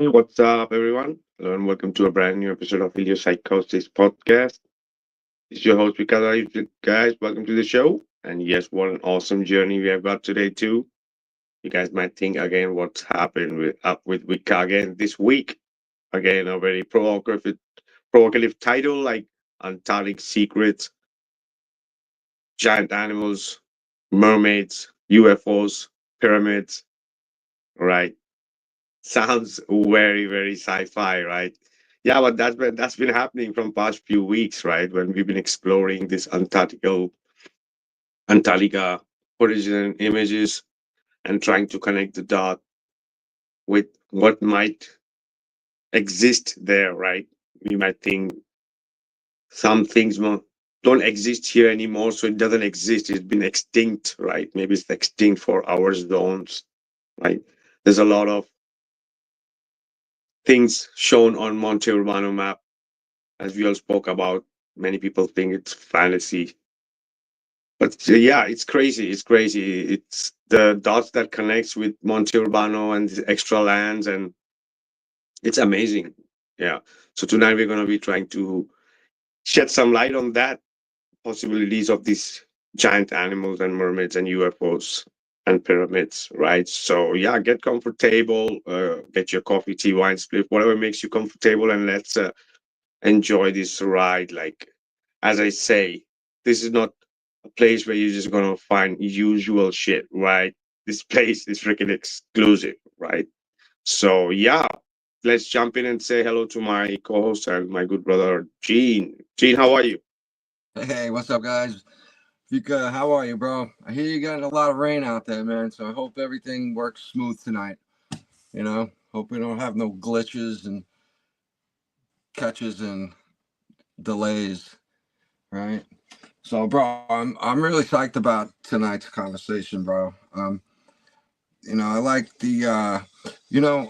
Hey, what's up, everyone? Hello, and welcome to a brand new episode of Heliopsychosis podcast. It's your host, Vikka. Guys, welcome to the show. And yes, what an awesome journey we have got today, too. You guys might think again what's happened with Vikka again this week. Again, a very provocative title like Antarctic Secrets, Giant Animals, Mermaids, UFOs, Pyramids, right? Sounds very sci-fi, right? Yeah, but that's been happening from past few weeks, right? When we've been exploring this Antarctica origin images and trying to connect the dot with what might exist there, right? We might think some things don't exist here anymore, so it doesn't exist. It's been extinct, right? Maybe it's extinct for our zones, right? There's a lot of things shown on Monte Urbano map as we all spoke about. Many people think it's fantasy, but yeah, it's crazy. It's crazy. It's the dots that connects with Monte Urbano and the extra lands, and it's amazing. Yeah. So tonight we're going to be trying to shed some light on that possibilities of these giant animals and mermaids and UFOs and pyramids, right? So yeah, get comfortable, get your coffee, tea, wine, split, whatever makes you comfortable, and let's enjoy this ride. Like, as I say, this is not a place where you're just gonna find usual shit, right? This place is freaking exclusive, right? So yeah, let's jump in and say hello to my co-host and my good brother Gene. Gene, how are you? Hey, what's up, guys? Vikka, how are you, bro? I hear you got a lot of rain out there, man. So I hope everything works smooth tonight. Hope we don't have no glitches and catches and delays, right? So, bro, I'm really psyched about tonight's conversation, bro. I like you know,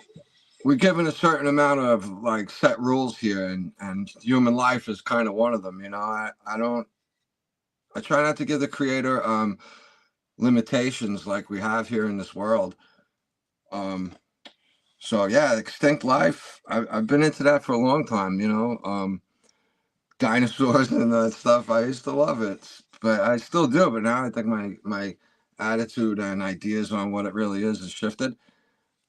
we're given a certain amount of like set rules here, and human life is kind of one of them. I try not to give the creator limitations like we have here in this world. Um, so yeah, extinct life. I've been into that for a long time. Dinosaurs and that stuff. I used to love it, but I still do. But now I think my attitude and ideas on what it really is has shifted.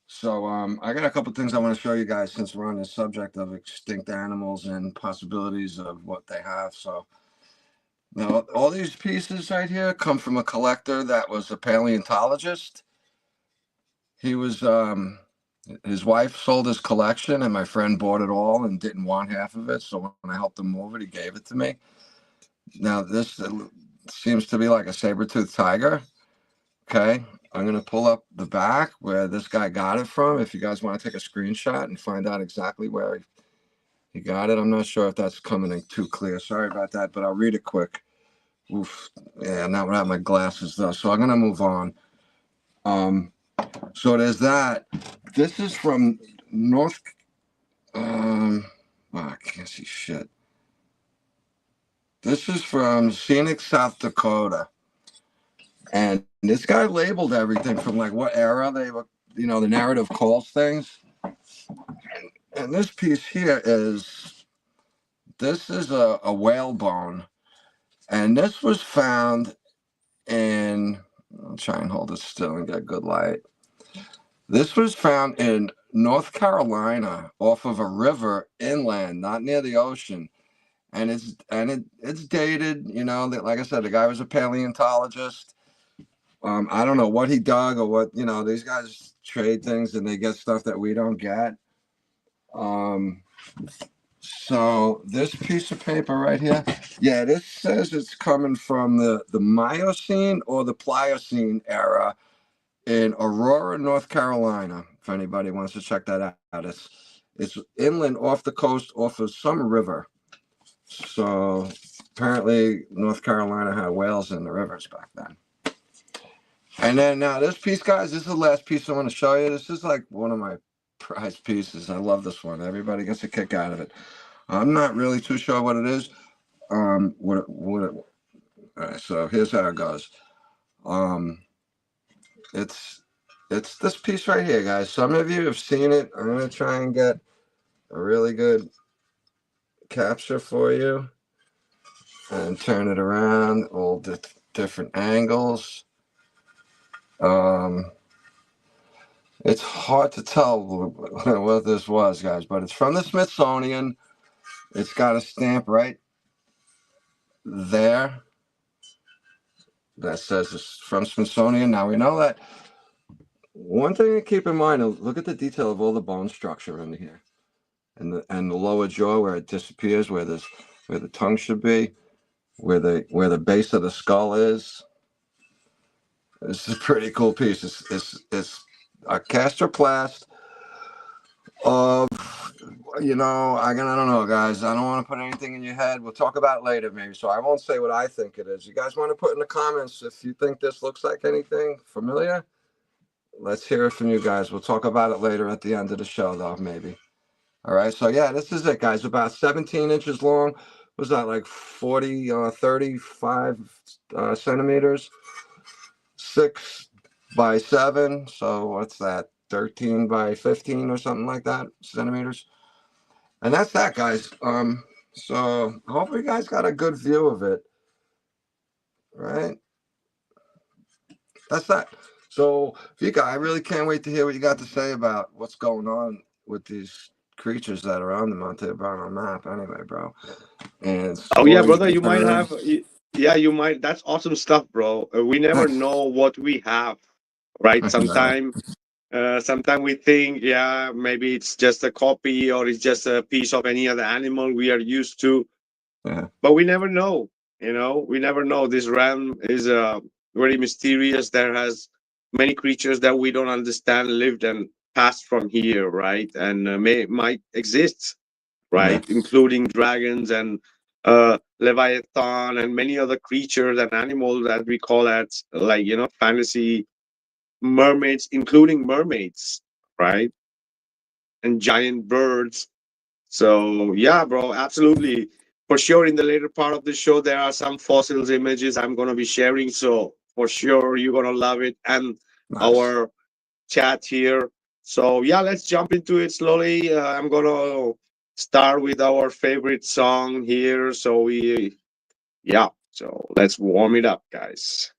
So I got a couple things I want to show you guys since we're on the subject of extinct animals and possibilities of what they have. So now all these pieces right here come from a collector that was a paleontologist. He was his wife sold his collection, and my friend bought it all and didn't want half of it. So when I helped him move it, he gave it to me. Now this seems to be like a saber-toothed tiger. Okay, I'm gonna pull up the back where this guy got it from. If you guys want to take a screenshot and find out exactly where he got it, I'm not sure if that's coming in too clear. Sorry about that, but I'll read it quick. Oof, yeah, not without my glasses though. So I'm gonna move on. So there's that. This is from North. I can't see shit. This is from scenic South Dakota, and this guy labeled everything from like what era they were. The narrative calls things. And this piece here is a whale bone, and this was found in. I'll try and hold it still and get good light. This was found in North Carolina off of a river inland, not near the ocean. And it's dated, like I said, the guy was a paleontologist. I don't know what he dug or what, these guys trade things and they get stuff that we don't get. So this piece of paper right here, yeah, this says it's coming from the Miocene or the Pliocene era in Aurora, North Carolina. If anybody wants to check that out, it's inland off the coast, off of some river. So apparently, North Carolina had whales in the rivers back then. And then now this piece, guys, this is the last piece I want to show you. This is like one of my prized pieces. I love this one. Everybody gets a kick out of it. I'm not really too sure what it is. All right, so here's how it goes. It's it's this piece right here, guys. Some of you have seen it. I'm going to try and get a really good capture for you and turn it around, all the different angles. It's hard to tell what this was, guys, but it's from the Smithsonian. It's got a stamp right there that says it's from Smithsonian. Now we know that. One thing to keep in mind, look at the detail of all the bone structure in here, and the lower jaw where it disappears, where the tongue should be, where the base of the skull is. This is a pretty cool piece. It's a castroplast of, I don't know, guys. I don't want to put anything in your head. We'll talk about it later, maybe. So I won't say what I think it is. You guys want to put in the comments if you think this looks like anything familiar? Let's hear it from you guys. We'll talk about it later at the end of the show, though, maybe. All right. So yeah, this is it, guys. About 17 inches long. Was that like 35 centimeters? 6 by 7. So what's that? 13 by 15 or something like that centimeters. And that's that, guys. So I hope you guys got a good view of it. Right? That's that. So Vikka, I really can't wait to hear what you got to say about what's going on with these creatures that are on the Montebello map anyway, bro. And yeah, brother, you might have, you might. That's awesome stuff, bro. We never know what we have, right? Sometimes we think, maybe it's just a copy or it's just a piece of any other animal we are used to. Yeah. But we never know, we never know. This realm is very mysterious. There has many creatures that we don't understand lived and passed from here, right? And might exist, right? Yeah. Including dragons and Leviathan and many other creatures and animals that we call at, like, fantasy mermaids, including mermaids, right? And giant birds. So yeah, bro, absolutely. For sure, in the later part of the show, there are some fossils images I'm going to be sharing. So for sure, you're going to love it. And nice. Our chat here. So yeah, let's jump into it slowly. I'm going to start with our favorite song here. So so let's warm it up, guys.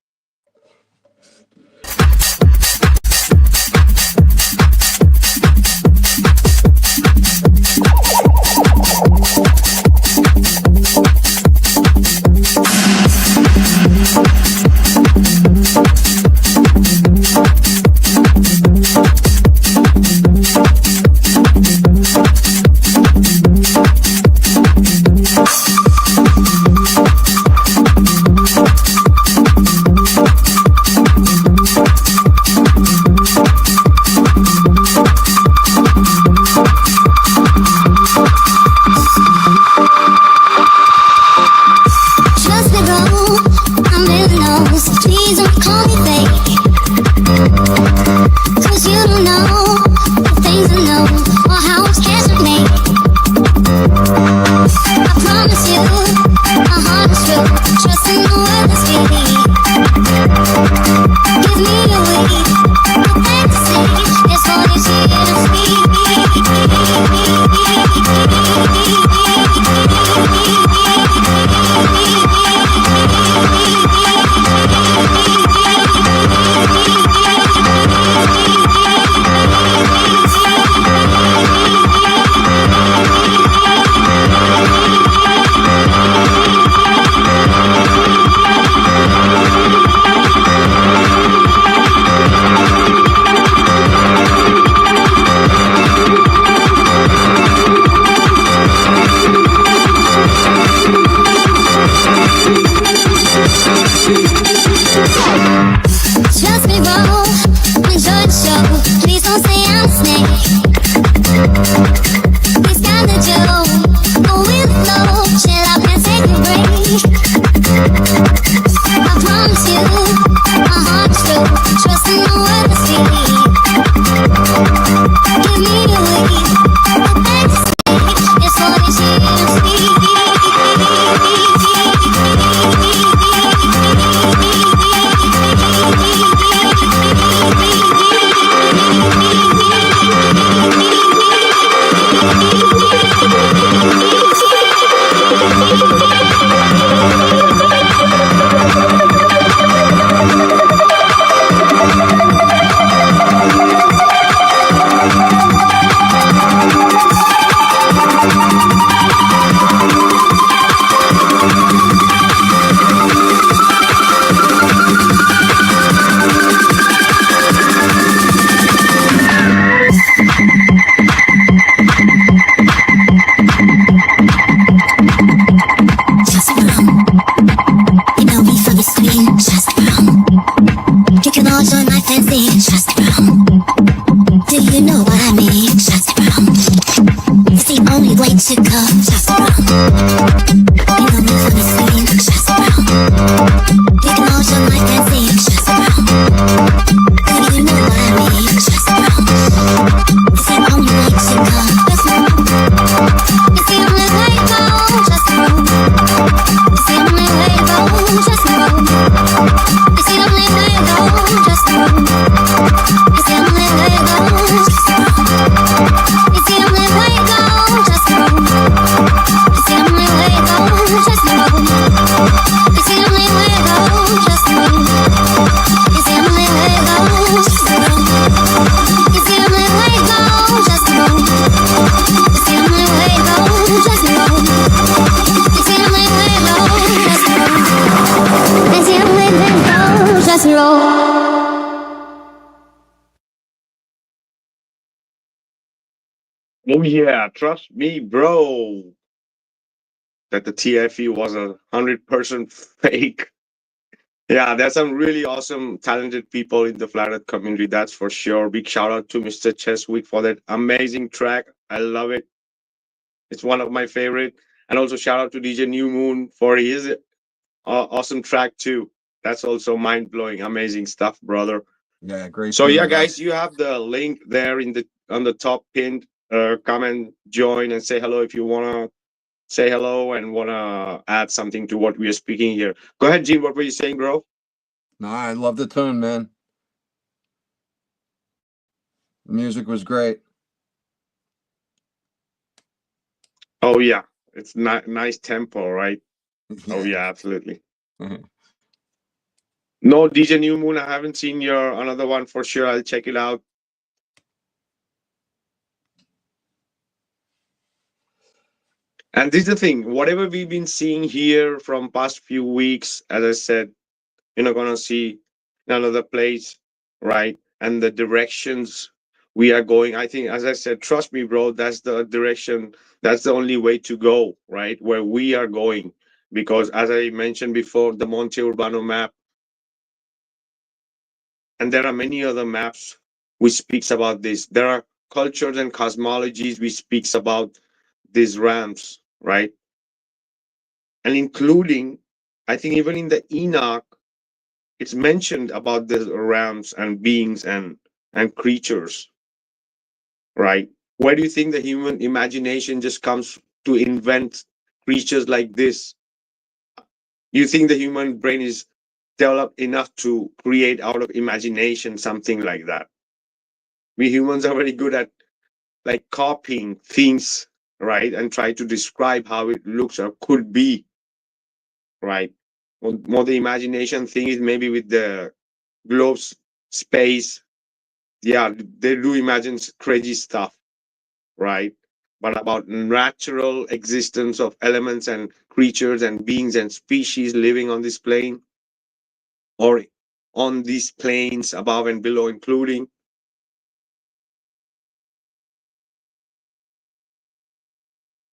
Oh yeah, trust me, bro, that the TFE was 100% fake. Yeah, there's some really awesome, talented people in the Flat Earth community. That's for sure. Big shout out to Mr. Cheswick for that amazing track. I love it. It's one of my favorite. And also shout out to DJ New Moon for his awesome track too. That's also mind blowing, amazing stuff, brother. Yeah, great So yeah, tune, man. guys, you have the link there in the on the top pinned. Come and join and say hello if you wanna say hello and wanna add something to what we are speaking here. Go ahead, Gene. What were you saying, bro? No, I love the tune, man. The music was great. Oh yeah, it's nice tempo, right? Oh Yeah. yeah, absolutely. No, DJ New Moon, I haven't seen your another one for sure. I'll check it out. And this is the thing, whatever we've been seeing here from past few weeks, as I said, you're not gonna see in another place, right? And the directions we are going, I think, as I said, trust me, bro, that's the direction, that's the only way to go, right? Where we are going. Because as I mentioned before, the Monte Urbano map, and there are many other maps which speaks about this. There are cultures and cosmologies which speaks about these ramps, right? And including, I think even in the Enoch, it's mentioned about the realms and beings and creatures, right? Where do you think the human imagination just comes to invent creatures like this? You think the human brain is developed enough to create out of imagination something like that? We humans are very good at like copying things, right, and try to describe how it looks or could be, right? More the imagination thing is maybe with the globes, space. Yeah, they do imagine crazy stuff, right? But about natural existence of elements and creatures and beings and species living on this plane or on these planes above and below, including,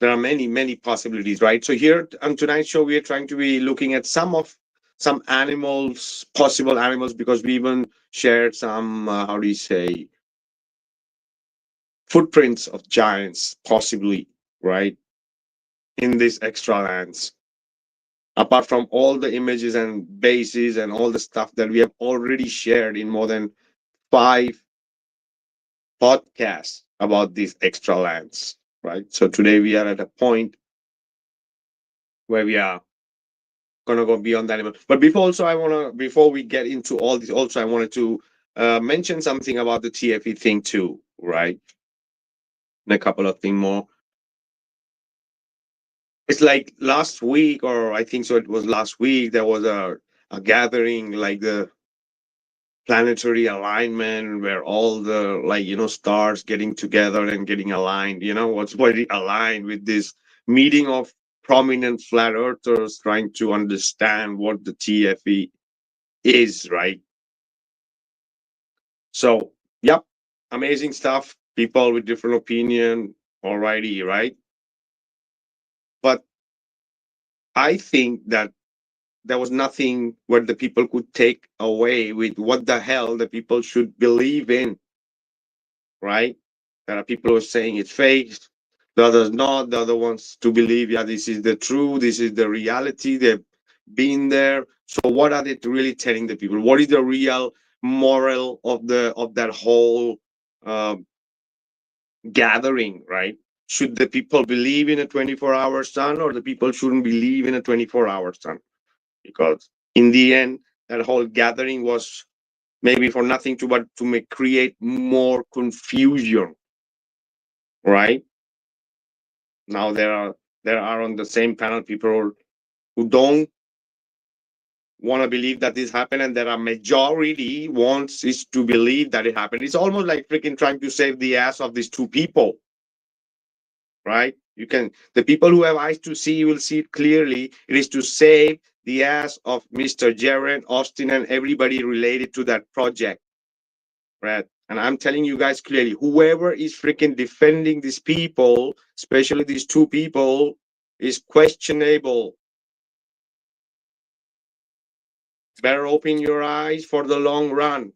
there are many possibilities, right? So here on tonight's show, we are trying to be looking at some animals, possible animals, because we even shared some, how do you say, footprints of giants, possibly, right, in these extra lands. Apart from all the images and bases and all the stuff that we have already shared in more than 5 podcasts about these extra lands, right? So today we are at a point where we are gonna go beyond that animal. But before we get into all this, also I wanted to mention something about the TFE thing too, right? And a couple of things more. It's like last week, or I think so. It was last week. There was a gathering, like the planetary alignment, where all the like stars getting together and getting aligned. What's very aligned with this meeting of prominent flat earthers trying to understand what the TFE is, right? So, yep, amazing stuff. People with different opinion, alrighty, right? But I think that there was nothing where the people could take away with what the hell the people should believe in, right? There are people who are saying it's fake, the others not, the other ones to believe, yeah, this is the truth, this is the reality, they've been there. So what are they really telling the people? What is the real moral of that whole um, gathering, right? Should the people believe in a 24-hour sun, or the people shouldn't believe in a 24-hour sun? Because in the end, that whole gathering was maybe for nothing to but to make create more confusion, right? Now there are on the same panel people who don't want to believe that this happened, and there are majority wants is to believe that it happened. It's almost like freaking trying to save the ass of these two people, right? You can, the people who have eyes to see, you will see it clearly. It is to save the ass of Mr. Jared, Austin, and everybody related to that project, right? And I'm telling you guys clearly, whoever is freaking defending these people, especially these two people, is questionable. Better open your eyes for the long run,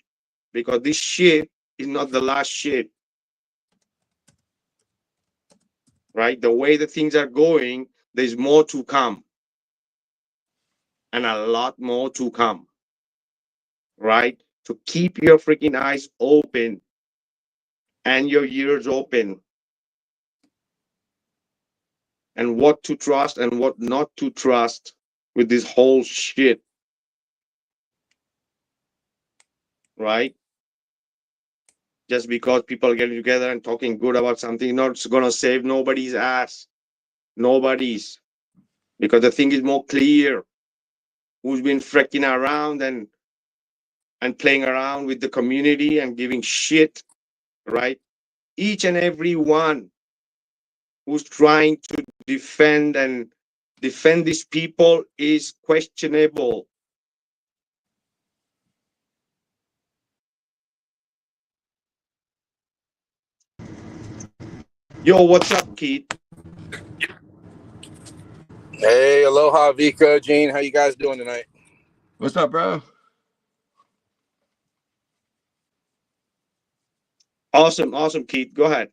because this shit is not the last shit. Right? The way the things are going, there's more to come. And a lot more to come. Right? So keep your freaking eyes open and your ears open. And what to trust and what not to trust with this whole shit. Right? Just because people are getting together and talking good about something, not gonna save nobody's ass. Nobody's. Because the thing is more clear. Who's been freaking around and playing around with the community and giving shit, right? Each and every one who's trying to defend these people is questionable. Yo, what's up, Keith? Hey, aloha, Vikka, Gene. How you guys doing tonight? What's up, bro? Awesome, Keith. Go ahead.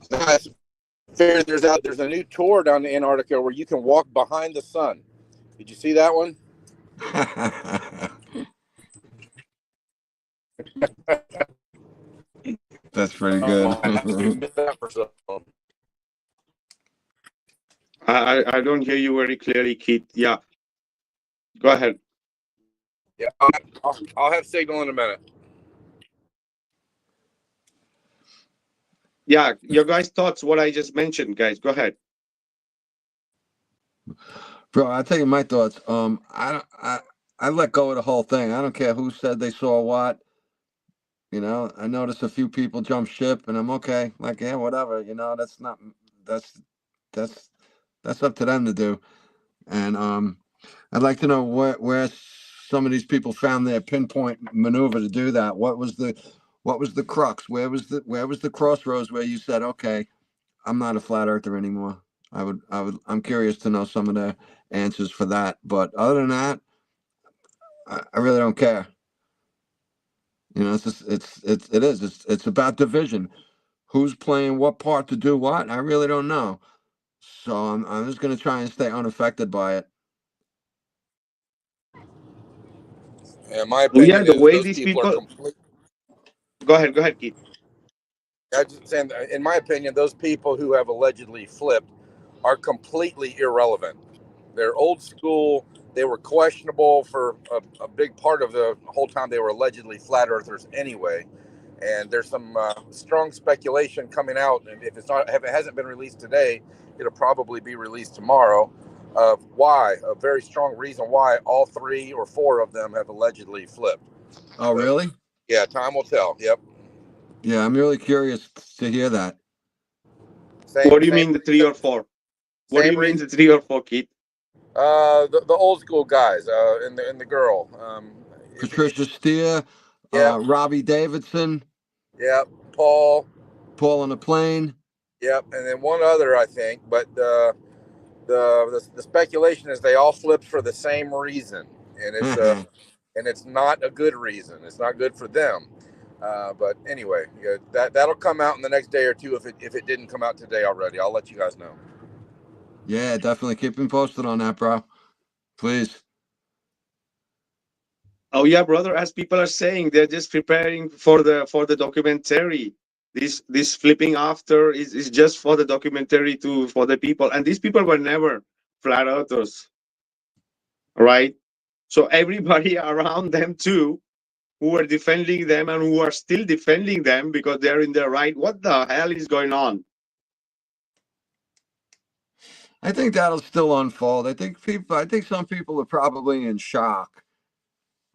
Nice. There's a new tour down to Antarctica where you can walk behind the sun. Did you see that one? That's pretty good. I don't hear you very clearly, Keith. Yeah. Go ahead. Yeah, I'll have signal in a minute. Yeah, your guys' thoughts, what I just mentioned, guys. Go ahead. Bro, I'll tell you my thoughts. I let go of the whole thing. I don't care who said they saw what. You know, I noticed a few people jump ship, and I'm okay. Like, yeah, whatever. You know, that's up to them to do. And I'd like to know where some of these people found their pinpoint maneuver to do that. What was the crux? Where was the crossroads where you said, okay, I'm not a flat earther anymore? I'm curious to know some of the answers for that. But other than that, I really don't care. You know, it's about division. Who's playing what part to do what? I really don't know. So I'm just going to try and stay unaffected by it. And my Well, yeah, opinion the is way those these people are people. complete. Go ahead, Keith. I just saying, in my opinion, those people who have allegedly flipped are completely irrelevant. They're old school. They were questionable for a big part of the whole time they were allegedly flat earthers anyway. And there's some strong speculation coming out, and if it hasn't been released today, it'll probably be released tomorrow. Of why, a very strong reason why all 3 or 4 of them have allegedly flipped. Oh, really? Yeah, time will tell. Yep. Yeah, I'm really curious to hear that. What do you Same mean the 3 reason. or 4? What do Same you mean reason. the 3 or 4, Keith? The old school guys, and the girl. Patricia Steer, Yeah. Robbie Davidson. Yep. Paul on the Plane. Yep. And then one other, I think, but the speculation is they all flipped for the same reason, and it's not a good reason. It's not good for them. But anyway, that'll come out in the next day or two. If it didn't come out today already, I'll let you guys know. Yeah, definitely keep me posted on that, bro. Please. Oh yeah, brother. As people are saying, they're just preparing for the documentary. This flipping after is just for the documentary for the people, and these people were never flat earthers, right? So everybody around them too, who were defending them and who are still defending them because they're in their right. What the hell is going on? I think that'll still unfold. I think some people are probably in shock.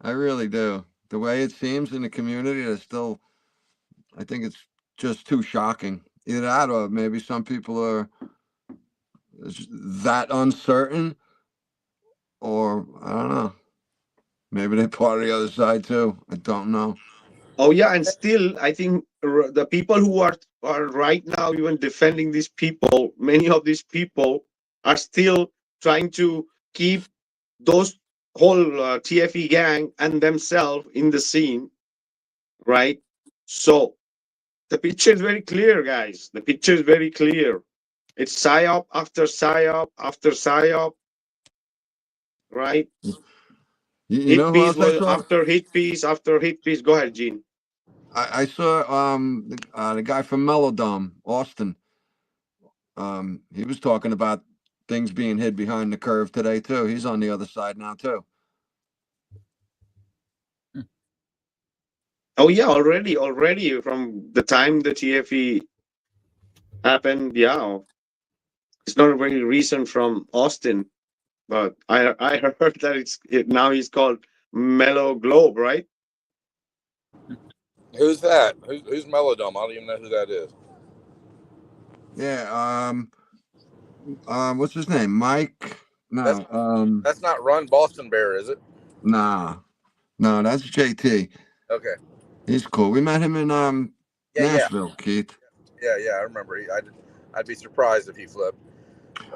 I really do. The way it seems in the community, I think it's just too shocking. Either that or maybe some people are that uncertain, or I don't know. Maybe they're part of the other side too. I don't know. Oh yeah, and still, I think the people who are right now even defending these people, many of these people are still trying to keep those whole TFE gang and themselves in the scene, right? So the picture is very clear, guys. The picture is very clear. It's psyop after psyop after psyop, right? You Hit know who piece else I was saw? after hit piece after hit piece. Go ahead, Gene. I saw the guy from Melodome, Austin. He was talking about things being hid behind the curve today too. He's on the other side now too. Oh yeah, already from the time the TFE happened. Yeah, it's not very recent from Austin, but I heard that now he's called Mellow Globe, right? Who's that? Who's Melodome? I don't even know who that is. Yeah. What's his name? Mike? That's No. that's not Run Boston Bear, is it? Nah. No, that's JT. Okay. He's cool. We met him in Yeah. Nashville, Keith. Yeah. I remember. I'd be surprised if he flipped.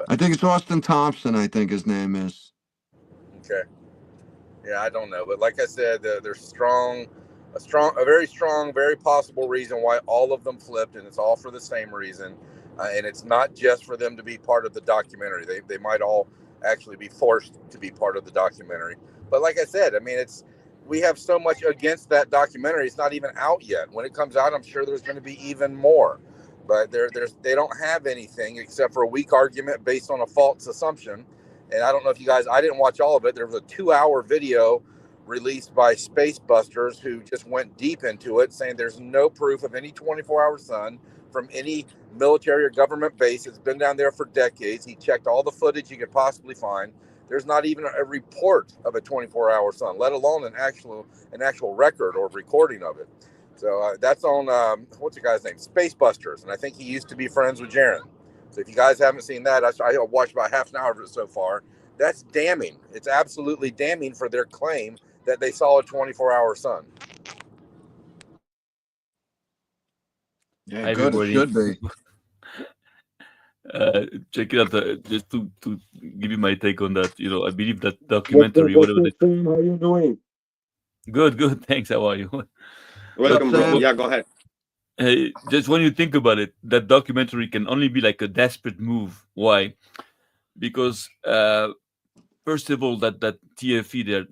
I think it's Austin Thompson. I think his name is. Okay. Yeah, I don't know, but like I said, there's a very strong, very possible reason why all of them flipped, and it's all for the same reason, and it's not just for them to be part of the documentary. They might all actually be forced to be part of the documentary. But like I said, I mean, we have so much against that documentary. It's not even out yet. When it comes out, I'm sure there's going to be even more. But they don't have anything except for a weak argument based on a false assumption. And I don't know if you guys, I didn't watch all of it. There was a 2-hour video released by Space Busters who just went deep into it, saying there's no proof of any 24-hour sun from any military or government base. It's been down there for decades. He checked all the footage he could possibly find. There's not even a report of a 24-hour sun, let alone an actual record or recording of it. So that's on what's the guy's name? Space Busters, and I think he used to be friends with Jaron. So if you guys haven't seen that, I watched about half an hour of it so far. That's damning. It's absolutely damning for their claim that they saw a 24-hour sun. Yeah, Hi, good. It everybody. should be. Check it out. Just to give you my take on that. I believe that documentary, whatever. How are you doing? Good. Thanks. How are you? Welcome, bro. Sam? Yeah, go ahead. Just when you think about it, that documentary can only be like a desperate move. Why? Because first of all, that TFE there,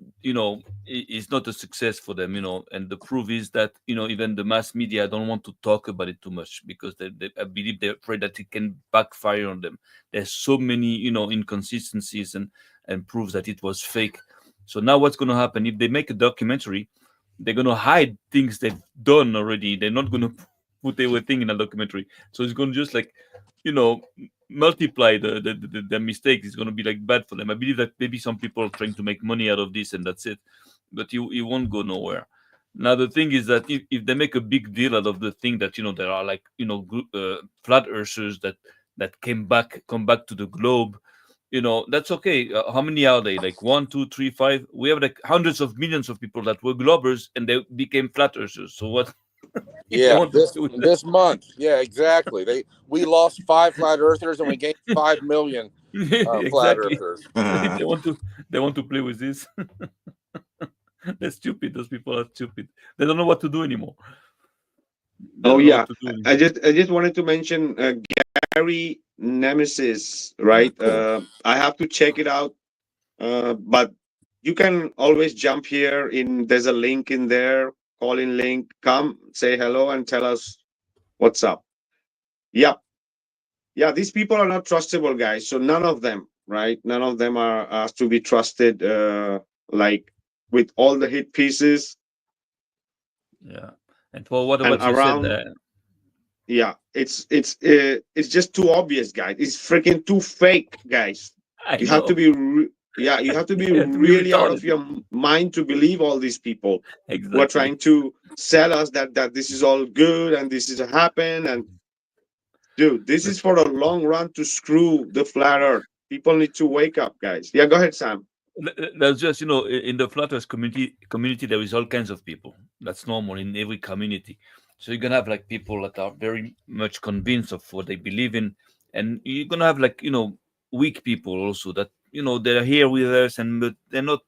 is not a success for them, and the proof is that even the mass media don't want to talk about it too much because I believe they're afraid that it can backfire on them. There's so many inconsistencies and proofs that it was fake. So now what's going to happen if they make a documentary? They're going to hide things they've done already. They're not going to put everything in a documentary. So it's going to just like multiply the mistakes. Is going to be like bad for them. I believe that maybe some people are trying to make money out of this and that's it, but you won't go nowhere. Now the thing is that if they make a big deal out of the thing that there are like flat earthers that come back to the globe, that's okay. How many are they? Like 1, 2, 3, 5. We have like hundreds of millions of people that were globers and they became flat earthers. So what? Yeah, this month. Yeah, exactly. We lost 5 flat earthers and we gained 5 million flat Exactly. earthers. They want to play with this. They're stupid. Those people are stupid. They don't know what to do anymore. Oh yeah, I just wanted to mention Gary Nemesis, right? Cool. I have to check it out, but you can always jump here. There's a link in there, call in link. Come say hello and tell us what's up. Yep. Yeah, these people are not trustable, guys. So none of them, right? None of them are asked to be trusted. Like with all the hit pieces. Yeah, and for what And you around, said there. Yeah, it's just too obvious, guys. It's freaking too fake, guys. I You have to know. be you have to be You have to be really out of retarded. your mind to believe all these people who are Exactly. trying to sell us that this is all good and this is happen. And dude, this is for a long run to screw the flat earth. People need to wake up, guys. Yeah, go ahead, Sam. That's just, in the flat earth community there is all kinds of people. That's normal in every community. So you're gonna have like people that are very much convinced of what they believe in, and you're gonna have like, weak people also that, they're here with us and but they're not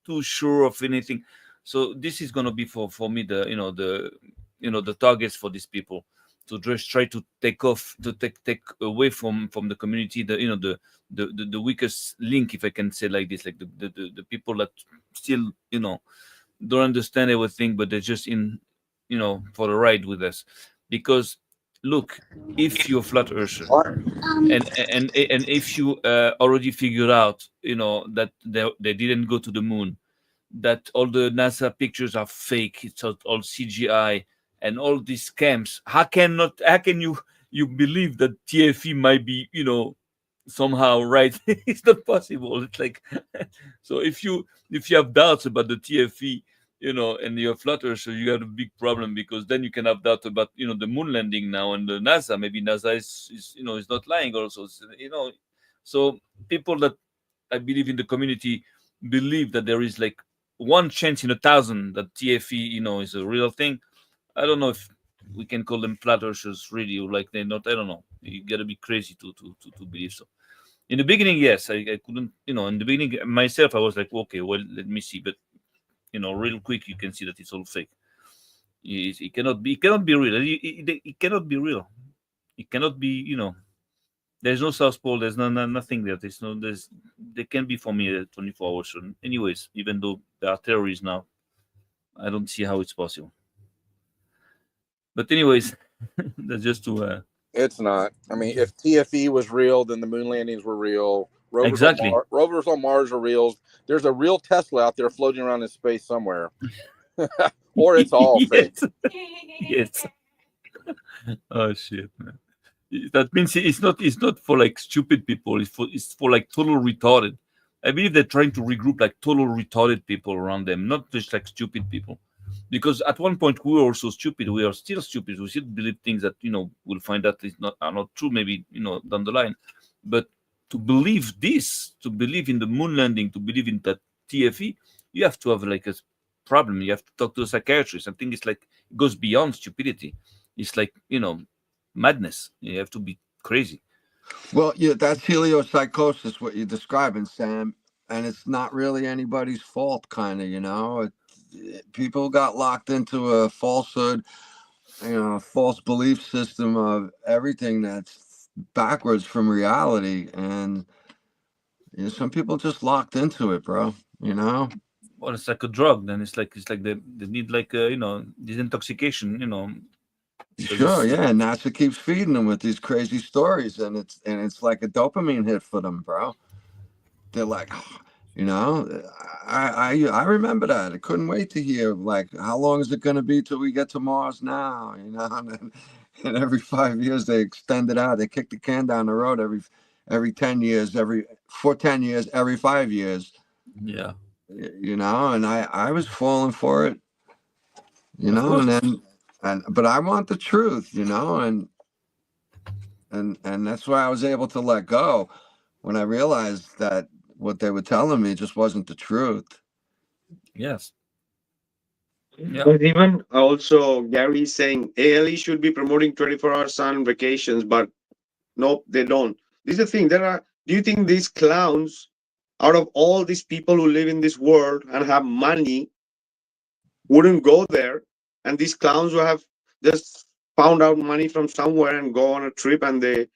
too sure of anything. So this is gonna be for me the, the targets for these people, to just try to take away from the community, the, the weakest link, if I can say like this, like the people that still, don't understand everything, but they're just in, for the ride with us. Because look, if you're a flat earther, and if you already figured out, that they didn't go to the moon, that all the NASA pictures are fake, it's all CGI, and all these scams. How can you believe that TFE might be, somehow right? It's not possible. It's like so if you have doubts about the TFE, and you're a flat earther, you got a big problem, because then you can have doubt about, the moon landing now, and the NASA. Maybe NASA is not lying also. So people that I believe in the community believe that there is like one chance in 1,000 that TFE, is a real thing. I don't know if we can call them flat earthers really, or like they're not. I don't know. You gotta be crazy to believe so. In the beginning, yes, I couldn't. In the beginning myself, I was like, okay, well, let me see. But real quick, you can see that it's all fake. It cannot be. It cannot be real. It cannot be real. It cannot be. There's no South Pole. There's nothing there. There can be for me 24 hours. So anyways, even though there are terrorists now, I don't see how it's possible. But anyways, that's just to. It's not. I mean, if TFE was real, then the moon landings were real. Exactly. Rovers on Mars are real. There's a real Tesla out there floating around in space somewhere. Or it's all fake. Yes. Oh shit, man. That means it's not for like stupid people. It's for like total retarded. I believe they're trying to regroup like total retarded people around them, not just like stupid people. Because at one point we were also stupid. We are still stupid. We still believe things that we'll find out are not true. Maybe down the line, but to believe this, to believe in the moon landing, to believe in that TFE, you have to have like a problem. You have to talk to a psychiatrist. I think it's like it goes beyond stupidity. It's like madness. You have to be crazy. Well, yeah, that's heliopsychosis, what you're describing, Sam, and it's not really anybody's fault, kind of. People got locked into a falsehood, false belief system of everything that's backwards from reality, and some people just locked into it, bro. Well, it's like a drug. Then it's like they need like disintoxication. Sure, yeah. NASA keeps feeding them with these crazy stories, and it's like a dopamine hit for them, bro. They're like, I remember that. I couldn't wait to hear like, how long is it going to be till we get to Mars now? And every 5 years they extend it out. They kick the can down the road every 10 years, for 10 years, every 5 years. Yeah. And I was falling for it, but I want the truth, and that's why I was able to let go when I realized that what they were telling me just wasn't the truth. Yes. Yeah. But even also Gary is saying ALE should be promoting 24-hour sun vacations, but nope, they don't. This is the thing. Do you think these clowns, out of all these people who live in this world and have money, wouldn't go there? And these clowns who have just found out money from somewhere and go on a trip and they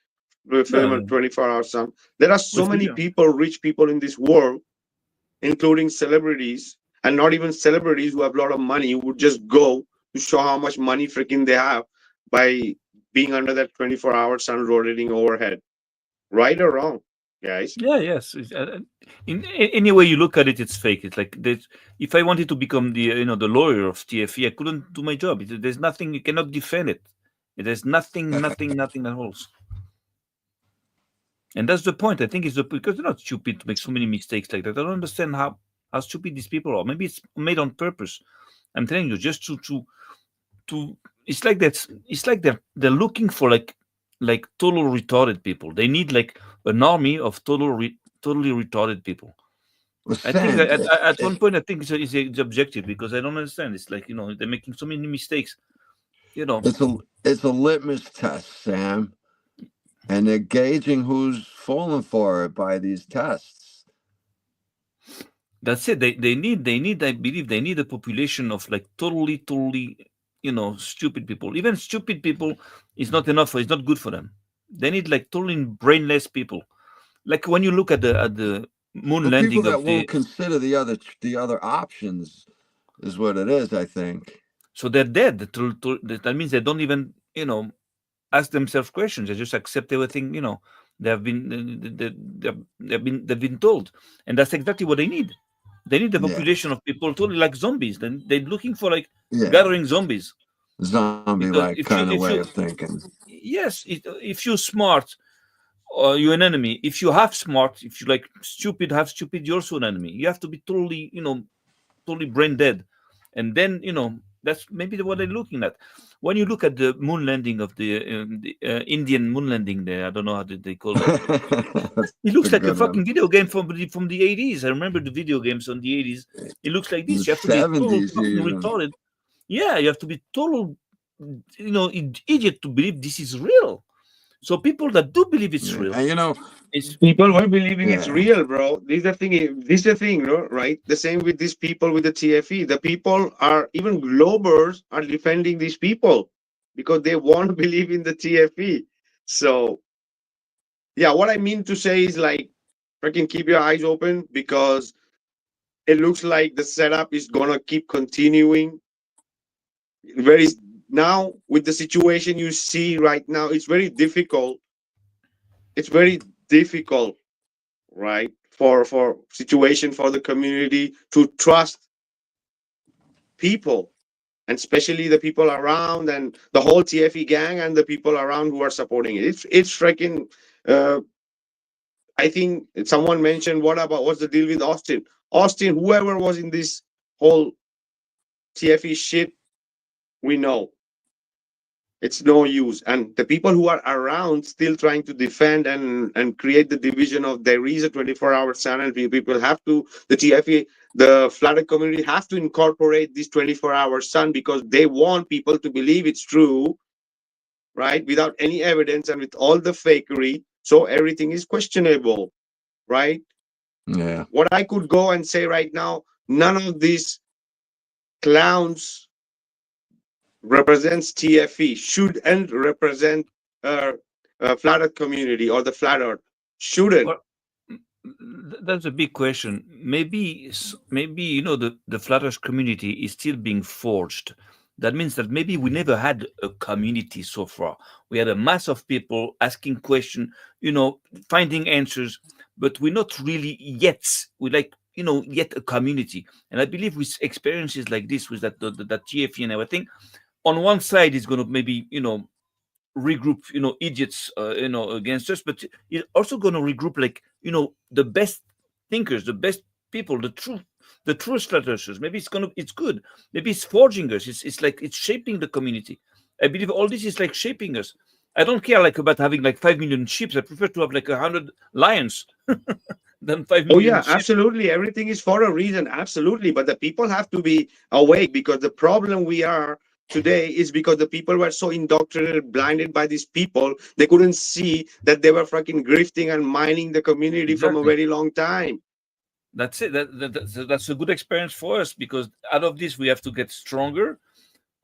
film a 24-hour sun. There are so many people, rich people in this world, including celebrities, and not even celebrities who have a lot of money, who would just go to show how much money freaking they have by being under that 24-hour sun rotating overhead. Right or wrong, guys? Yeah, yes. In any way you look at it, it's fake. It's like if I wanted to become the the lawyer of TFE, I couldn't do my job. There's nothing, you cannot defend it. There's nothing at all. And that's the point. I think because they're not stupid to make so many mistakes like that. I don't understand how stupid these people are. Maybe it's made on purpose. I'm telling you, just to it's like that. It's like they're looking for like total retarded people. They need like an army of totally retarded people Well, I think Sam, at one point I think it's objective because I don't understand. It's like they're making so many mistakes. it's a litmus test, Sam, and they're gauging who's falling for it by these tests. That's it. They need. I believe they need a population of like totally, stupid people. Even stupid people is not enough. It's not good for them. They need like totally brainless people. Like when you look at the moon But people landing that of won't consider the other options is what it is, I think. so they're dead. That means they don't even ask themselves questions. They just accept everything. They have been they've been told, and that's exactly what they need. They need a Yeah. population of people totally like zombies. Then they're looking for like Yeah. gathering zombies. Zombie-like kind of way of thinking. Yes, if you're smart, you're an enemy. If you half smart, if you like stupid, half stupid, you're also an enemy. You have to be totally, totally brain dead, and then that's maybe what they're looking at. When you look at the moon landing of the Indian moon landing there, I don't know how they call it. It looks like a fucking video game from the 80s. I remember the video games on the 80s. It looks like this. You have to be total fucking retarded. Yeah, you have to be total, idiot to believe this is real. So people that do believe it's real, and it's people were believing it's real, bro. This is the thing, right? The same with these people with the TFE. The people are, even Globers are defending these people because they won't believe in the TFE. So yeah, what I mean to say is like, freaking keep your eyes open, because it looks like the setup is gonna keep continuing. Very now with the situation you see right now, it's very difficult. It's very difficult, right, for situation for the community to trust people, and especially the people around and the whole TFE gang and the people around who are supporting it. It's freaking. I think someone mentioned, what's the deal with Austin? Austin, whoever was in this whole TFE shit, we know it's no use. And the people who are around still trying to defend and create the division of there is a 24-hour channel. People have to, the TFE, the flat earth community have to incorporate this 24-hour sun because they want people to believe it's true, right? Without any evidence and with all the fakery. So everything is questionable, right? Yeah. What I could go and say right now, none of these clowns represents TFE, shouldn't represent flat earth community or the flat earth. Shouldn't. Well, that's a big question. Maybe the flat earth community is still being forged. That means that maybe we never had a community so far. We had a mass of people asking questions, finding answers, but we're not really yet. We yet a community. And I believe with experiences like this, with that TFE and everything, on one side is going to maybe regroup idiots against us, but it's also going to regroup like the best thinkers, the best people, the truest flat earthers. Maybe it's good. Maybe it's forging us. It's like it's shaping the community. I believe all this is like shaping us. I don't care like about having like 5 million sheep. I prefer to have like 100 lions than 5 million. Oh yeah, sheep. absolutely. Everything is for a reason. Absolutely. But the people have to be awake, because the problem we are today is because the people were so indoctrinated, blinded by these people, they couldn't see that they were fucking grifting and mining the community from a very long time. That's it. That's a good experience for us, because out of this we have to get stronger.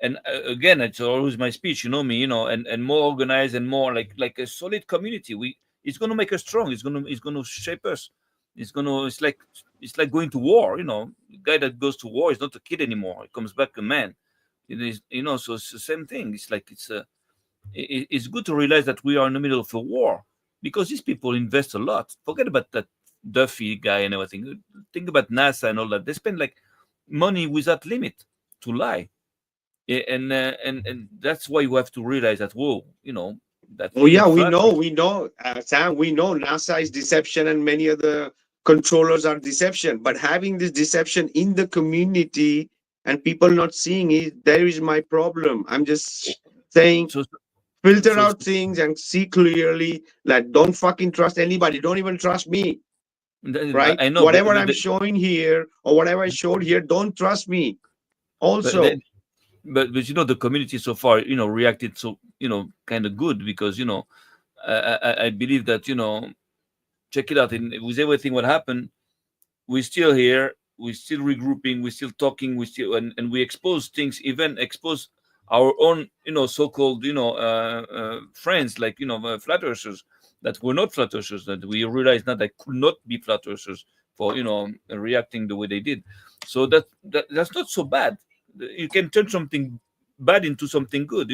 And again, it's always my speech, me, and more organized and more like a solid community. It's going to make us strong. It's going to shape us. It's like going to war. The guy that goes to war is not a kid anymore. He comes back a man. It is, so it's the same thing. It's like it's good to realize that we are in the middle of a war, because these people invest a lot. Forget about that Duffy guy and everything. Think about NASA and all that. They spend like money without limit to lie. And that's why you have to realize that that. Oh yeah, we know, Sam. We know NASA is deception, and many other controllers are deception. But having this deception in the community and people not seeing it, there is my problem. I'm just saying, filter out things and see clearly. Like, don't fucking trust anybody. Don't even trust me. right? I know, Whatever I'm showing here or whatever I showed here, don't trust me. Also, but the community so far reacted so kind of good, because I believe that check it out, with everything what happened, we're still here, we're still regrouping, we're still talking, we still and we expose things, even expose our own so-called friends, like flat earthers, that were not flat earthers, that we realized now that could not be flat earthers for reacting the way they did. So that's not so bad. You can turn something bad into something good,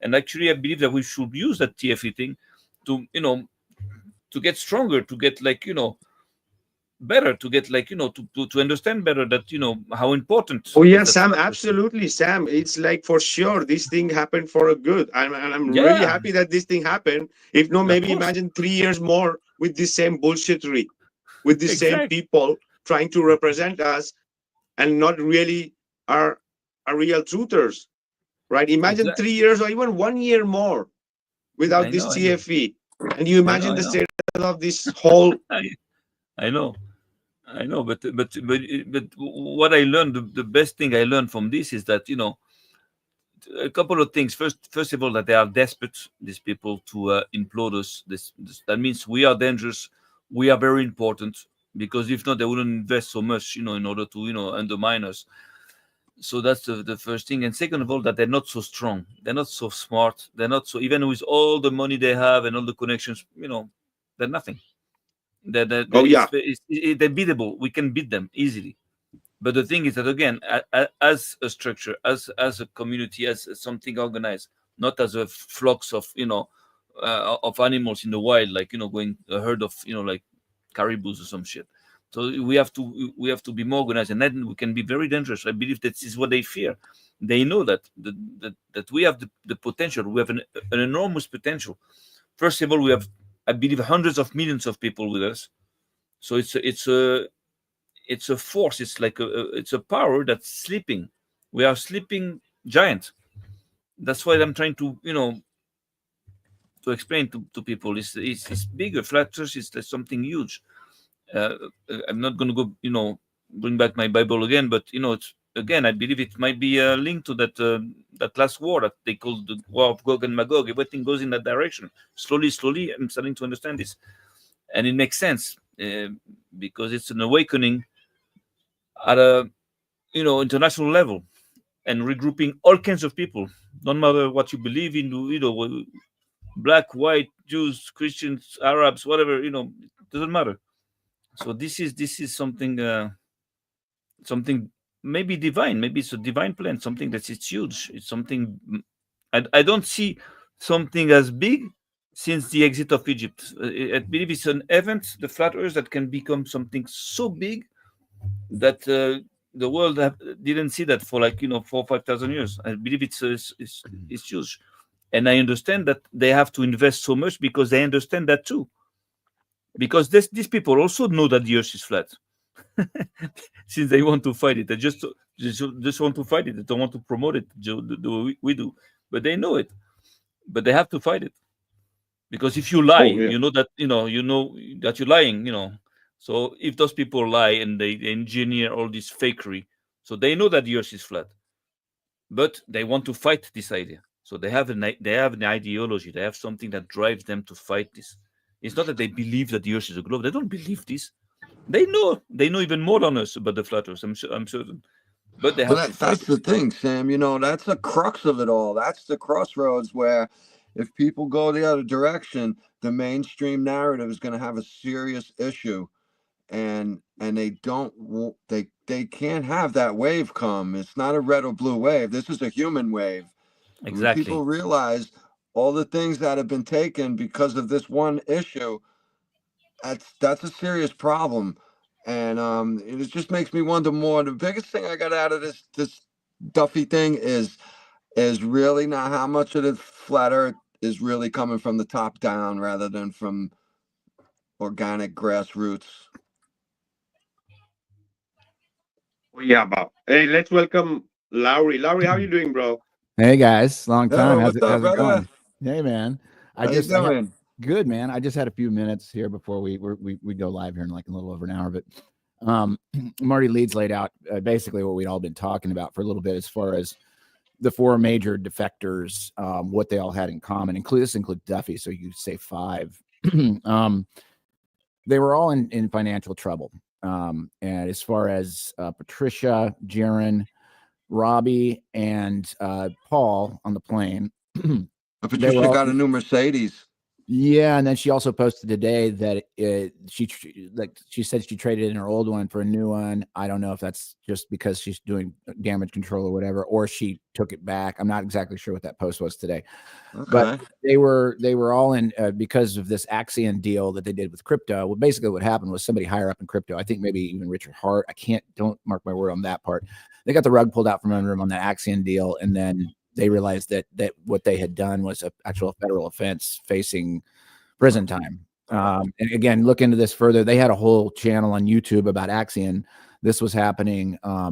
and actually I believe that we should use that TFE thing to to get stronger, to get like better, to get like to understand better that how important oh is yeah, that Sam, flat earth thing. absolutely, Sam. It's like for sure this thing happened for a good. I'm really Yeah, happy that this thing happened. If no, of maybe course. imagine 3 years more with this same bullshittery, with the same Exactly. people trying to represent us and not really are real truthers, right? Imagine Exactly. 3 years or even 1 year more without I this know. I know. TFE, and you I know. imagine I the know. state of this whole. I, I know. I know. But what I learned, the best thing I learned from this is that a couple of things. First of all, that they are desperate, these people, to implode us. That means we are dangerous. We are very important, because if not, they wouldn't invest so much, in order to undermine us. So that's the first thing. And second of all, that they're not so strong, they're not so smart, they're not so, even with all the money they have and all the connections, they're nothing. Oh yeah, They're beatable, we can beat them easily. But the thing is that, again, as a structure, as a community, as something organized, not as a flocks of of animals in the wild, like going a herd of like caribous or some shit. So we have to be more organized, and then we can be very dangerous. I believe that is what they fear. They know that we have the potential. We have an enormous potential. First of all, we have, I believe, hundreds of millions of people with us. So it's a force. It's like it's a power that's sleeping. We are sleeping giant. That's why I'm trying to explain to people. It's bigger. Flat Earth is like something huge. uh, I'm not going to go, bring back my Bible again, but it's, again, I believe it might be a link to that last war that they called the War of Gog and Magog. Everything goes in that direction. Slowly, slowly, I'm starting to understand this, and it makes sense, because it's an awakening at a international level, and regrouping all kinds of people, no matter what you believe in, black, white, Jews, Christians, Arabs, whatever, it doesn't matter. So this is something maybe divine, maybe it's a divine plan, something that is huge. It's something, I don't see something as big since the exit of Egypt. I believe it's an event, the flat earth, that can become something so big that the world didn't see that for like 4,000 or 5,000 years. I believe it's huge, and I understand that they have to invest so much, because they understand that too, because these people also know that the earth is flat. Since they want to fight it, they just want to fight it. They don't want to promote it the way we do, but they know it. But they have to fight it, because if you lie, oh yeah. you know that you're lying. So if those people lie and they engineer all this fakery, so they know that the earth is flat, but they want to fight this idea. So they have an ideology. They have something that drives them to fight this. It's not that they believe that the earth is a globe. They don't believe this. They know even more than us about the flat earth. I'm certain, but they But have to fight that's it. the thing, Sam. That's the crux of it all. That's the crossroads where, if people go the other direction, the mainstream narrative is going to have a serious issue, and they can't have that wave come. It's not a red or blue wave. This is a human wave. And when Exactly. people realize all the things that have been taken because of this one issue, that's a serious problem. And it just makes me wonder more. The biggest thing I got out of this Duffy thing is really not how much of the flat earth is really coming from the top down rather than from organic grassroots. Oh yeah, Bob. Hey, let's welcome Lowry. Lowry, how you doing, bro? Hey guys, long time. Oh, How's what's it up, how's it brother? going? Hey man, I How you just I had doing? Good, man. I just had a few minutes here before we go live here in like a little over an hour. But Marty Leeds laid out basically what we'd all been talking about for a little bit as far as the four major defectors, what they all had in common. This includes Duffy, so you say five. They were all in financial trouble. And as far as Patricia, Jaron, Robbie, and Paul on the plane. But Patricia got a new Mercedes. Yeah, and then she also posted today that she said she traded in her old one for a new one. I don't know if that's just because she's doing damage control or whatever, or she took it back. I'm not exactly sure what that post was today. Okay. But they were all in because of this Axion deal that they did with crypto. Well, basically what happened was somebody higher up in crypto, I think maybe even Richard Hart. Don't mark my word on that part. They got the rug pulled out from under them on that Axion deal, and then they realized that what they had done was an actual federal offense facing prison time. And again, look into this further. They had a whole channel on YouTube about Axion. This was happening, I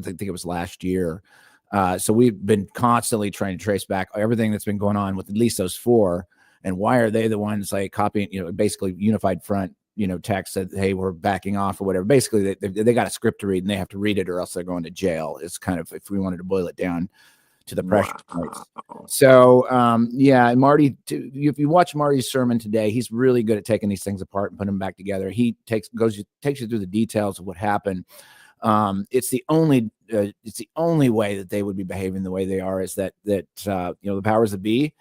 think it was last year. So we've been constantly trying to trace back everything that's been going on with at least those four. And why are they the ones like copying, basically Unified Front, text that, hey, we're backing off or whatever. Basically, they got a script to read and they have to read it or else they're going to jail. It's kind of, if we wanted to boil it down to the pressure points. So, and Marty, if you watch Marty's sermon today, he's really good at taking these things apart and putting them back together. He takes you through the details of what happened. It's the only way that they would be behaving the way they are is that the powers that be,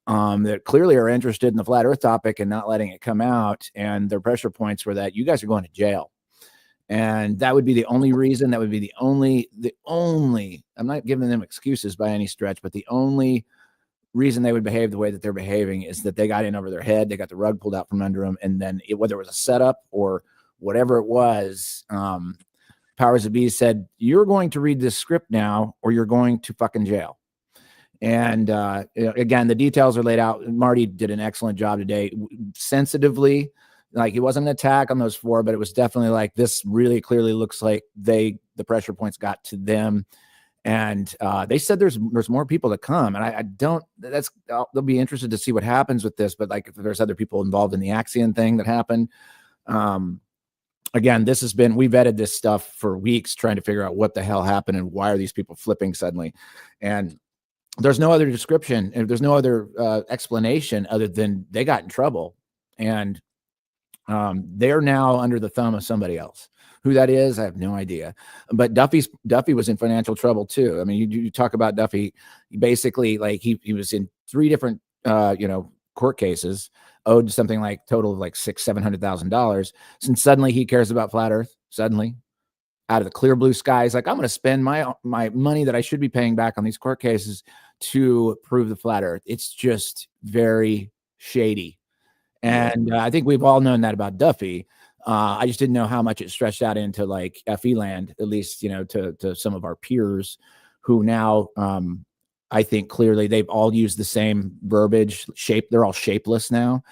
that clearly are interested in the flat Earth topic and not letting it come out. And their pressure points were that you guys are going to jail. And that would be the only reason. That would be the only, I'm not giving them excuses by any stretch, but the only reason they would behave the way that they're behaving is that they got in over their head. They got the rug pulled out from under them. And then whether it was a setup or whatever it was, powers that be said, you're going to read this script now, or you're going to fucking jail. And again, the details are laid out. Marty did an excellent job today, sensitively. Like, it wasn't an attack on those four, but it was definitely like, this really clearly looks like the pressure points got to them. And they said there's more people to come. And they'll be interested to see what happens with this. But like, if there's other people involved in the Axion thing that happened, again, we vetted this stuff for weeks trying to figure out what the hell happened and why are these people flipping suddenly. And there's no other description. And there's no other explanation other than they got in trouble. And they're now under the thumb of somebody else. Who that is, I have no idea. But Duffy was in financial trouble too. I mean, you talk about Duffy, basically, like he was in 3 different court cases, owed something like total of like $700,000. And suddenly he cares about flat Earth. Suddenly, out of the clear blue skies, like, I'm going to spend my money that I should be paying back on these court cases to prove the flat Earth. It's just very shady. And I think we've all known that about Duffy. I just didn't know how much it stretched out into like FE land, at least, to some of our peers who now, I think clearly they've all used the same verbiage shape. They're all shapeless now.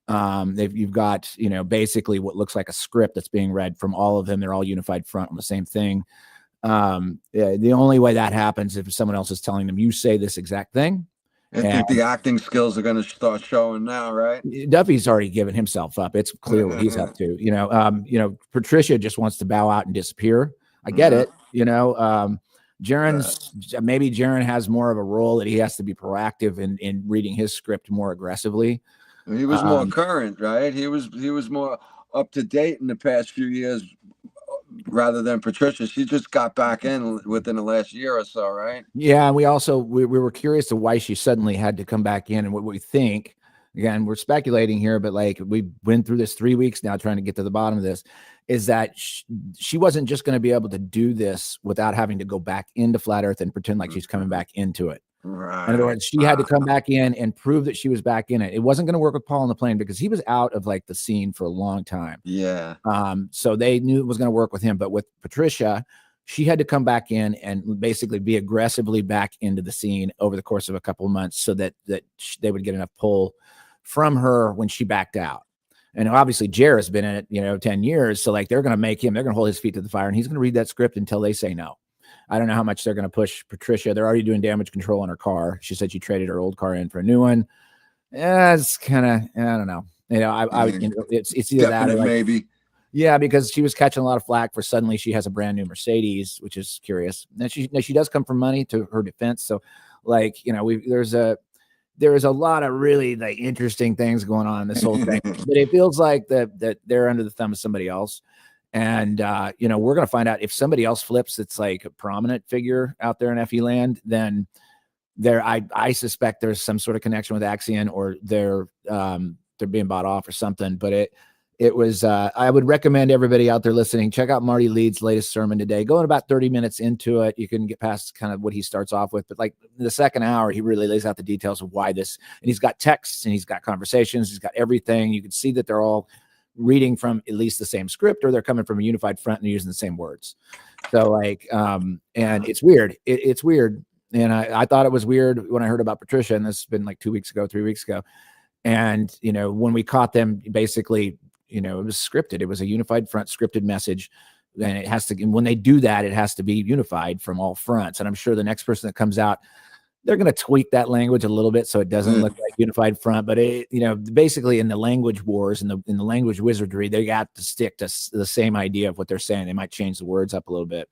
You've got, basically what looks like a script that's being read from all of them. They're all Unified Front on the same thing. The only way that happens if someone else is telling them, you say this exact thing. I think the acting skills are going to start showing now, right? Duffy's already given himself up. It's clear what he's up to. Patricia just wants to bow out and disappear. I get it. Maybe Jaron has more of a role that he has to be proactive in reading his script more aggressively. He was more current, right? He was more up to date in the past few years, rather than Patricia. She just got back in within the last year or so, right? Yeah, and we were curious to why she suddenly had to come back in, and what we think. Again, we're speculating here, but like, we went through this 3 weeks now trying to get to the bottom of this, is that she wasn't just going to be able to do this without having to go back into flat Earth and pretend like she's coming back into it. Right. In other words, she had to come back in and prove that she was back in it. It wasn't going to work with Paul on the plane because he was out of like the scene for a long time. Yeah. So they knew it was going to work with him, but with Patricia, she had to come back in and basically be aggressively back into the scene over the course of a couple of months so that they would get enough pull from her when she backed out. And obviously Jared's been in it, 10 years. So like, they're going to hold his feet to the fire, and he's going to read that script until they say no. I don't know how much they're going to push Patricia. They're already doing damage control on her car. She said she traded her old car in for a new one. Yeah, it's kind of, I don't know. You know, I you know, it's either that or Definite like, maybe. yeah, because she was catching a lot of flack for suddenly she has a brand new Mercedes, which is curious. And she does come from money, to her defense. So, like, you know, there's a lot of really like interesting things going on in this whole thing, but it feels like that they're under the thumb of somebody else. And you know, we're gonna find out if somebody else flips. It's like a prominent figure out there in FE land. Then I suspect there's some sort of connection with Axion, or they're being bought off or something. But it was I would recommend everybody out there listening, check out Marty Leeds' latest sermon today. Going about 30 minutes into it, you can get past kind of what he starts off with, but like the second hour, he really lays out the details of why this, and he's got texts and he's got conversations, he's got everything. You can see that they're all reading from at least the same script, or they're coming from a unified front and using the same words. So like, and it's weird. It's weird. And I thought it was weird when I heard about Patricia, and this has been like 3 weeks ago. And, you know, when we caught them, basically, you know, it was scripted. It was a unified front scripted message. And it has to, when they do that, it has to be unified from all fronts. And I'm sure the next person that comes out, they're going to tweak that language a little bit so it doesn't look like unified front. But it, you know, basically in the language wars and in the language wizardry, they got to stick to the same idea of what they're saying. They might change the words up a little bit,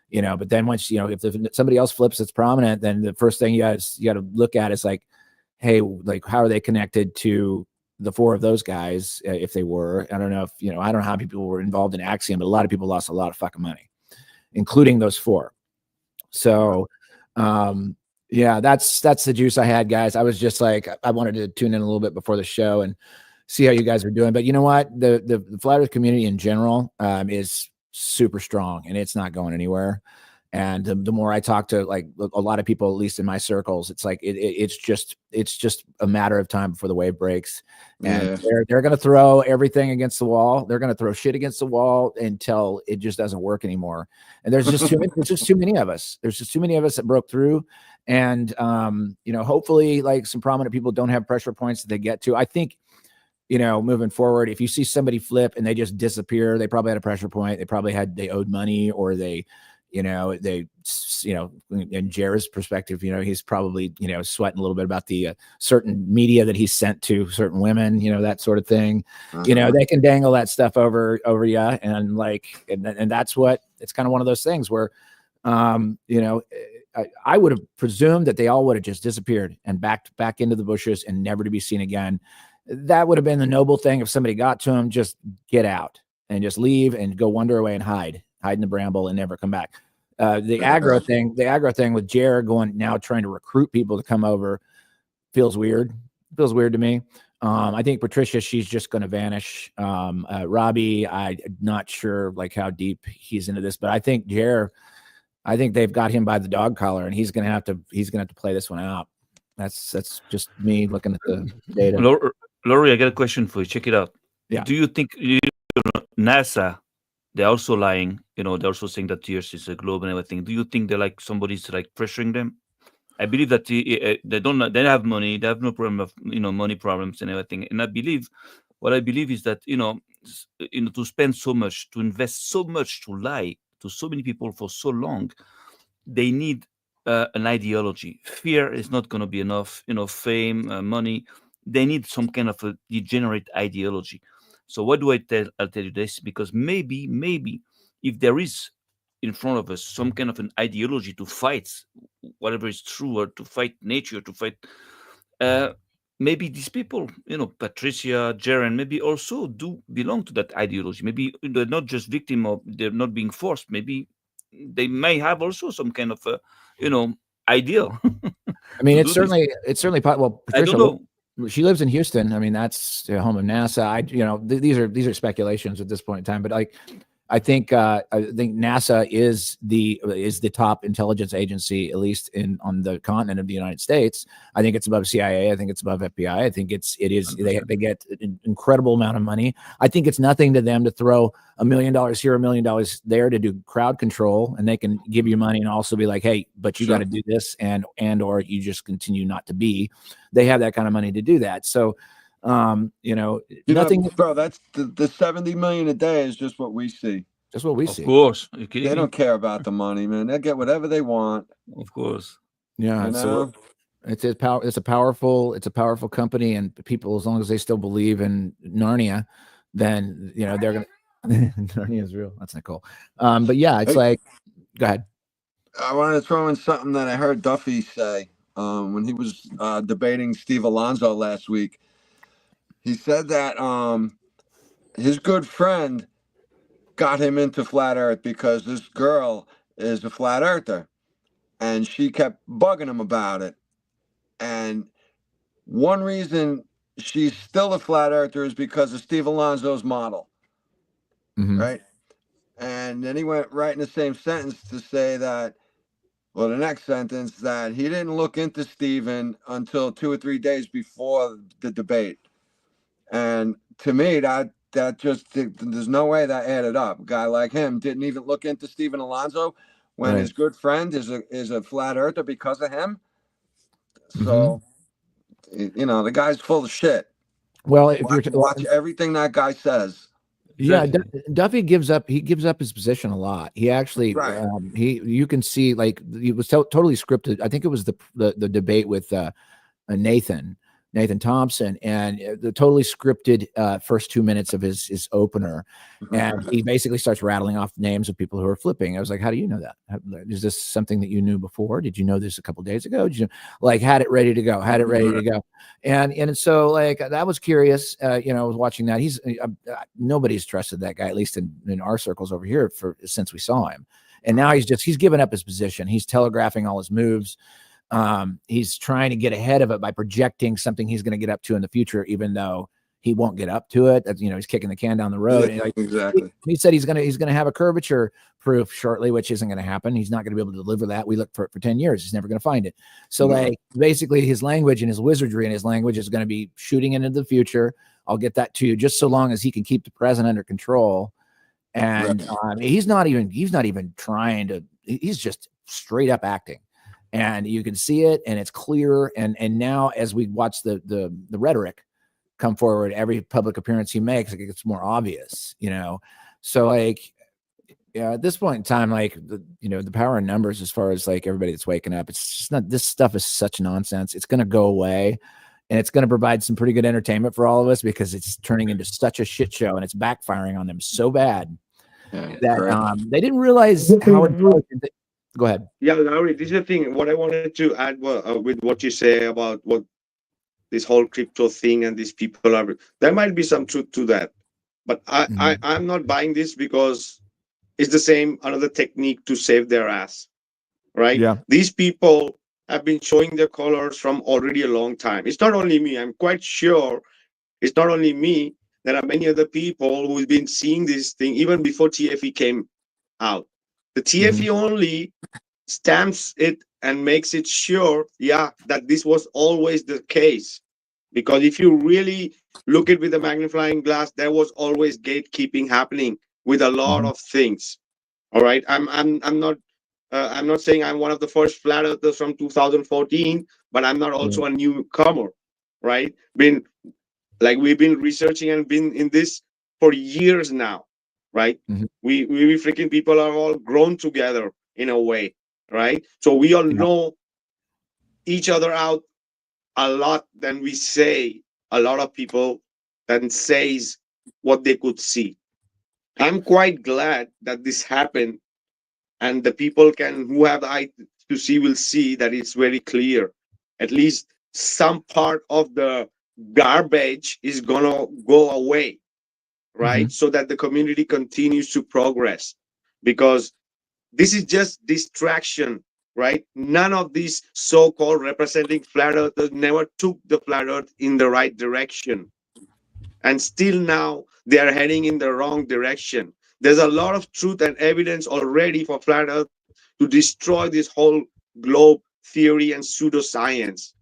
you know. But then once, you know, if somebody else flips that's prominent, then the first thing you got to look at is like, hey, like, how are they connected to the four of those guys? If they were, I don't know if, you know, I don't know how many people were involved in Axiom, but a lot of people lost a lot of fucking money, including those four. So, yeah, that's the juice I had, guys. I was just like, I wanted to tune in a little bit before the show and see how you guys are doing. But you know what? The flat earth community in general is super strong, and it's not going anywhere. And the more I talk to like a lot of people, at least in my circles, it's like it's just a matter of time before the wave breaks. And they're going to throw everything against the wall. They're going to throw shit against the wall until it just doesn't work anymore. And there's just too many of us. There's just too many of us that broke through. And you know, hopefully, like, some prominent people don't have pressure points that they get to. I think, you know, moving forward, if you see somebody flip and they just disappear, they probably had a pressure point. They owed money, or they, you know, in Jared's perspective, you know, he's probably, you know, sweating a little bit about the certain media that he's sent to certain women, you know, that sort of thing. You know, they can dangle that stuff over you, and like, and that's what, it's kind of one of those things where, you know, I would have presumed that they all would have just disappeared and back into the bushes and never to be seen again. That would have been the noble thing. If somebody got to him, just get out and just leave and go wander away and hide in the bramble and never come back. The aggro thing with Jared trying to recruit people to come over feels weird. Feels weird to me. I think Patricia, she's just going to vanish. Robbie, I'm not sure like how deep he's into this, but I think Jared, I think they've got him by the dog collar, and he's going to have to play this one out. That's just me looking at the data. Laurie, I got a question for you. Check it out. Yeah. Do you think NASA, they're also lying? You know, they're also saying that the Earth is a globe and everything. Do you think they're like somebody's like pressuring them? I believe that they have money. They have no problem of, you know, money problems and everything. And what I believe is that, you know, to spend so much, to invest so much, to lie to so many people for so long, they need an ideology. Fear is not going to be enough. You know, fame, money. They need some kind of a degenerate ideology. So what do I tell? I'll tell you this, because maybe if there is in front of us some kind of an ideology to fight whatever is true, or to fight nature, to fight, maybe these people, you know, Patricia, Jaren, maybe also do belong to that ideology. Maybe they're not just victim of, they're not being forced. Maybe they may have also some kind of a, you know, ideal. I mean, it's certainly well, Patricia, I don't know. She lives in Houston. I mean, that's the home of NASA. You know, these are speculations at this point in time, but like, I think NASA is the top intelligence agency, at least on the continent of the United States. I think it's above CIA. I think it's above FBI. I think it is. They get an incredible amount of money. I think it's nothing to them to throw $1 million here, $1 million there to do crowd control, and they can give you money and also be like, hey, but you got to do this, and or you just continue not to be. They have that kind of money to do that. So. You know, bro, that's the 70 million a day is just what we see. Just what we see. Of course. They don't care about the money, man. They get whatever they want. Of course. Yeah. You know? It's a powerful company, and people, as long as they still believe in Narnia, then they're gonna. Narnia is real. That's not cool. But yeah, it's like, go ahead. I wanted to throw in something that I heard Duffy say when he was debating Steve Alonso last week. He said that his good friend got him into flat Earth because this girl is a flat earther, and she kept bugging him about it. And one reason she's still a flat earther is because of Steve Alonso's model, right? And then he went right in the same sentence to say that, well, the next sentence, that he didn't look into Steven until 2 or 3 days before the debate. And to me, that just, there's no way that added up. A guy like him didn't even look into Steven Alonso when his good friend is a flat earther because of him. So, the guy's full of shit. Well, if watch everything that guy says. Yeah, Duffy gives up. He gives up his position a lot. He actually, you can see, like, he was totally scripted. I think it was the debate with Nathan Thompson, and the totally scripted first 2 minutes of his opener, and he basically starts rattling off names of people who are flipping. I was like, how do you know that? Is this something that you knew before? Did you know this a couple days ago? Did you had it ready to go? And so, like, that was curious. I was watching that. He's nobody's trusted that guy, at least in our circles over here, since we saw him. And now he's given up his position. He's telegraphing all his moves. He's trying to get ahead of it by projecting something he's going to get up to in the future, even though he won't get up to it. He's kicking the can down the road. Yeah, exactly. He said he's gonna have a curvature proof shortly, which isn't going to happen. He's not going to be able to deliver that. We looked for it for 10 years. He's never going to find it. So like, basically his language and his wizardry and his language is going to be shooting into the future. I'll get that to you, just so long as he can keep the present under control. And he's not even trying to. He's just straight up acting. And you can see it, and it's clear. And now, as we watch the rhetoric come forward, every public appearance he makes, it gets more obvious, So, like, at this point in time, like, the power in numbers, as far as like everybody that's waking up, it's just not. This stuff is such nonsense. It's going to go away, and it's going to provide some pretty good entertainment for all of us, because it's turning into such a shit show, and it's backfiring on them so bad that they didn't realize how intelligent. Go ahead. Yeah, Larry, this is the thing. What I wanted to add with what you say about what this whole crypto thing and these people are, there might be some truth to that. But I'm not buying this, because it's the same, another technique to save their ass, right? Yeah. These people have been showing their colors from already a long time. It's not only me. I'm quite sure it's not only me. There are many other people who've been seeing this thing even before TFE came out. The TFE only stamps it and makes it sure, that this was always the case. Because if you really look at with a magnifying glass, there was always gatekeeping happening with a lot of things. All right, I'm not saying I'm one of the first flat earthers from 2014, but I'm not also a newcomer, right? We've been researching and been in this for years now, right? We freaking people are all grown together in a way, right? So we all know each other out a lot than we say. A lot of people then says what they could see. I'm quite glad that this happened, and the people who have the eye to see will see that it's very clear. At least some part of the garbage is gonna go away, right? So that the community continues to progress, because this is just distraction, right? None of these so-called representing flat earthers never took the flat earth in the right direction, and still now they are heading in the wrong direction. There's a lot of truth and evidence already for flat earth to destroy this whole globe theory and pseudoscience.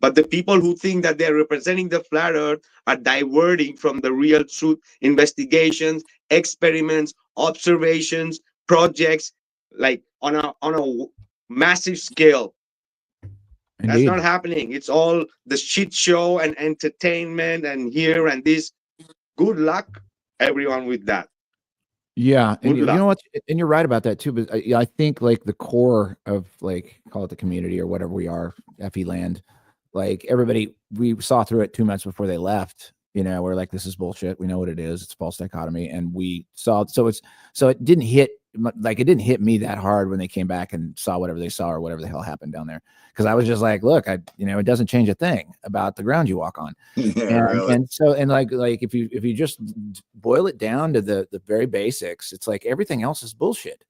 But the people who think that they're representing the flat earth are diverting from the real truth. Investigations, experiments, observations, projects, like on a massive scale. That's not happening. It's all the shit show and entertainment and here and this. Good luck, everyone, with that. Yeah, and Good you luck. know what? And you're right about that too. But I think like the core of like call it the community or whatever we are, FE land, like everybody, we saw through it 2 months before they left. You know, we're like, this is bullshit. We know what it is. It's false dichotomy, and we saw. So it didn't hit like it didn't hit me that hard when they came back and saw whatever they saw or whatever the hell happened down there. Because I was just like, look, it doesn't change a thing about the ground you walk on. Yeah, really. And so like if you just boil it down to the very basics, it's like everything else is bullshit,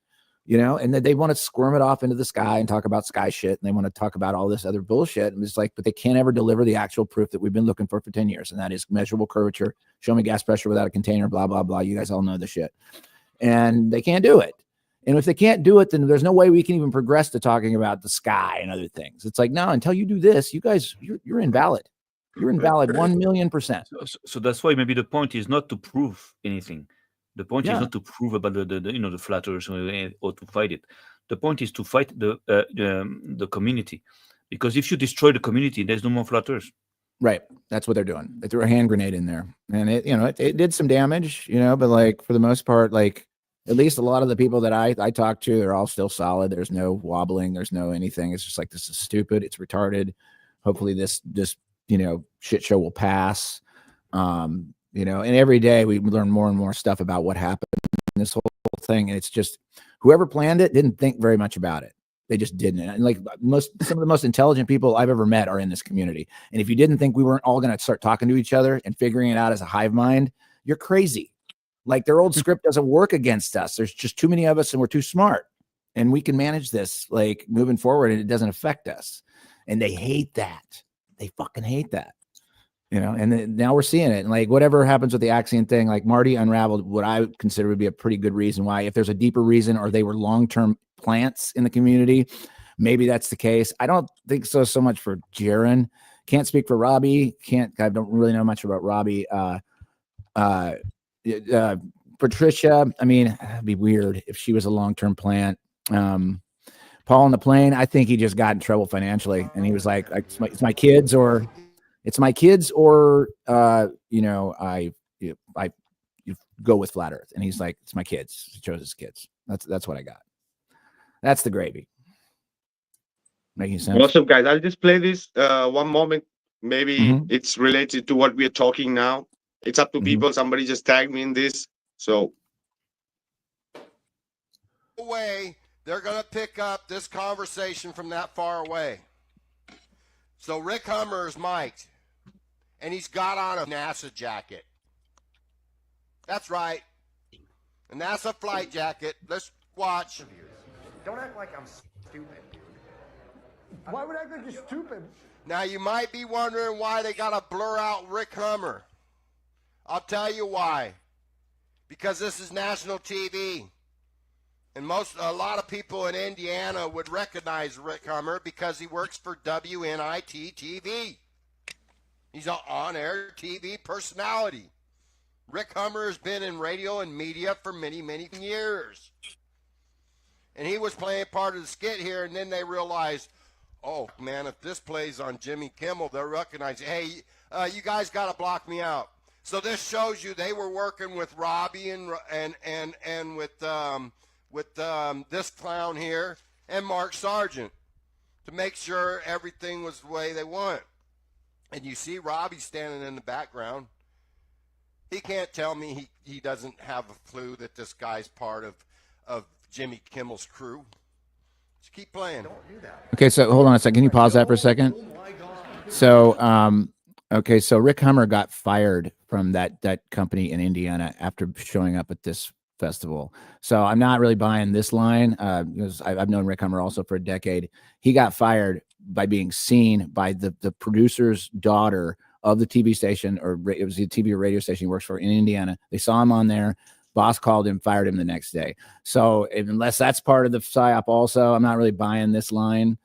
and then they want to squirm it off into the sky and talk about sky shit, and they want to talk about all this other bullshit, and it's like, but they can't ever deliver the actual proof that we've been looking for 10 years, and that is measurable curvature, show me gas pressure without a container, blah blah blah. You guys all know the shit, and they can't do it. And if they can't do it, then there's no way we can even progress to talking about the sky and other things. It's like, no, until you do this, you guys, you're invalid. You're invalid 1,000,000%. So that's why maybe the point is not to prove anything. The point is Yeah. not to prove about the flat earth or to fight it. The point is to fight the community, because if you destroy the community, there's no more flat earth. Right. That's what they're doing. They threw a hand grenade in there, and it did some damage, but like for the most part, like at least a lot of the people that I talked to, they're all still solid. There's no wobbling. There's no anything. It's just like, this is stupid. It's retarded. Hopefully this shit show will pass. And every day we learn more and more stuff about what happened in this whole thing. And it's just, whoever planned it didn't think very much about it. They just didn't. And like some of the most intelligent people I've ever met are in this community. And if you didn't think we weren't all going to start talking to each other and figuring it out as a hive mind, you're crazy. Like their old script doesn't work against us. There's just too many of us and we're too smart, and we can manage this like moving forward, and it doesn't affect us. And they hate that. They fucking hate that, and then now we're seeing it. And like whatever happens with the Axion thing, like Marty unraveled what I consider would be a pretty good reason why, if there's a deeper reason, or they were long-term plants in the community, maybe that's the case. I don't think so much for Jaron. Can't speak for Robbie. I don't really know much about Robbie. Patricia, I mean, it'd be weird if she was a long-term plant. Paul on the plane, I think he just got in trouble financially, and he was like it's my kids, or I go with flat earth. And he's like, it's my kids. He chose his kids. That's what I got. That's the gravy. Making sense? Awesome, guys. I'll just play this one moment. Maybe it's related to what we're talking now. It's up to people. Somebody just tagged me in this. So way they're going to pick up this conversation from that far away. So Rick Hummer is mic'd, and he's got on a NASA jacket. That's right. A NASA flight jacket. Let's watch. Don't act like I'm stupid. Why would I act like you're stupid? Now, you might be wondering why they got to blur out Rick Hummer. I'll tell you why. Because this is national TV. And a lot of people in Indiana would recognize Rick Hummer because he works for WNIT TV. He's an on-air TV personality. Rick Hummer has been in radio and media for many, many years. And he was playing part of the skit here, and then they realized, oh, man, if this plays on Jimmy Kimmel, they'll recognize, hey, you guys got to block me out. So this shows you they were working with Robbie and with this clown here and Mark Sargent to make sure everything was the way they want. And you see Robbie standing in the background. He can't tell me he doesn't have a clue that this guy's part of Jimmy Kimmel's crew. Just keep playing. Don't do that. Okay, so hold on a second. Can you pause that for a second? Oh my God. So, okay, so Rick Hummer got fired from that company in Indiana after showing up at this festival. So I'm not really buying this line because I've known Rick Hummer also for a decade. He got fired by being seen by the producer's daughter of the TV station, or it was the TV or radio station he works for in Indiana. They saw him on there. Boss called him, fired him the next day. So unless that's part of the psyop also, I'm not really buying this line.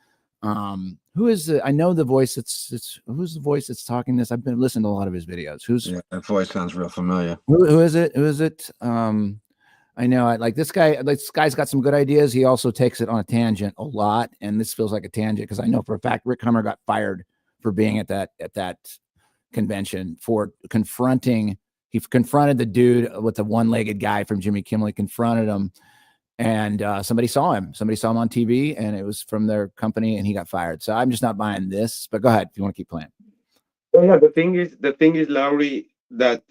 Who is I know the voice who's the voice that's talking this? I've been listening to a lot of his videos. That voice sounds real familiar. Who is it? I know like this guy. This guy's got some good ideas. He also takes it on a tangent a lot, and this feels like a tangent because I know for a fact Rick Hummer got fired for being at that convention for confronting He confronted the dude with the one-legged guy from Jimmy Kimmel. He confronted him, and somebody saw him. Somebody saw him on TV, and it was from their company, and he got fired. So I'm just not buying this. But go ahead if you want to keep playing. Oh, yeah, the thing is, Lowry, that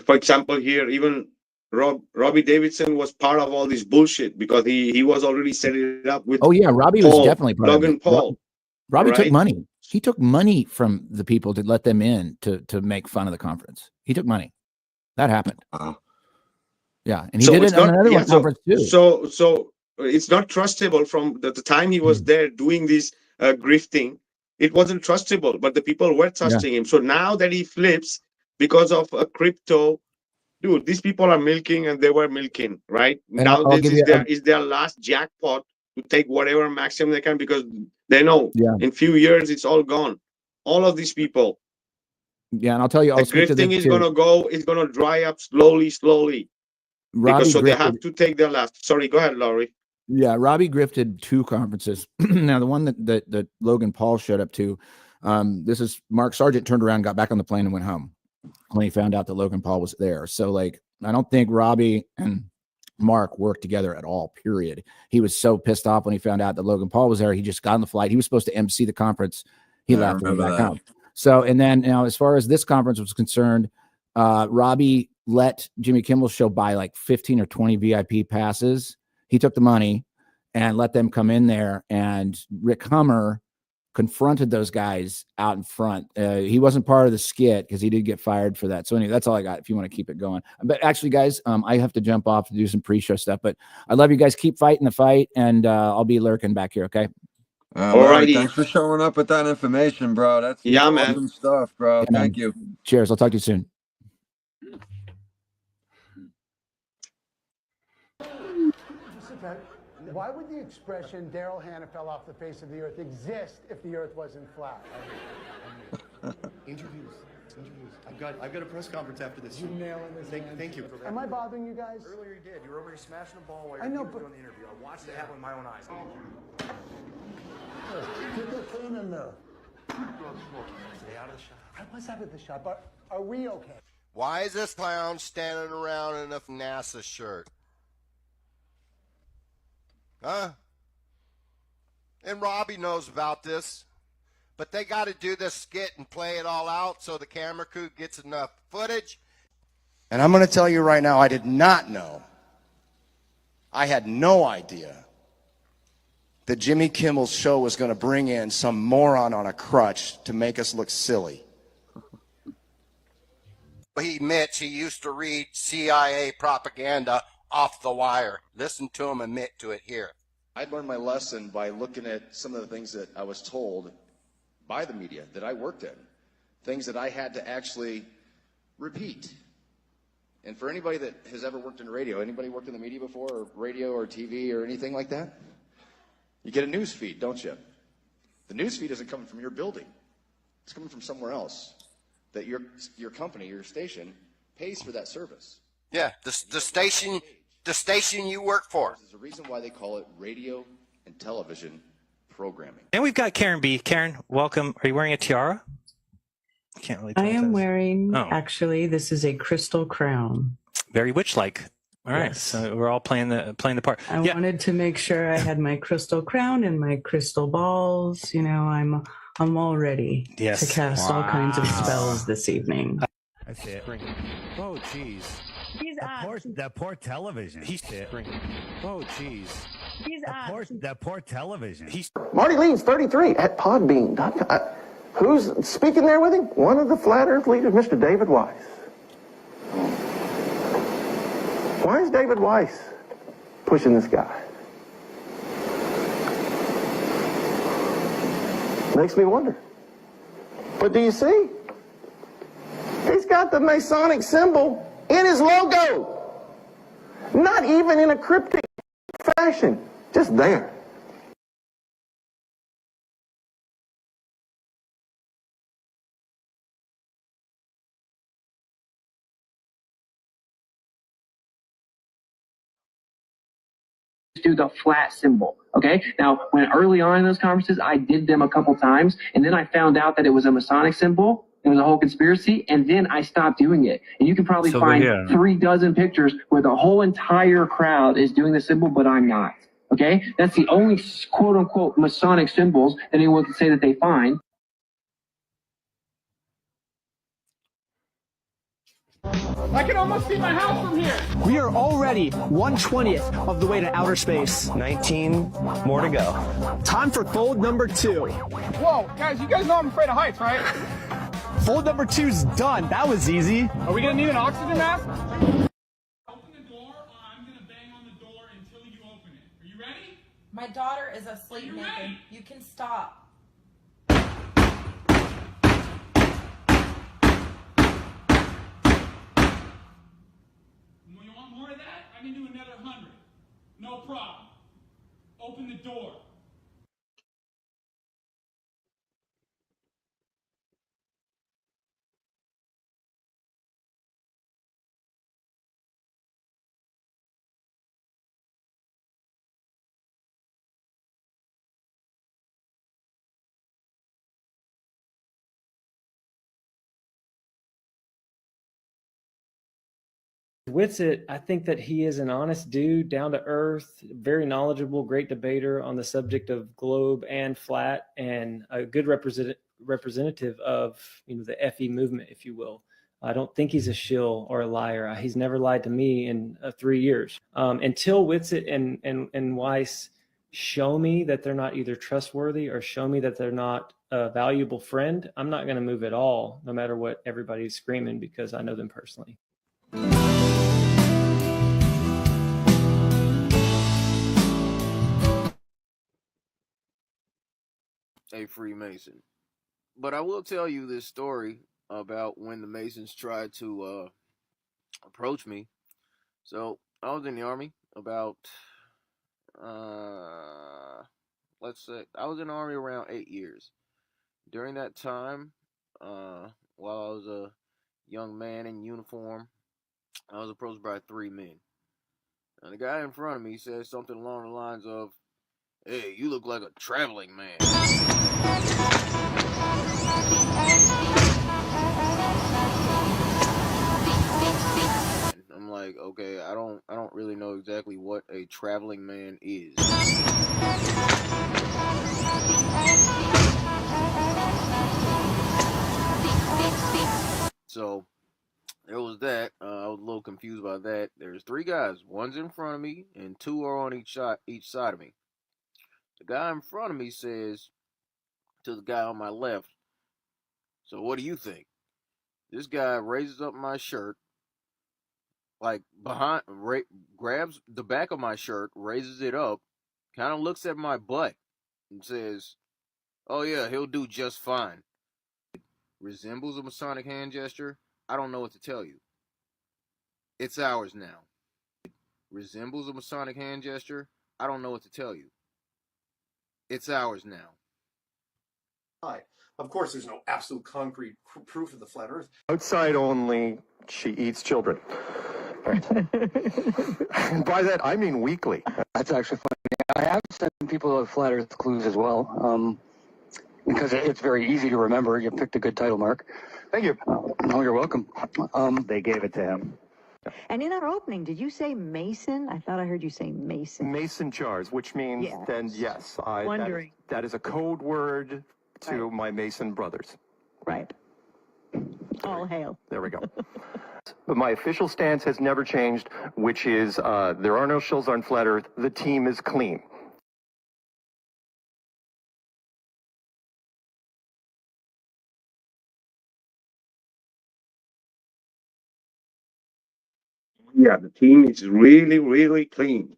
for example here, even Robbie Davidson was part of all this bullshit because he was already setting it up with. Oh yeah, Robbie was definitely part Logan of it. Paul. Robbie took right? money. He took money from the people to let them in to make fun of the conference. He took money. That happened. Yeah, and he did it on another conference too. So it's not trustable from the time he was there doing this grifting. It wasn't trustable, but the people were trusting him. So now that he flips because of a crypto, dude, these people are milking, and they were milking, right? And now I'll this is their last jackpot to take whatever maximum they can, because they know in few years it's all gone. All of these people. Yeah, and I'll tell you, The grifting is gonna dry up slowly. Because so they have to take their last. Sorry, go ahead, Laurie. Yeah, Robbie grifted 2 conferences. Now, the one that Logan Paul showed up to, this is Mark Sargent turned around, got back on the plane, and went home when he found out that Logan Paul was there. So, like, I don't think Robbie and Mark worked together at all, period. He was so pissed off when he found out that Logan Paul was there. He just got on the flight. He was supposed to MC the conference. He left and went back home. So, and then, now, as far as this conference was concerned, Robbie let Jimmy Kimmel show buy like 15 or 20 VIP passes. He took the money and let them come in there, and Rick Hummer confronted those guys out in front. He wasn't part of the skit because he did get fired for that. So anyway, that's all I got if you want to keep it going. But actually, guys, I have to jump off to do some pre-show stuff, but I love you guys. Keep fighting the fight, and I'll be lurking back here, okay? All right, thanks for showing up with that information, bro. That's awesome stuff, bro. Thank you. Cheers. I'll talk to you soon. Why would the expression Daryl Hannah fell off the face of the earth exist if the earth wasn't flat? Interviews. I've got a press conference after this. You nailing this. Thank you. Am I bothering you guys? Earlier you did. You were over here smashing a ball while I you know, were but doing the interview. I watched it happen with my own eyes. Get that cane in there. Stay out of the shot. I was out of the shot, but are we okay? Why is this clown standing around in a NASA shirt? Huh? And Robbie knows about this. But they got to do this skit and play it all out so the camera crew gets enough footage. And I'm going to tell you right now, I did not know. I had no idea that Jimmy Kimmel's show was going to bring in some moron on a crutch to make us look silly. He admits he used to read CIA propaganda off the wire. Listen to him admit to it here. I learned my lesson by looking at some of the things that I was told by the media that I worked in, things that I had to actually repeat. And for anybody that has ever worked in radio, anybody worked in the media before, or radio or TV or anything like that? You get a news feed, don't you? The news feed isn't coming from your building. It's coming from somewhere else that your company, your station, pays for that service. Yeah, the station you work for. There's a reason why they call it radio and television programming. And we've got Karen B. Karen, welcome. Are you wearing a tiara? I can't really tell. I am wearing, actually, this is a crystal crown. Very witch-like. All right, so we're all playing the part. I wanted to make sure I had my crystal crown and my crystal balls. You know, I'm all ready to cast all kinds of spells this evening. I see it. Oh, jeez. That poor television. Oh, jeez. That poor television. Marty Leeds, 33, at Podbean. Who's speaking there with him? One of the flat earth leaders, Mr. David Weiss. Why is David Weiss pushing this guy? Makes me wonder. But do you see? He's got the Masonic symbol in his logo. Not even in a cryptic fashion. Just there. Do the flat symbol. Okay. Now, when early on in those conferences, I did them a couple times, and then I found out that it was a Masonic symbol. It was a whole conspiracy, and then I stopped doing it. And you can probably find 36 pictures where the whole entire crowd is doing the symbol, but I'm not. Okay? That's the only quote-unquote Masonic symbols that anyone can say that they find. I can almost see my house from here. We are already 1/20th of the way to outer space. 19 more to go. Time for fold number 2. Whoa, guys, you guys know I'm afraid of heights, right? Fold number 2's done. That was easy. Are we gonna need an oxygen mask? Open the door, or I'm gonna bang on the door until you open it. Are you ready? My daughter is asleep, Nathan. You can stop. You want more of that? I can do another 100. No problem. Open the door. Witsit, I think that he is an honest dude, down to earth, very knowledgeable, great debater on the subject of globe and flat, and a good representative of the FE movement, if you will. I don't think he's a shill or a liar. He's never lied to me in 3 years. Until Witsit and Weiss show me that they're not either trustworthy or show me that they're not a valuable friend, I'm not going to move at all, no matter what everybody's screaming, because I know them personally. A Freemason. But I will tell you this story about when the Masons tried to approach me. So I was in the Army about, let's say, I was in the Army around 8 years. During that time, while I was a young man in uniform, I was approached by 3 men. And the guy in front of me said something along the lines of, "Hey, you look like a traveling man." I'm like, okay, I don't really know exactly what a traveling man is. So there was that. I was a little confused by that. There's 3 guys. One's in front of me, and 2 are on each side of me. The guy in front of me says to the guy on my left, "So what do you think?" This guy raises up my shirt, like grabs the back of my shirt, raises it up, kind of looks at my butt, and says, "Oh yeah, he'll do just fine." Resembles a Masonic hand gesture? I don't know what to tell you. It's ours now. Resembles a Masonic hand gesture? I don't know what to tell you. It's ours now. Of course, there's no absolute concrete proof of the flat Earth. Outside only, she eats children. And by that, I mean weekly. That's actually funny. I have sent people flat Earth clues as well, because it's very easy to remember. You picked a good title, Mark. Thank you. No, you're welcome. They gave it to him. And in our opening, did you say Mason? I thought I heard you say Mason. Mason jars, which means then yes. Wondering. That is a code word to my Mason brothers. Right. All hail. There we go. But my official stance has never changed, which is there are no shills on flat Earth. The team is clean. Yeah, the team is really, really clean.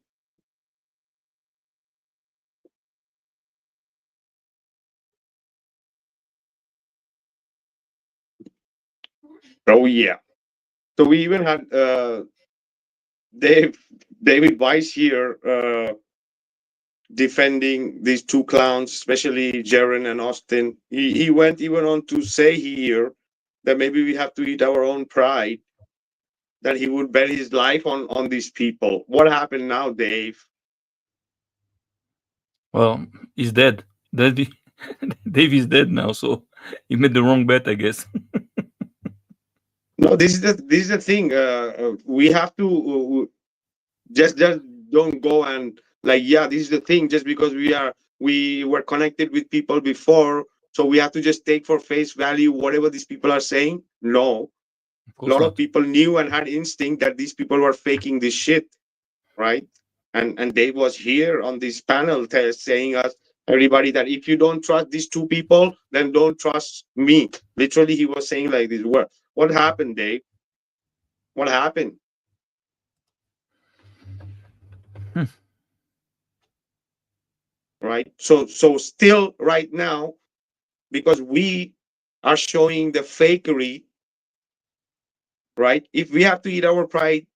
Oh yeah. So we even had David Weiss here defending these 2 clowns, especially Jaren and Austin. He went even on to say here that maybe we have to eat our own pride, that he would bet his life on these people. What happened now, Dave? Well, he's dead. Dave is dead now, so You made the wrong bet, I guess. No, this is the thing. We have to just don't go and like, yeah, this is the thing. Just because we were connected with people before, so we have to just take for face value whatever these people are saying. No, a lot of people knew and had instinct that these people were faking this shit, right? And Dave was here on this panel saying us everybody that if you don't trust these two people, then don't trust me. Literally, he was saying like this. What happened, Dave? What happened? Right. So still right now, because we are showing the fakery, right? If we have to eat our pride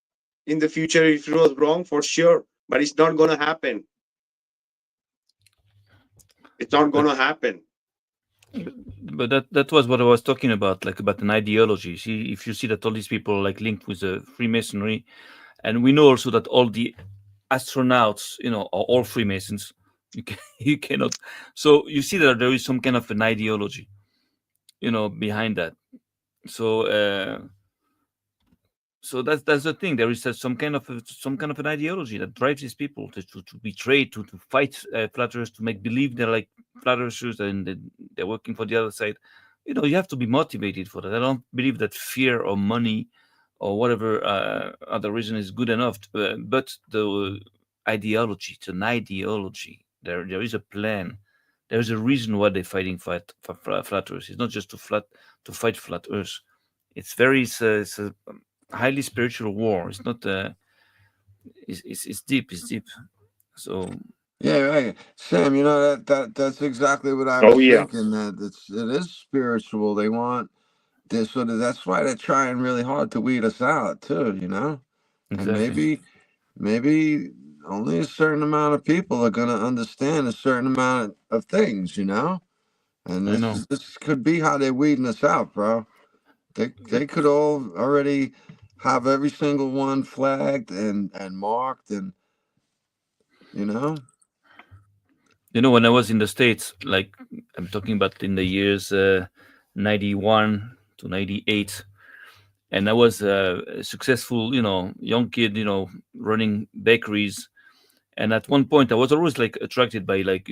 in the future, if it was wrong, for sure, but it's not going to happen. It's not going to happen. But that was what I was talking about, like about an ideology. See, if you see that all these people are like linked with the Freemasonry, and we know also that all the astronauts, are all Freemasons. You cannot. So you see that there is some kind of an ideology, behind that. So that's the thing. There is some kind of an ideology that drives these people to betray, to fight flat earthers, to make believe they're like flat earthers and they're working for the other side. You have to be motivated for that. I don't believe that fear or money or whatever other reason is good enough. But the ideology, it's an ideology. There is a plan. There is a reason why they're fighting for flat earth. It's not just to fight flat earth. It's a highly spiritual war. It's not it's deep. It's deep. So yeah, right, Sam. That's exactly what I was thinking. That it is spiritual. They want this, so that's why they're trying really hard to weed us out too. Exactly. And maybe only a certain amount of people are going to understand a certain amount of things. And this could be how they're weeding us out, bro. They could all already have every single one flagged and marked, and when I was in the States, like I'm talking about in the years 91 to 98, and I was a successful, young kid, running bakeries. And at one point I was always like attracted by like,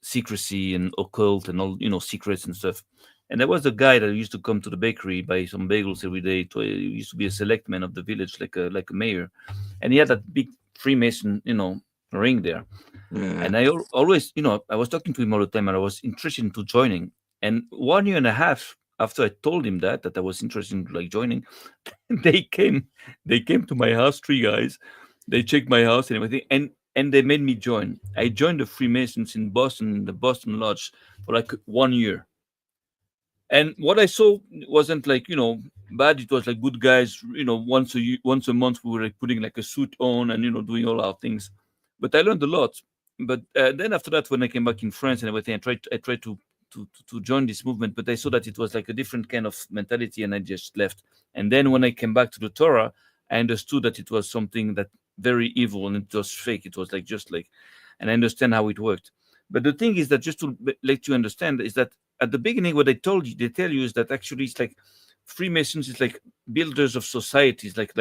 secrecy and occult and all, secrets and stuff. And there was a guy that used to come to the bakery, buy some bagels every day. He used to be a select man of the village, like a mayor. And he had that big Freemason, ring there. Yeah. And I always, I was talking to him all the time, and I was interested into joining. And 1 year and a half after I told him that I was interested in like joining, they came to my house, 3 guys. They checked my house and everything, and they made me join. I joined the Freemasons in Boston, in the Boston Lodge, for like 1 year. And what I saw wasn't like, bad. It was like good guys, once a month we were like putting like a suit on and, doing all our things. But I learned a lot. But then after that, when I came back in France and everything, I tried to join this movement, but I saw that it was like a different kind of mentality, and I just left. And then when I came back to the Torah, I understood that it was something that very evil and it was fake. It was like and I understand how it worked. But the thing is that, just to let you understand, is that at the beginning, what they tell you is that actually it's like Freemasons is like builders of societies. Like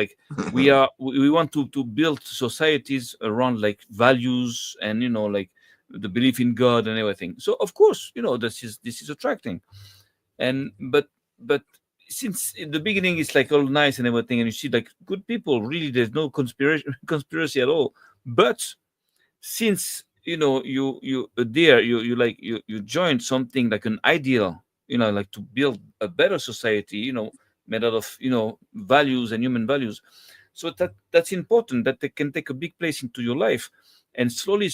we want to build societies around like values and like the belief in God and everything. So of course, this is attracting. And but since in the beginning it's like all nice and everything, and you see like good people, really there's no conspiracy at all. But since you adhere, you join something like an ideal, like to build a better society, made out of values and human values. So that's important, that they can take a big place into your life, and slowly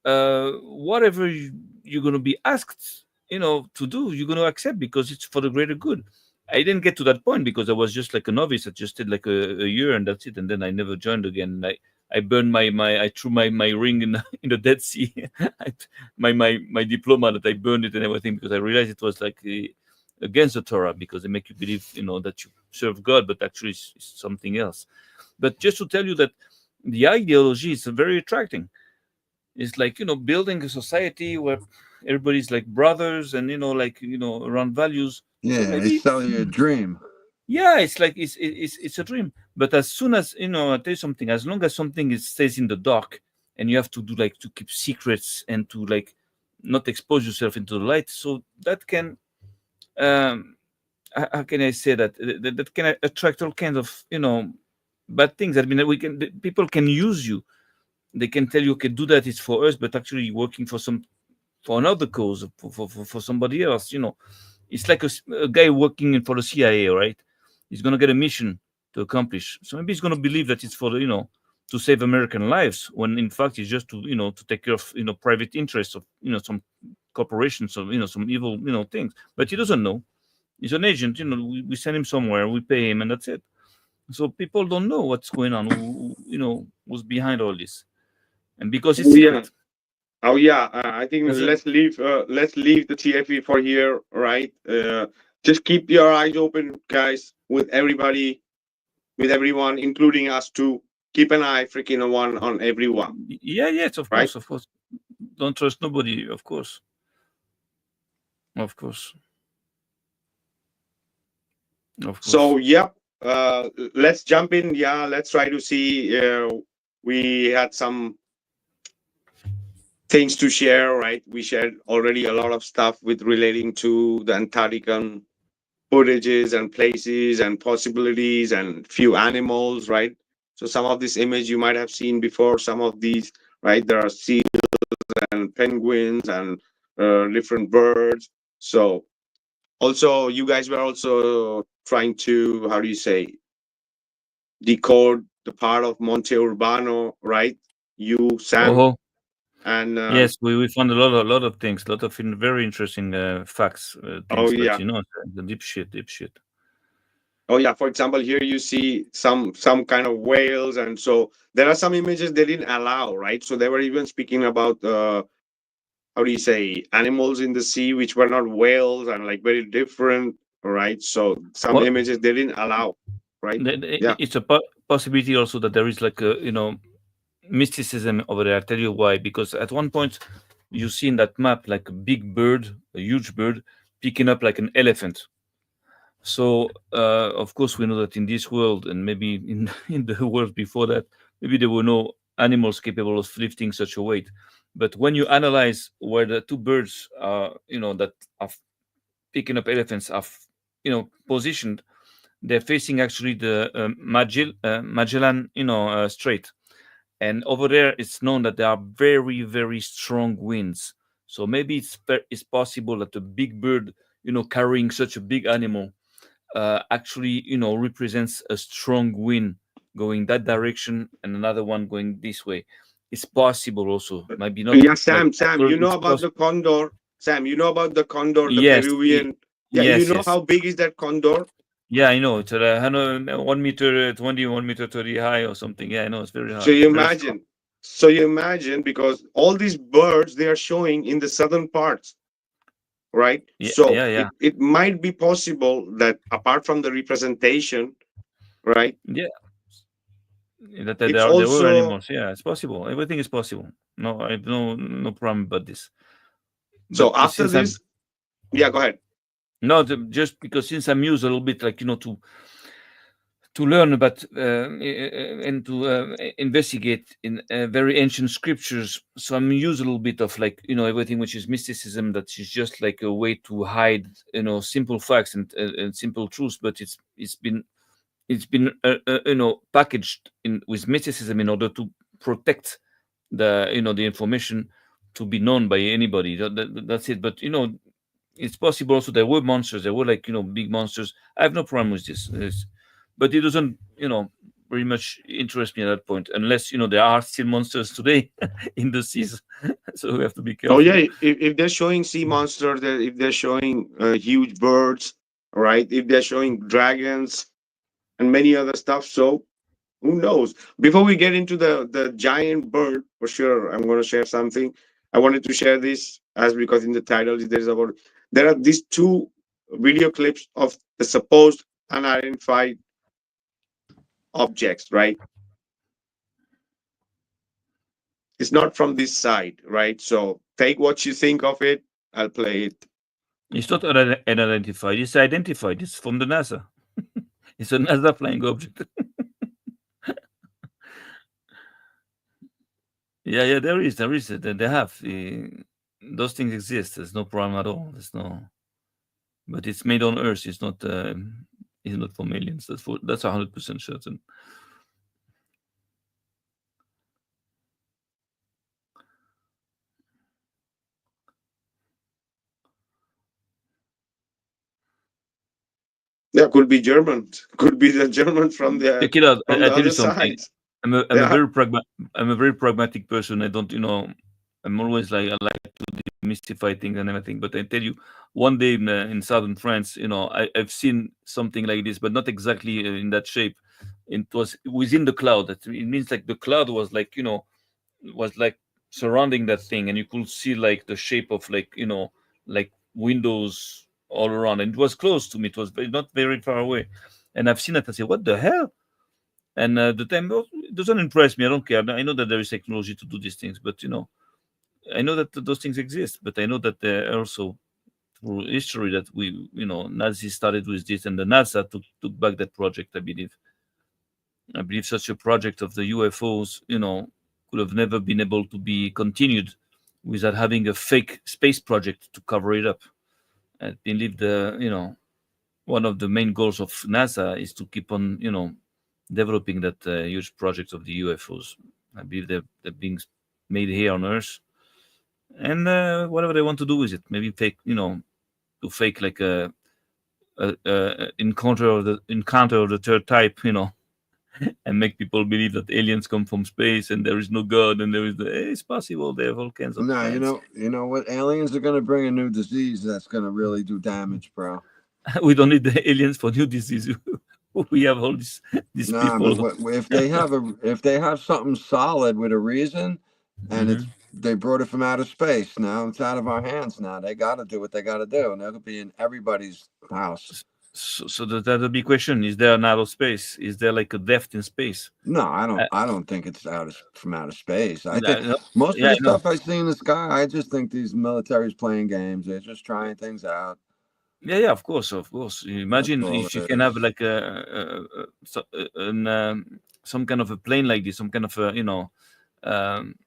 whatever you're going to be asked to do, you're going to accept, because it's for the greater good. I didn't get to that point because I was just like a novice. I just did like a year and that's it, and then I never joined again. I burned I threw my ring in the Dead Sea. my diploma, that I burned it and everything, because I realized it was like against the Torah, because they make you believe that you serve God, but actually it's something else. But just to tell you that the ideology is very attracting. It's like building a society where everybody's like brothers, and like around values. Yeah, So they maybe sell you a dream. yeah, it's like it's a dream. But as soon as I tell you something, as long as something stays in the dark, and you have to do like to keep secrets and to like not expose yourself into the light, so that can how can I say that can attract all kinds of bad things. I mean, people can use you. They can tell you, okay, do that, it's for us, but actually working for another cause, for somebody else. It's like a guy working for the CIA, right? He's gonna get a mission to accomplish. So maybe he's gonna believe that it's for to save American lives, when in fact it's just to take care of private interests of some corporations, or some evil things. But he doesn't know. He's an agent. We send him somewhere, we pay him, and that's it. So people don't know what's going on, who's behind all this, and because it's secret. Oh yeah, I think let's leave the TFE for here, right? Just keep your eyes open, guys, with everybody, with everyone, including us too. Keep an eye freaking on everyone. Yeah, yes, of course, of course. Don't trust nobody, of course. Of course. Of course. So yeah, let's jump in. Yeah, let's try to see. We had some things to share, right? We shared already a lot of stuff with relating to the Antarctican footages and places and possibilities and few animals, right? So some of this image you might have seen before. Some of these, right? There are seals and penguins and different birds. So also, you guys were also trying to, how do you say, decode the part of Monte Urbano, right? You, Sam, and yes, we found a lot of things, a lot of very interesting facts. Things, yeah, but the deep shit. Oh yeah, for example, here you see some kind of whales, and so there are some images they didn't allow, right? So they were even speaking about how do you say, animals in the sea which were not whales and like very different, right? So some images they didn't allow, right? Yeah. It's a possibility also that there is like a mysticism over there. I'll tell you why. Because at one point you see in that map like a big bird, a huge bird, picking up like an elephant. So of course we know that in this world, and maybe in the world before that, maybe there were no animals capable of lifting such a weight. But when you analyze where the two birds are, that are picking up elephants are, positioned, they're facing actually the Magellan, Strait. And over there, it's known that there are very, very strong winds. So maybe it's possible that a big bird, carrying such a big animal, actually, represents a strong wind going that direction and another one going this way. It's possible also. Maybe not. Yeah, Sam, you know about the condor. Sam, you know about the condor, the Peruvian. You know how big is that condor? Yeah, I know. It's 1 meter 20, 1 meter 30 high or something. Yeah, I know. It's very high. So you imagine, because all these birds, they are showing in the southern parts, right? It might be possible that apart from the representation, right? Yeah. That there were animals. Yeah, it's possible. Everything is possible. No, I have no problem about this. So after this, yeah, go ahead. No, just because since I'm used a little bit, like to learn about and to investigate in very ancient scriptures, so I'm used a little bit of like everything which is mysticism, that is just like a way to hide simple facts and simple truths, but it's been packaged with mysticism in order to protect the the information to be known by anybody. That's it. But it's possible also there were monsters. There were like big monsters. I have no problem with this. But it doesn't very much interest me at that point, unless there are still monsters today in the seas. So we have to be careful. Oh yeah, if they're showing sea monsters, if they're showing huge birds, right? If they're showing dragons and many other stuff, so who knows? Before we get into the giant bird, for sure, I'm going to share something. I wanted to share this because in the title there are these two video clips of the supposed unidentified objects, right? It's not from this side, right? So take what you think of it, I'll play it. It's not unidentified. It's identified. It's from the NASA. It's a NASA flying object. Yeah, there is. They have. Those things exist. There's no problem at all. There's no. But it's made on Earth. It's not. It's not from aliens. That's 100% certain. Yeah, could be German. Could be the German from the Check it out. from I the tell you other something. side. I'm a very pragmatic person. I don't, I'm always like I like to demystify things and everything. But I tell you, one day in southern France, I've seen something like this, but not exactly in that shape. It was within the cloud. It means like the cloud was like was like surrounding that thing, and you could see like the shape of like windows all around, and it was close to me. It was not very far away, and I've seen it. I say, what the hell? And the time it doesn't impress me. I don't care. I know that there is technology to do these things, but I know that those things exist. But I know that there are also through history that we, Nazis started with this, and the NASA took back that project. I believe such a project of the UFOs, could have never been able to be continued without having a fake space project to cover it up. I believe one of the main goals of NASA is to keep on, developing that huge project of the UFOs. I believe they're being made here on Earth, and whatever they want to do with it, maybe fake, to fake like a encounter of the third type, and make people believe that aliens come from space and there is no God and there is it's possible. They have all kinds of No, plans. you know what? Aliens are going to bring a new disease that's going to really do damage, bro. We don't need the aliens for new disease. We have all these people. But if they have something solid with a reason, and they brought it from outer space. Now it's out of our hands. Now they got to do what they got to do, and that'll be in everybody's house. So that's the big question: is there an outer space? Is there like a depth in space? No, I don't think it's from outer space. I think most of the stuff I see in the sky, I just think these militaries playing games. They're just trying things out. Yeah, of course. Imagine if you can have like some kind of a plane like this, some kind of a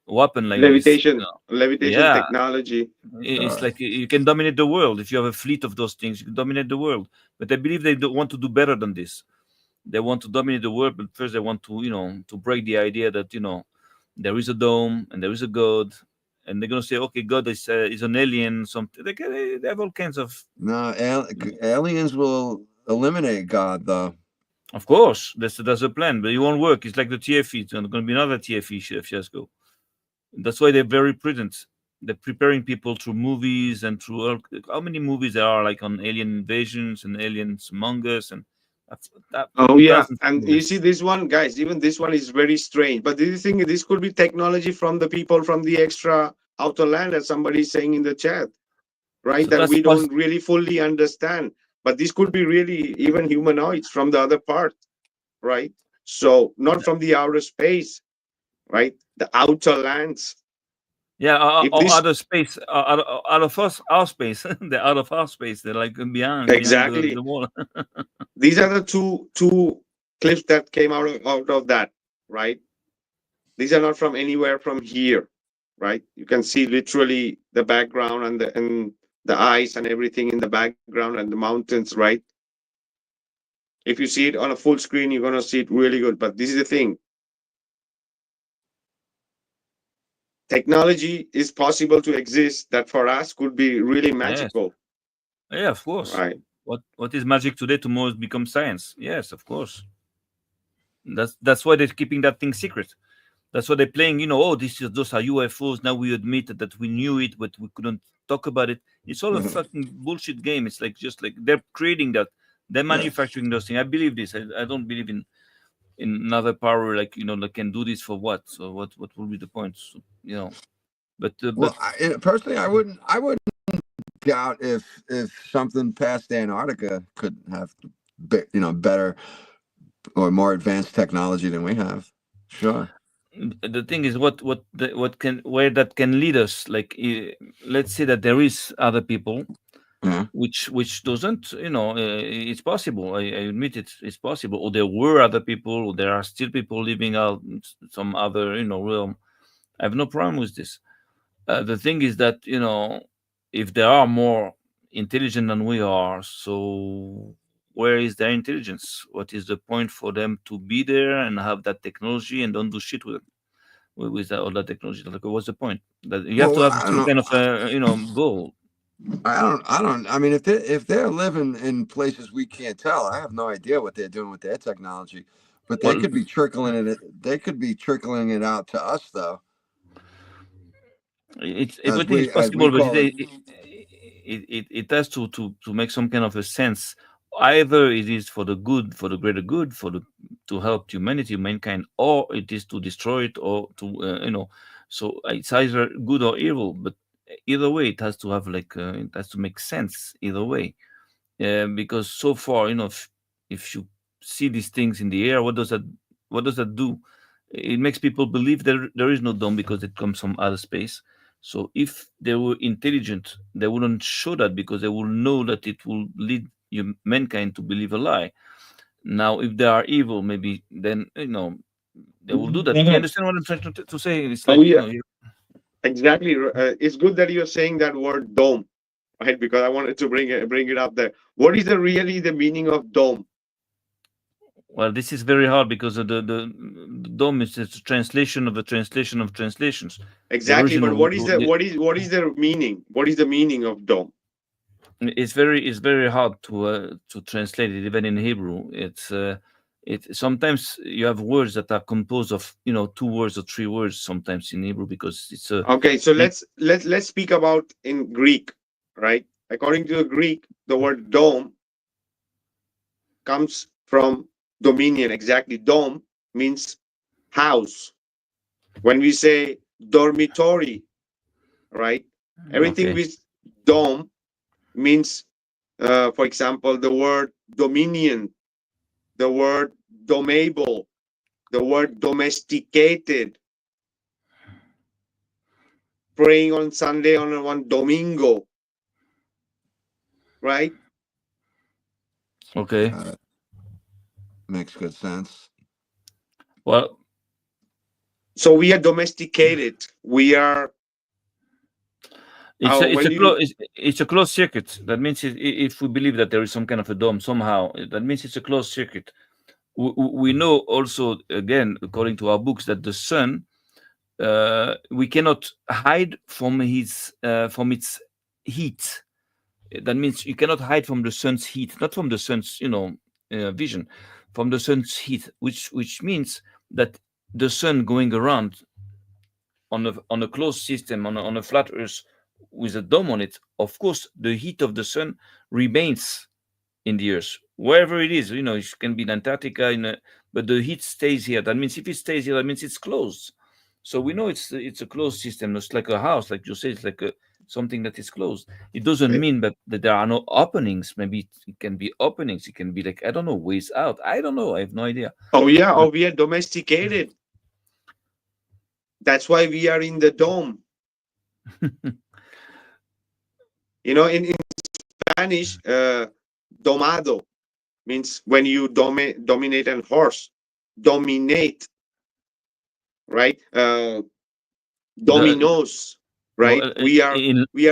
weapon like levitation this. Technology. It's like you can dominate the world. If you have a fleet of those things, you can dominate the world. But I believe they don't want to do better than this. They want to dominate the world, but first they want to to break the idea that there is a dome and there is a God. And they're gonna say, okay, God is an alien. Something they have all kinds of. No, aliens will eliminate God, though. Of course, that's a plan, but it won't work. It's like the TFE. It's going to be another TFE fiasco. That's why they're very prudent. They're preparing people through movies and through how many movies there are like on alien invasions and aliens among us and. And you see this one, guys, even this one is very strange. But do you think this could be technology from the people from the extra outer land, as somebody is saying in the chat, right? So that we don't really fully understand. But this could be really even humanoids from the other part, right? So not from the outer space, right? The outer lands. Yeah, outer space, out of our space. They're out of our space. They're like beyond the wall. These are the two clips that came out of that, right? These are not from anywhere from here, right? You can see literally the background and the ice and everything in the background and the mountains, right? If you see it on a full screen, you're gonna see it really good. But this is the thing. Technology is possible to exist that for us could be really magical. Yes. Yeah, of course. Right. What is magic today, tomorrow becomes science. Yes, of course. That's why they're keeping that thing secret. That's why they're playing, those are UFOs. Now we admit that we knew it, but we couldn't talk about it. It's all a fucking bullshit game. It's like just like they're creating that. They're manufacturing those things. I believe this. I don't believe in another power that can do this for what? So what will be the point? So, but personally, I wouldn't doubt if something past Antarctica could have better or more advanced technology than we have. Sure. the thing is where that can lead us. Like, let's say that there is other people, which doesn't, it's possible. I admit it's possible. Or there were other people, or there are still people living out some other, realm. I have no problem with this. The thing is that, if there are more intelligent than we are, so where is their intelligence? What is the point for them to be there and have that technology and don't do shit with it? With all that technology, like, what's the point? That you have to have some kind of goal. I mean, if they're living in places we can't tell, I have no idea what they're doing with their technology. But they could be trickling it. They could be trickling it out to us, though. Everything is possible, but it has to make some kind of a sense. Either it is for the good, for the greater good, to help humanity, mankind, or it is to destroy it, or to So it's either good or evil. But either way, it has to have it has to make sense either way. Because so far, if you see these things in the air, what does that do? It makes people believe there is no dome because it comes from outer space. So if they were intelligent, they wouldn't show that because they will know that it will lead mankind to believe a lie. Now, if they are evil, maybe then they will do that. You understand what I'm trying to say? It's like, exactly. It's good that you're saying that word dome, right? Because I wanted to bring it up there. What is really the meaning of dome? Well, this is very hard because the dome is a translation of the translation of translations. Exactly, but what is the meaning? What is the meaning of dome? It's very hard to translate it, even in Hebrew. Sometimes you have words that are composed of 2 words or 3 words sometimes in Hebrew because it's a. Okay, so let's speak about in Greek, right? According to the Greek, the word dome comes from dominion. Exactly, dome means house. When we say dormitory, right? Everything with dome means, for example, the word dominion, the word domable, the word domesticated, praying on Sunday on one domingo, right? Okay. Makes good sense. Well, so we are domesticated. We are. It's a closed circuit. That means if we believe that there is some kind of a dome somehow, that means it's a closed circuit. We know also, again, according to our books, that the sun, we cannot hide from its heat. That means you cannot hide from the sun's heat, not from the sun's vision, from the sun's heat, which means that the sun going around on a closed system, on a flat Earth with a dome on it, of course, the heat of the sun remains in the Earth, wherever it is. It can be in Antarctica, but the heat stays here. That means if it stays here, that means it's closed. So we know it's a closed system. It's like a house, like you say, it's like something that is closed. It doesn't mean that there are no openings. Maybe it can be openings. It can be like, I don't know, ways out. I don't know. I have no idea. Oh yeah, we are domesticated. That's why we are in the dome. In Spanish, domado means when you dominate a horse. Dominate, right? Dominoes, right? We are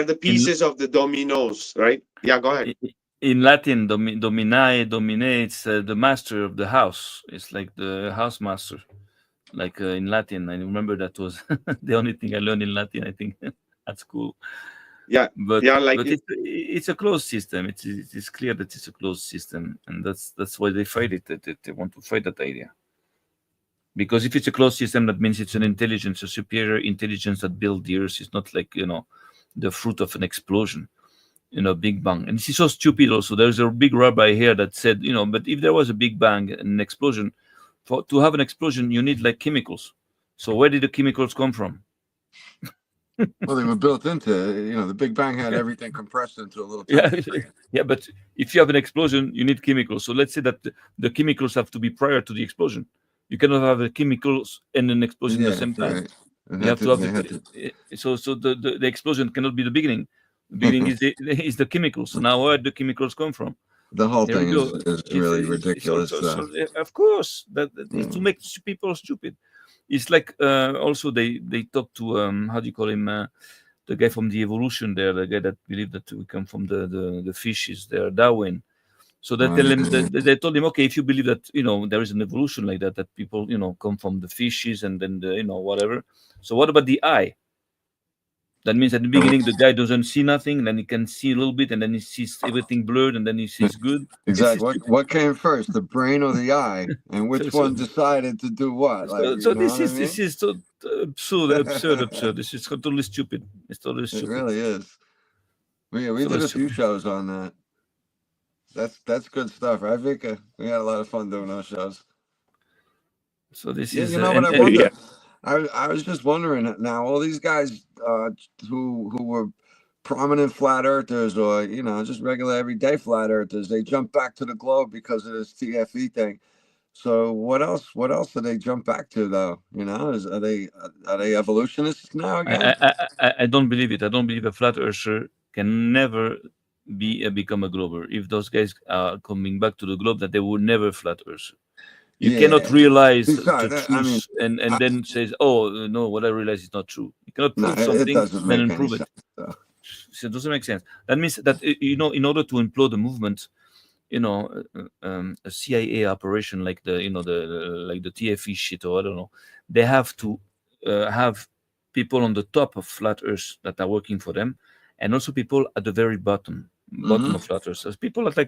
the pieces of the dominoes, right? Yeah, go ahead. In Latin, dominates the master of the house. It's like the house master. Like in Latin, I remember that was the only thing I learned in Latin, I think, at school. Yeah, but it's a closed system. It's clear that it's a closed system, and that's why they fight it. They want to fight that idea. Because if it's a closed system, that means it's an intelligence, a superior intelligence that built the Earth. It's not like the fruit of an explosion, Big Bang. And this is so stupid. Also, there's a big rabbi here that said, but if there was a Big Bang, an explosion. To have an explosion, you need like chemicals. So where did the chemicals come from? Well, they were built into, the Big Bang had everything compressed into a little. Yeah, but if you have an explosion, you need chemicals. So let's say that the chemicals have to be prior to the explosion. You cannot have the chemicals and an explosion at the same time. Right. You have to have so the explosion cannot be the beginning. The beginning is the chemicals. So now where do the chemicals come from? The whole There thing we go. is really ridiculous. Of course, that is to make people stupid. It's like also they talk to how do you call him, the guy from the evolution there, the guy that believed that we come from the fishes there, Darwin. So they tell him they told him, okay, if you believe that there is an evolution like that people come from the fishes and then whatever. So what about the eye? That means at the beginning the guy doesn't see nothing, and then he can see a little bit, and then he sees everything blurred, and then he sees good. Exactly. What came first, the brain or the eye, and which one decided to do what? So this is so absurd. This is totally stupid. It's totally stupid. It really is. We did a few shows on that. That's good stuff, right, Vikka? We had a lot of fun doing those shows. So this is. You know what I wonder? I was just wondering now. All these guys who were prominent flat earthers, or just regular everyday flat earthers, they jump back to the globe because of this TFE thing. So what else do they jump back to, though? Are they evolutionists now again? I don't believe it. I don't believe a flat earther can never become a glober. If those guys are coming back to the globe, that they will never flat earth. You cannot realize the truth and then says, oh no, what I realize is not true. You cannot prove something and then prove it. So it doesn't make sense. That means that in order to implode the movement, a CIA operation like the TFE shit, or I don't know, they have to have people on the top of flat earth that are working for them, and also people at the very bottom of flat earth. As people that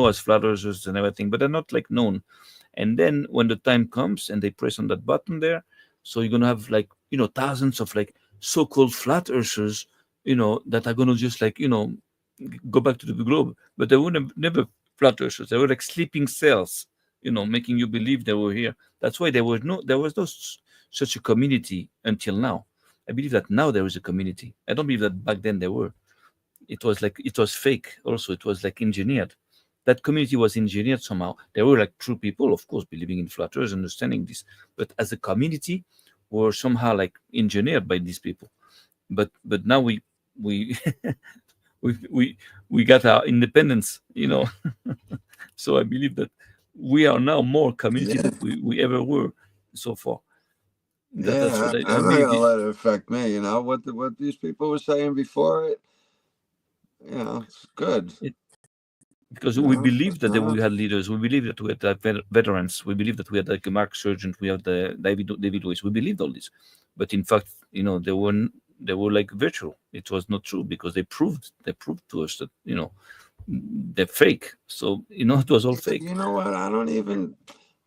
as flat earthers and everything, but they're not like known. And then when the time comes and they press on that button there, so you're gonna have thousands of so-called flat earthers, that are gonna just go back to the globe, but they were never flat earthers. They were like sleeping cells, making you believe they were here. That's why there was no such a community until now. I believe that now there is a community. I don't believe that back then there were. It was fake. Also, it was engineered. That community was engineered somehow. There were true people, of course, believing in flat earth, understanding this, but as a community, were somehow engineered by these people. But now we we got our independence, So I believe that we are now more community than we ever were so far. That's what I'm not gonna let it affect me. What these people were saying before it. It's good. Because we believe that we had leaders. We believe that we had veterans. We believe that we had Mark Sargent. We had David Weiss. We believed all this, but in fact, they were virtual. It was not true because they proved to us that they're fake. So it was all fake. You know what? I don't even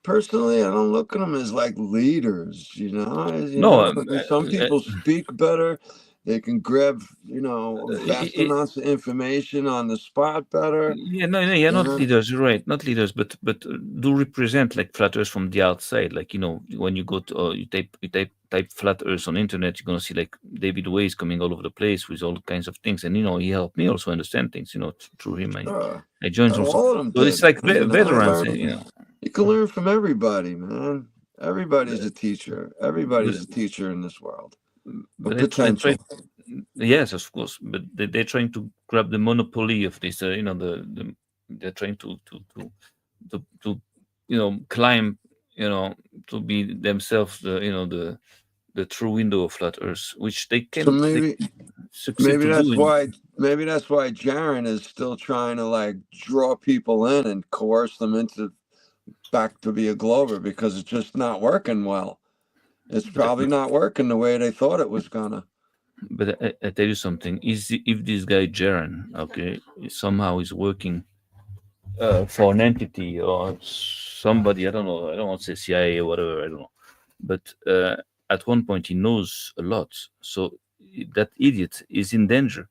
personally. I don't look at them as leaders. Some people speak better. They can grab, vast amounts of information on the spot better. Not leaders. You're right, not leaders, but do represent flat earth from the outside. When you go to you type flat earth on internet, you're gonna see David Weiss coming all over the place with all kinds of things, and he helped me also understand things. Through him, I joined him. So it's veterans. You can learn from everybody, man. Everybody's a teacher. Everybody's a teacher in this world. But yes, of course. But they're trying to grab the monopoly of this. They're trying to climb. To be themselves. The true window of flat Earth, which they can. So maybe that's why. Maybe that's why Jaron is still trying to draw people in and coerce them into back to be a glober, because it's just not working well. It's probably not working the way they thought it was gonna. But I tell you something: if this guy Jaron, somehow is working for an entity or somebody, I don't know. I don't want to say CIA or whatever. I don't know. But at one point he knows a lot, so that idiot is in danger,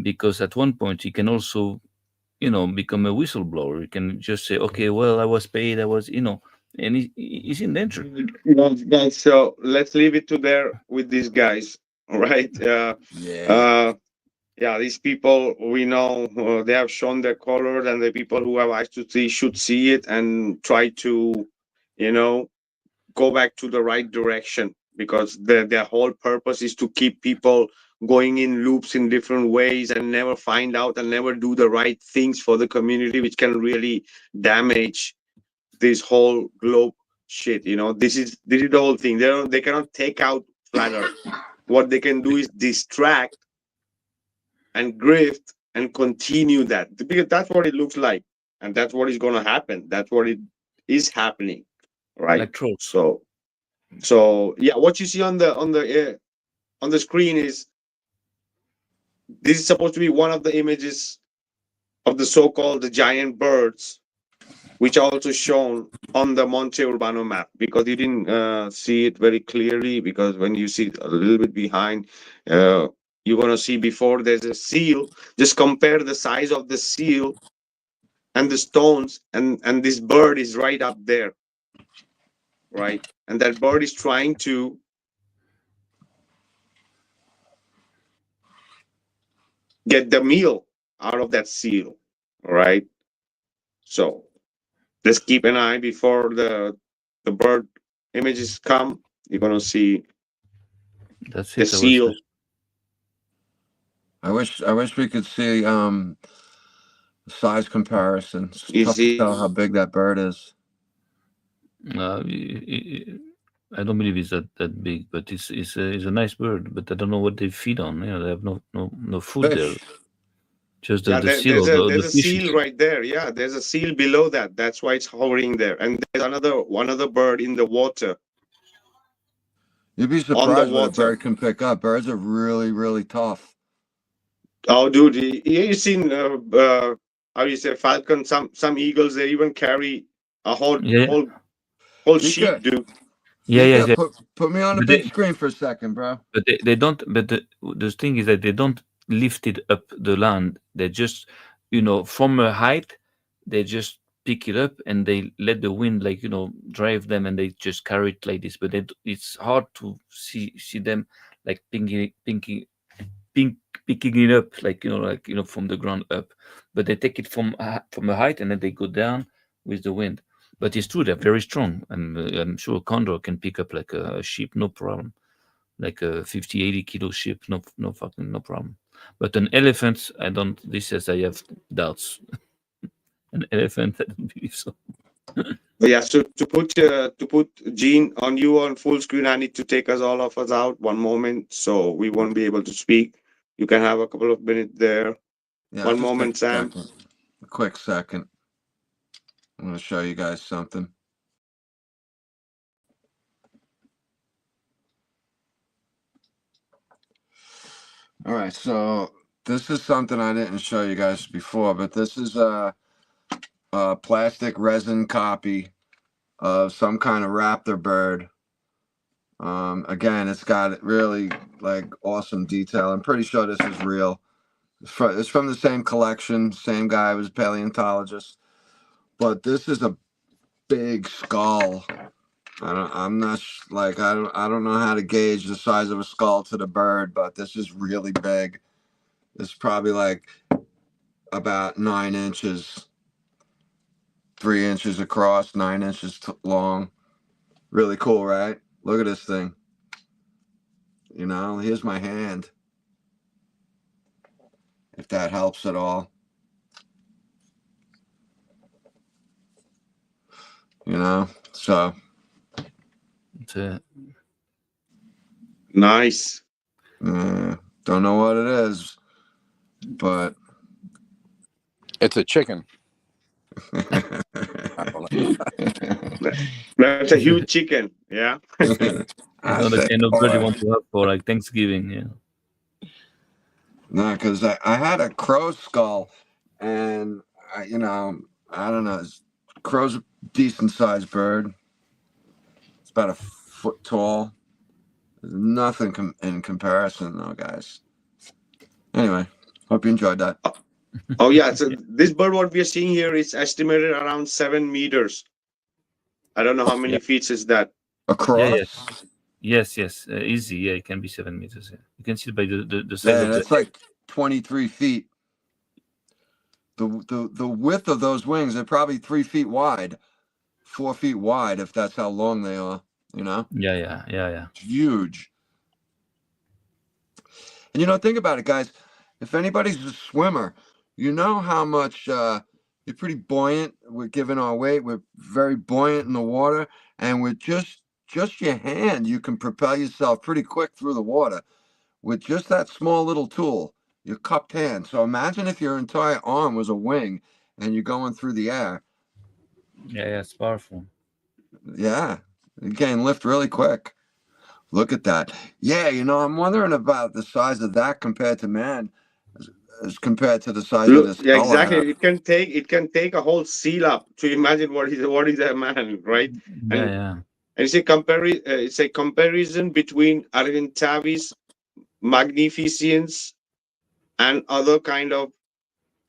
because at one point he can also, become a whistleblower. He can just say, "Okay, well, I was paid. I was, And he's in danger. Guys, so let's leave it to there with these guys, right? These people, we know they have shown their colors, and the people who have eyes to see should see it and try to, go back to the right direction, because their whole purpose is to keep people going in loops in different ways and never find out and never do the right things for the community, which can really damage this whole globe shit. This is the whole thing. They cannot take out flat Earth. What they can do is distract and grift and continue that, because that's what it looks like, and that's what is going to happen. That's what it is happening, right? Like trolls. So yeah, what you see on the screen is, this is supposed to be one of the images of the so-called the giant birds, which are also shown on the Monte Urbano map, because you didn't see it very clearly, because when you see a little bit behind, you're going to see before there's a seal. Just compare the size of the seal and the stones, and this bird is right up there, right? And that bird is trying to get the meal out of that seal, all right? So just keep an eye before the bird images come. You're gonna see That's the it. seal. I wish we could see size comparison. It's tough to tell how big that bird is. I don't believe it's that big, but it's a nice bird. But I don't know what they feed on. They have no food there. Just the seal. There's a seal right there. Yeah, there's a seal below that. That's why it's hovering there. And there's another bird in the water. You'd be surprised what a bird can pick up. Birds are really, really tough. Oh, dude, you seen how you say falcon? Some eagles, they even carry a whole sheep, dude. Yeah. Put me on the big screen for a second, bro. But they don't. But the thing is that they don't lift it up the land. They just, from a height, they just pick it up and they let the wind, drive them, and they just carry it like this. But it's hard to see them like picking it up, from the ground up. But they take it from a height and then they go down with the wind. But it's true, they're very strong, and I'm sure a condor can pick up like a sheep, no problem. Like a 50, 80 kilo sheep, no problem. But an elephant, this says I have doubts. An elephant, I don't believe so. Yeah, so to put Gene on you on full screen, I need to take all of us out one moment, so we won't be able to speak. You can have a couple of minutes there. Yeah, one moment, Sam. A quick second. I'm going to show you guys something. All right, so this is something I didn't show you guys before, but this is a plastic resin copy of some kind of raptor bird. Again, it's got really awesome detail. I'm pretty sure this is real. It's from the same collection, same guy was a paleontologist. But this is a big skull. I don't know how to gauge the size of a skull to the bird, but this is really big. It's probably about 9 inches, 3 inches across, 9 inches long. Really cool, right? Look at this thing. Here's my hand, if that helps at all. So it's nice. Don't know what it is, but it's a chicken. That's a huge chicken. Yeah. Not the kind of bird you want to have for Thanksgiving. Yeah. No, because I had a crow skull, and I don't know. Crow's a decent sized bird. It's about a foot tall. There's nothing in comparison, though, guys. Anyway, hope you enjoyed that. Oh yeah, so this bird, what we are seeing here, is estimated around 7 meters. I don't know how many feet is that. Across? Yes. Easy. Yeah, it can be 7 meters. Yeah. You can see by the size of that's like 23 feet. The width of those wings are probably 3 feet wide, 4 feet wide, if that's how long they are. You know? Yeah. It's huge. And, you know, think about it, guys. If anybody's a swimmer, you know how much you're pretty buoyant. We're giving our weight. We're very buoyant in the water. And with just your hand, you can propel yourself pretty quick through the water with just that small little tool, your cupped hand. So imagine if your entire arm was a wing and you're going through the air. Yeah, it's powerful. Yeah, you gain lift really quick. Look at that. Yeah, you know, I'm wondering about the size of that compared to man, as compared to the size of this Yeah, skull I exactly. have. It can take a whole seal up to imagine what is a man, right? And it's a comparison between Argentavis magnificens and other kind of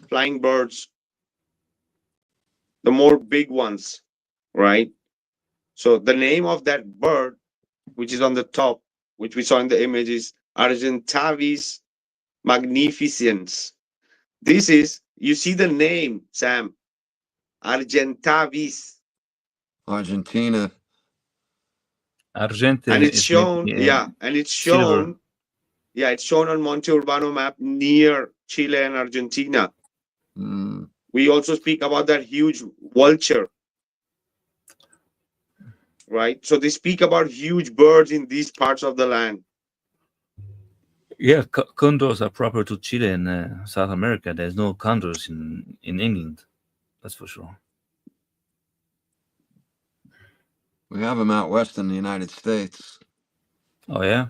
flying birds, the more big ones, right? So the name of that bird, which is on the top, which we saw in the image, is Argentavis magnificens. This is, you see the name, Sam, Argentavis. Argentina. Argente And it's is shown, maybe, and it's silver. shown, it's shown on Monte Urbano map near Chile and Argentina. We also speak about that huge vulture, right? So they speak about huge birds in these parts of the land. Yeah, condors are proper to Chile and South America. There's no condors in England. That's for sure. We have them out west in the United States. Oh, yeah?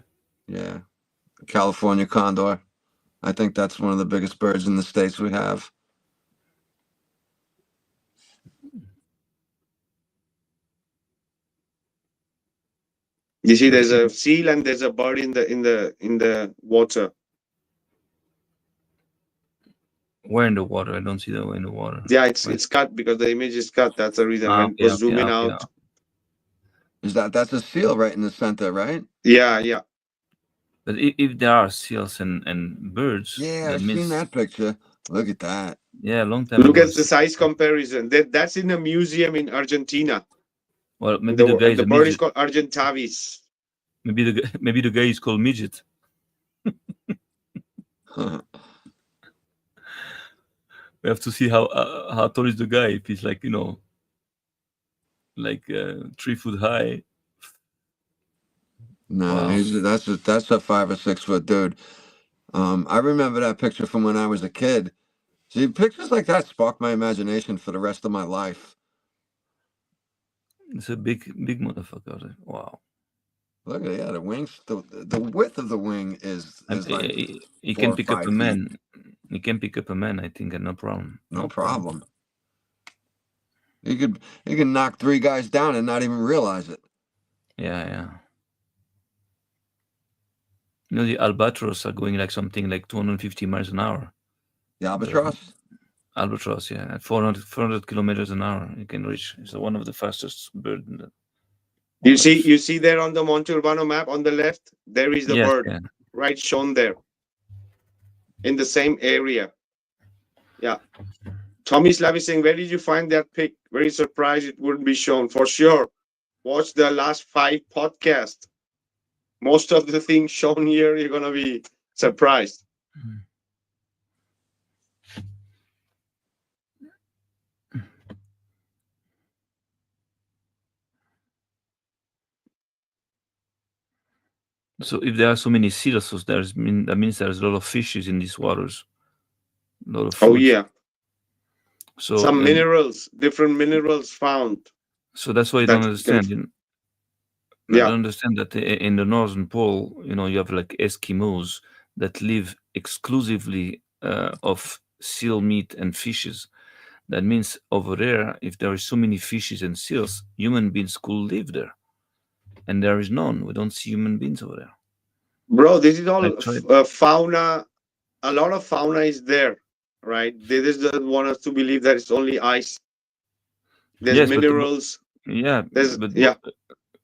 Yeah. California condor. I think that's one of the biggest birds in the States we have. You see, there's a seal and there's a bird in the water. Where in the water? I don't see that in the water. Yeah, it's cut because the image is cut. That's the reason. When it was zooming out. Is that's a seal right in the center, right? Yeah. But if there are seals and birds, yeah, I've seen that picture. Look at that. Yeah, long time Look ago. at the size comparison. That's in a museum in Argentina. Well, maybe the guy is the a bird midget. is called Argentavis. Maybe the guy is called midget. We have to see how tall is the guy. If he's like, you know, like 3 foot high. No, Wow. that's a 5 or 6 foot dude. I remember that picture from when I was a kid. See, pictures like that spark my imagination for the rest of my life. It's a big motherfucker. Wow. Look at the wings. The width of the wing is like he 4 can or pick up 5 a feet. man. He can pick up a man, I think, and no problem. No problem. He can knock 3 guys down and not even realize it. Yeah. You know, the albatross are going like something like 250 miles an hour. The albatross? Albatross, yeah. At 400 kilometers an hour, you can reach. It's one of the fastest birds. You see there on the Monte Urbano map on the left, there is the bird, right, shown there. In the same area. Yeah. Tommy Slav is saying, where did you find that pic? Very surprised it wouldn't be shown. For sure. Watch the last 5 podcasts. Most of the things shown here, you're going to be surprised. So if there are so many seals, that means there's a lot of fishes in these waters. A lot of food. Oh, yeah. So some minerals, different minerals found. So that's why you don't understand. I don't understand that in the Northern Pole, you know, you have like Eskimos that live exclusively of seal meat and fishes. That means over there, if there are so many fishes and seals, human beings could live there. And there is none. We don't see human beings over there. Bro, this is all fauna. A lot of fauna is there, right? They just don't want us to believe that it's only ice. There's minerals.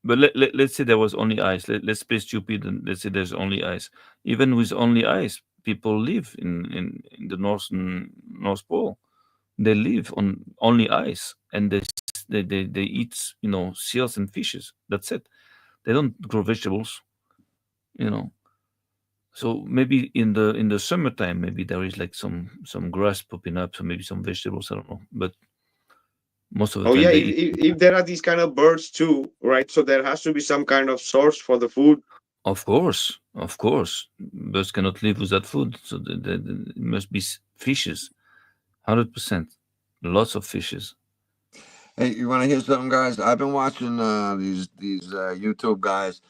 But let's say there was only ice. Let's be stupid and let's say there's only ice. Even with only ice, people live in the North Pole. They live on only ice, and they eat, you know, seals and fishes. That's it. They don't grow vegetables, you know. So maybe in the summertime, maybe there is like some grass popping up, so maybe some vegetables. I don't know, but most of the Oh time yeah, they eat. if there are these kind of birds too, right? So there has to be some kind of source for the food. Of course. Birds cannot live without food, so there must be fishes. 100%. Lots of fishes. Hey, you want to hear something, guys? I've been watching these YouTube guys,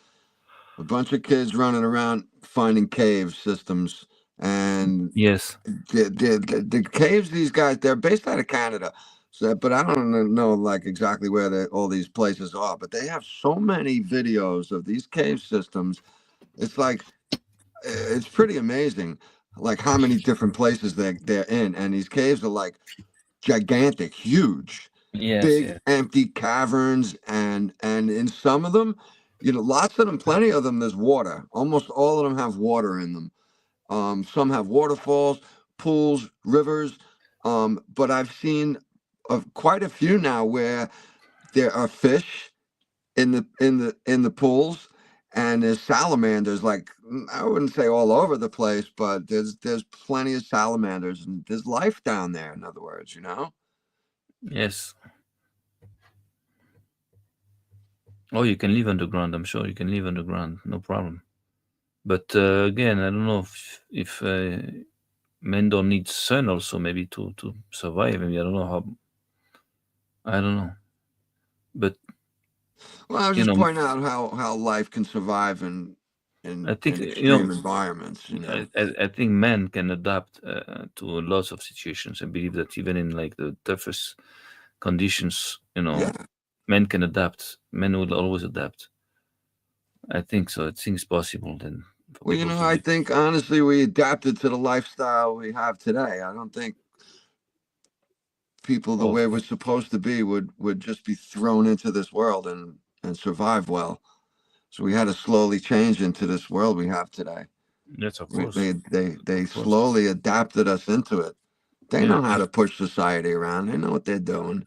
a bunch of kids running around finding cave systems, and Yes, the caves. These guys, they're based out of Canada, so but I don't know like exactly where all these places are. But they have so many videos of these cave systems. It's like it's pretty amazing, like how many different places they're in, and these caves are like gigantic, huge, big empty caverns, and in some of them, lots of them, plenty of them, there's water. Almost all of them have water in them. Some have waterfalls, pools, rivers, but I've seen quite a few now where there are fish in the pools, and there's salamanders. Like, I wouldn't say all over the place, but there's plenty of salamanders, and there's life down there. In other words, Yes. Oh, you can live underground. I'm sure you can live underground, no problem. But again, I don't know if men don't need sun also, maybe to survive. Maybe I don't know how. I don't know. But well, I was just pointing out how life can survive in I think extreme environments. I think men can adapt to lots of situations. I believe that even in like the toughest conditions, men can adapt. Men will always adapt. I think so. I think it's possible then. Well, I think honestly we adapted to the lifestyle we have today. I don't think people the way we're supposed to be would just be thrown into this world and survive well. So we had to slowly change into this world we have today. Yes, of course. They slowly adapted us into it. They know how to push society around. They know what they're doing.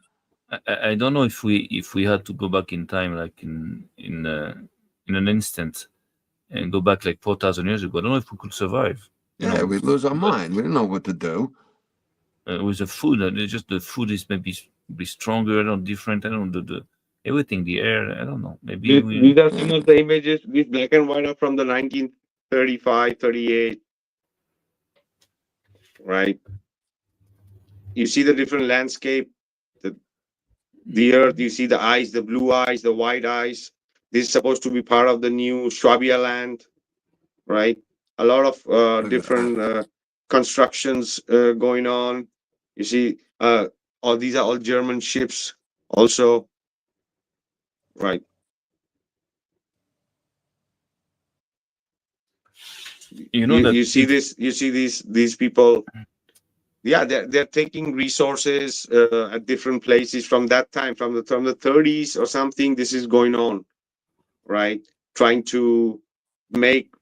I don't know if we had to go back in time, like in an instant, and go back like 4,000 years ago. I don't know if we could survive. We'd lose our mind. We didn't know what to do. With the food, just the food is maybe be stronger or different. I don't know everything, the air. I don't know. Maybe these are some of the images. These black and white are from the 1935, 38. Right. You see the different landscape, the earth. You see the eyes, the blue eyes, the white eyes. This is supposed to be part of the new Swabia land, right? A lot of different constructions going on. You see, all these are all German ships, also, right? You see this. You see these people. Yeah, they're taking resources at different places from that time, from the 30s or something. This is going on, right? Trying to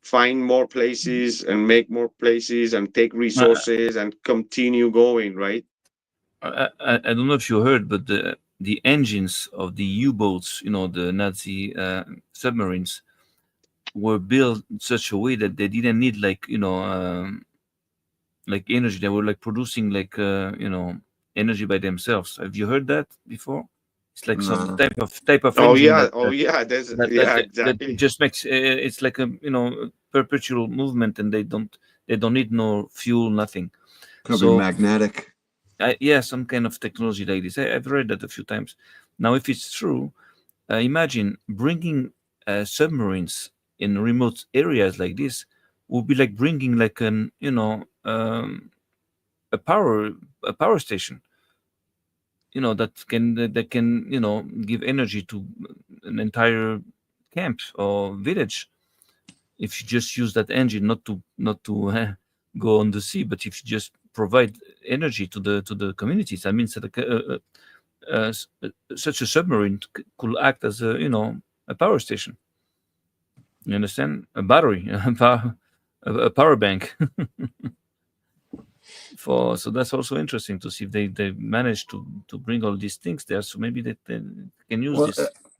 find more places and make more places and take resources and continue going, right? I don't know if you heard, but the engines of the U-boats, the Nazi submarines, were built in such a way that they didn't need like energy. They were like producing like energy by themselves. Have you heard that before? It's like some type of engine. Exactly. That just makes it's like a perpetual movement, and they don't need no fuel, nothing. Could be magnetic. Some kind of technology like this. I've read that a few times. Now, if it's true, imagine bringing submarines in remote areas like this would be like bringing like an a power station. That can give energy to an entire camp or village. If you just use that engine, not to go on the sea, but if you just provide energy to the communities, I mean, so such a submarine could act as a power station. You understand? A battery, a power bank. So that's also interesting to see if they manage to bring all these things there. So maybe they can use this.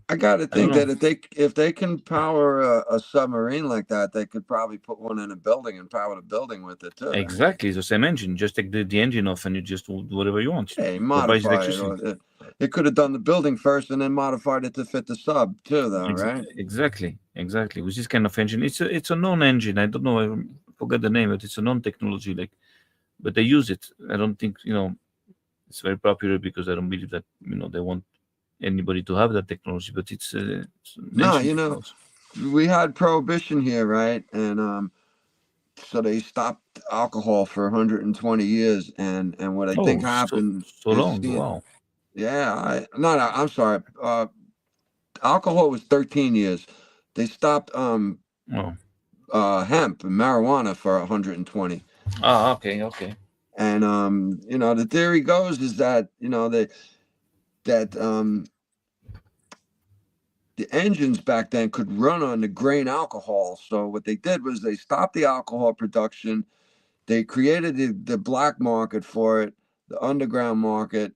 I got to think that if they can power a submarine like that, they could probably put one in a building and power the building with it too. Exactly, the same engine. Just take the engine off, and you just do whatever you want. Hey, modify it. It could have done the building first and then modified it to fit the sub too, though, right? Exactly. With this kind of engine, it's a known engine. I don't know. I forget the name, but it's a known technology. But they use it. I don't think it's very popular because I don't believe that they want anybody to have that technology. But it's no, we had prohibition here, right? And so they stopped alcohol for 120 years, and what I think happened so long. Wow. Yeah, I'm sorry. Alcohol was 13 years. They stopped hemp and marijuana for 120. Ah, okay. And the theory goes is that the engines back then could run on the grain alcohol. So what they did was they stopped the alcohol production. They created the black market for it, the underground market.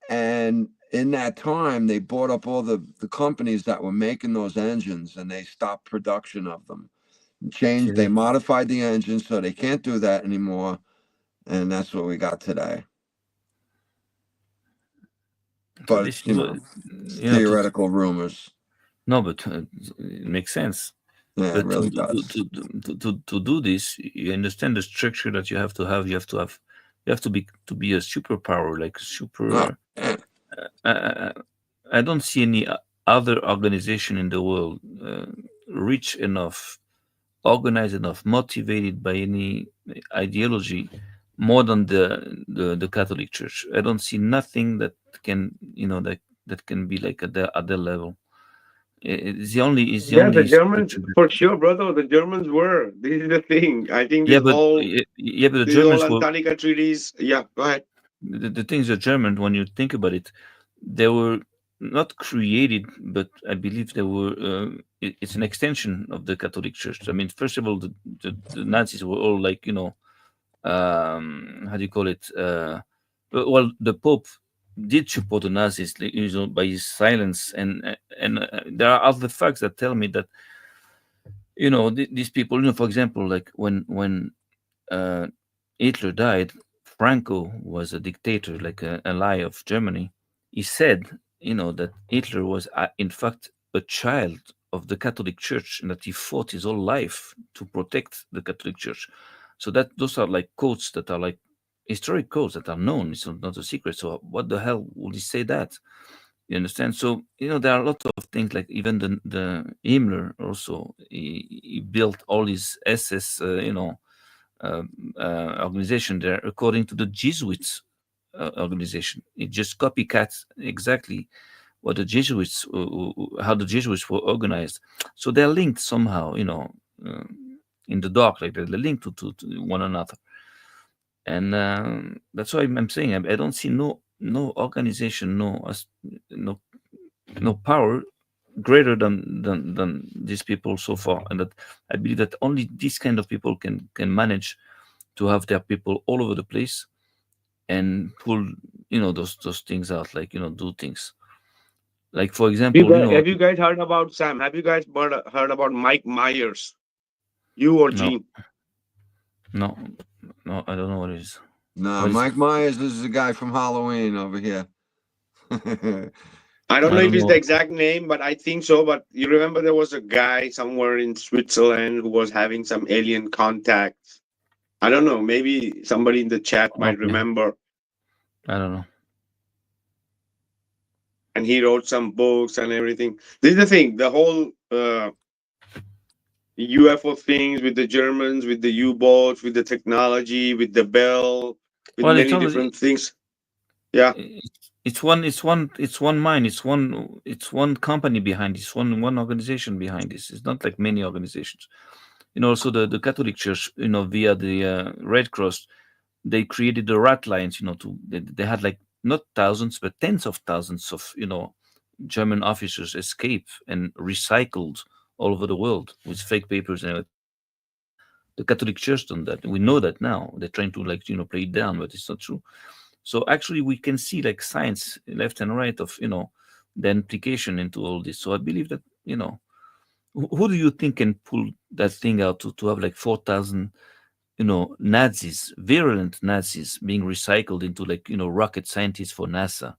And in that time, they bought up all the companies that were making those engines, and they stopped production of them. They modified the engine, so they can't do that anymore. And that's what we got today. But, theoretical rumors. No, but it makes sense. Yeah, but it really does. To do this, you understand the structure that you have to have. You have to be a superpower, like super. I don't see any other organization in the world rich enough, organized enough, motivated by any ideology more than the Catholic Church. I don't see nothing that can that can be like at their level. It's the only. The Germans for sure, brother. The Germans were. This is the thing. I think but the Germans whole Antarctica treaties. Yeah, go ahead. The things the Germans, when you think about it, they were not created, but I believe they were. It's an extension of the Catholic Church. I mean, first of all, the Nazis were all like how do you call it? Well, the Pope did support the Nazis, by his silence, and there are other facts that tell me that these people, for example, like when Hitler died, Franco was a dictator, like a ally of Germany. He said, that Hitler was in fact a child of the Catholic Church, and that he fought his whole life to protect the Catholic Church. So those are like quotes that are like historic quotes that are known. It's not a secret. So what the hell would he say that? You understand? So there are a lot of things, like even the Himmler also. He built all his SS, organization there according to the Jesuits organization. It just copycats exactly what the Jesuits, how the Jesuits were organized. So they're linked somehow, in the dark, like they're linked to one another. And that's why I'm saying I don't see no organization, no power greater than these people so far, and that I believe that only these kind of people can manage to have their people all over the place and pull those things out, like do things. Like, for example, have you guys heard about Sam? Have you guys heard about Mike Myers? You or Gene? No, I don't know what it is. No, Mike Myers is the guy from Halloween over here. I don't know if it's the exact name, but I think so. But you remember there was a guy somewhere in Switzerland who was having some alien contact. I don't know. Maybe somebody in the chat might remember. I don't know. And he wrote some books and everything. This is the thing. The whole UFO things with the Germans, with the U-boats, with the technology, with the bell, with many different things. Yeah. It's one mind. It's one company behind this. One organization behind this. It's not like many organizations. Also the Catholic Church, via the Red Cross, they created the rat lines. They had like not thousands but tens of thousands of German officers escape and recycled all over the world with fake papers and everything. The Catholic Church done that. We know that now. They're trying to play it down, but it's not true. So actually, we can see like signs left and right of the implication into all this. So I believe that, who do you think can pull that thing out to have like 4,000, Nazis, virulent Nazis being recycled into like, rocket scientists for NASA?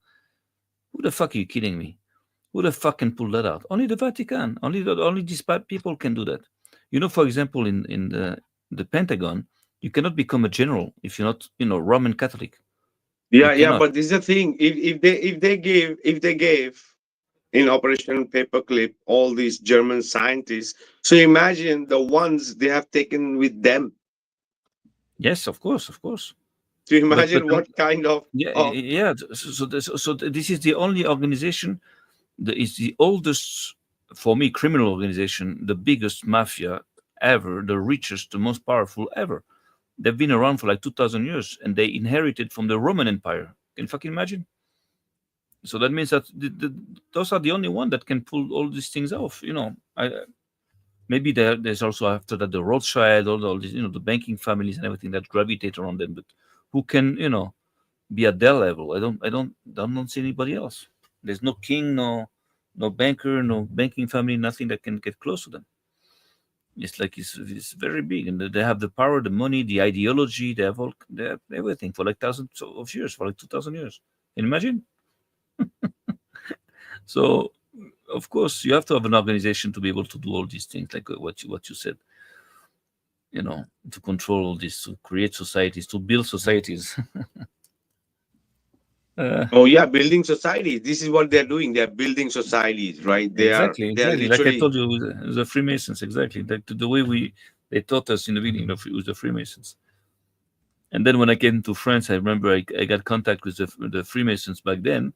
Who the fuck are you kidding me? Who the fuck can pull that out? Only the Vatican. Only these people can do that. For example, in the Pentagon, you cannot become a general if you're not, Roman Catholic. Yeah, but this is the thing. If they gave in Operation Paperclip all these German scientists, so imagine the ones they have taken with them. Yes, of course. To imagine what kind of yeah. So this is the only organization that is the oldest, for me, criminal organization, the biggest mafia ever, the richest, the most powerful ever. They've been around for like 2,000 years, and they inherited from the Roman Empire. Can you fucking imagine? So that means that those are the only one that can pull all these things off. Maybe there's also after that the Rothschild, all these, the banking families and everything that gravitate around them. But who can, be at their level? I don't see anybody else. There's no king, no banker, no banking family, nothing that can get close to them. It's like it's very big, and they have the power, the money, the ideology. They have everything for like thousands of years, for like 2,000 years. Can you imagine? So, of course, you have to have an organization to be able to do all these things, like what you said. To control all this, to create societies, to build societies. building societies. This is what they're doing. They're building societies, right? Exactly. Literally... Like I told you, the Freemasons, exactly. The way they taught us in the beginning with the Freemasons. And then when I came to France, I remember I got contact with the Freemasons back then,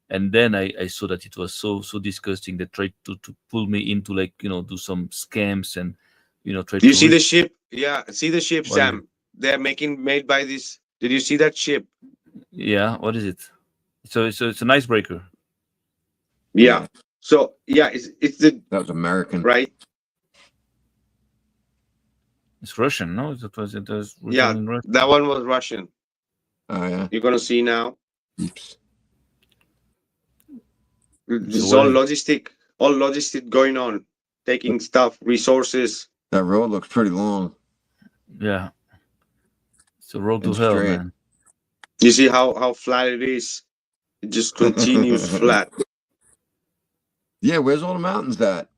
and then I saw that it was so disgusting. They tried to pull me into like do some scams and try. Do you see the ship? Yeah, see the ship, Sam. They're made by this. Did you see that ship? Yeah, what is it? So it's an icebreaker. Yeah. So it's that was American, right? It's Russian, no? It was Russian. That one was Russian. Oh yeah. You're gonna see now. Oops. It's all logistic going on, taking stuff, resources. That road looks pretty long. Yeah. It's a road to hell, man. You see how flat it is? It just continues flat. Yeah, where's all the mountains at?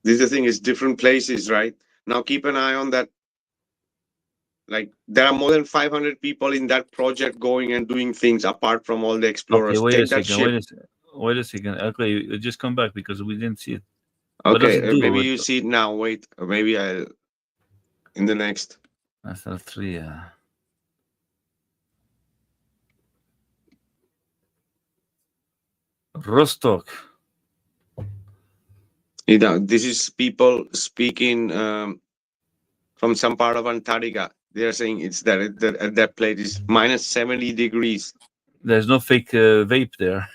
This is the thing, it's different places, right? Now keep an eye on that. Like there are more than 500 people in that project going and doing things apart from all the explorers. Okay, wait a second. Okay, just come back because we didn't see it. Okay, maybe you see it now. Wait, maybe I'll in the next. That's not 3. Rostock. This is people speaking from some part of Antarctica. They are saying it's that that place is minus 70 degrees. There's no fake vape there.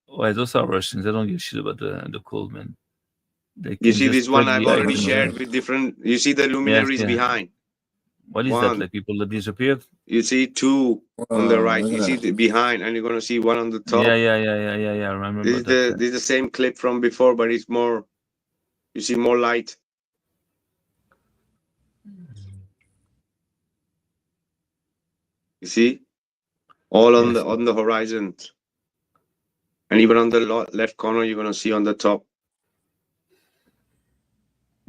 Why, those are Russians. They don't give shit about the cold, man. You see this one I've already shared with different. You see the luminaries behind. What is that? Like people that disappeared? You see 2 on the right. You see behind, and you're gonna see 1 on the top. Yeah. I remember. This is the same clip from before, but it's more. You see more light. You see, all on the horizon, and even on the left corner, you're gonna see on the top.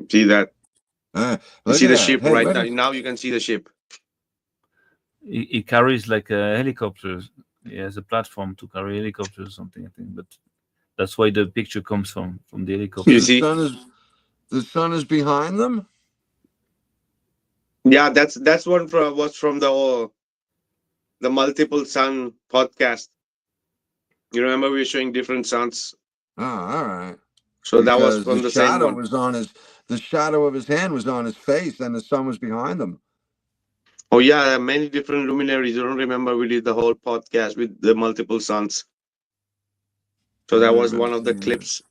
See that? You see the ship right now. Now you can see the ship. It carries like a helicopter. It has a platform to carry helicopters or something, I think. But that's why the picture comes from the helicopter. You see, the sun is behind them. Yeah, that's one was from the multiple sun podcast. You remember we were showing different suns. Oh, all right. So that was from the same one. The shadow of his hand was on his face, and the sun was behind him. Oh yeah, many different luminaries. I don't remember we did the whole podcast with the multiple suns. So that was one of the clips.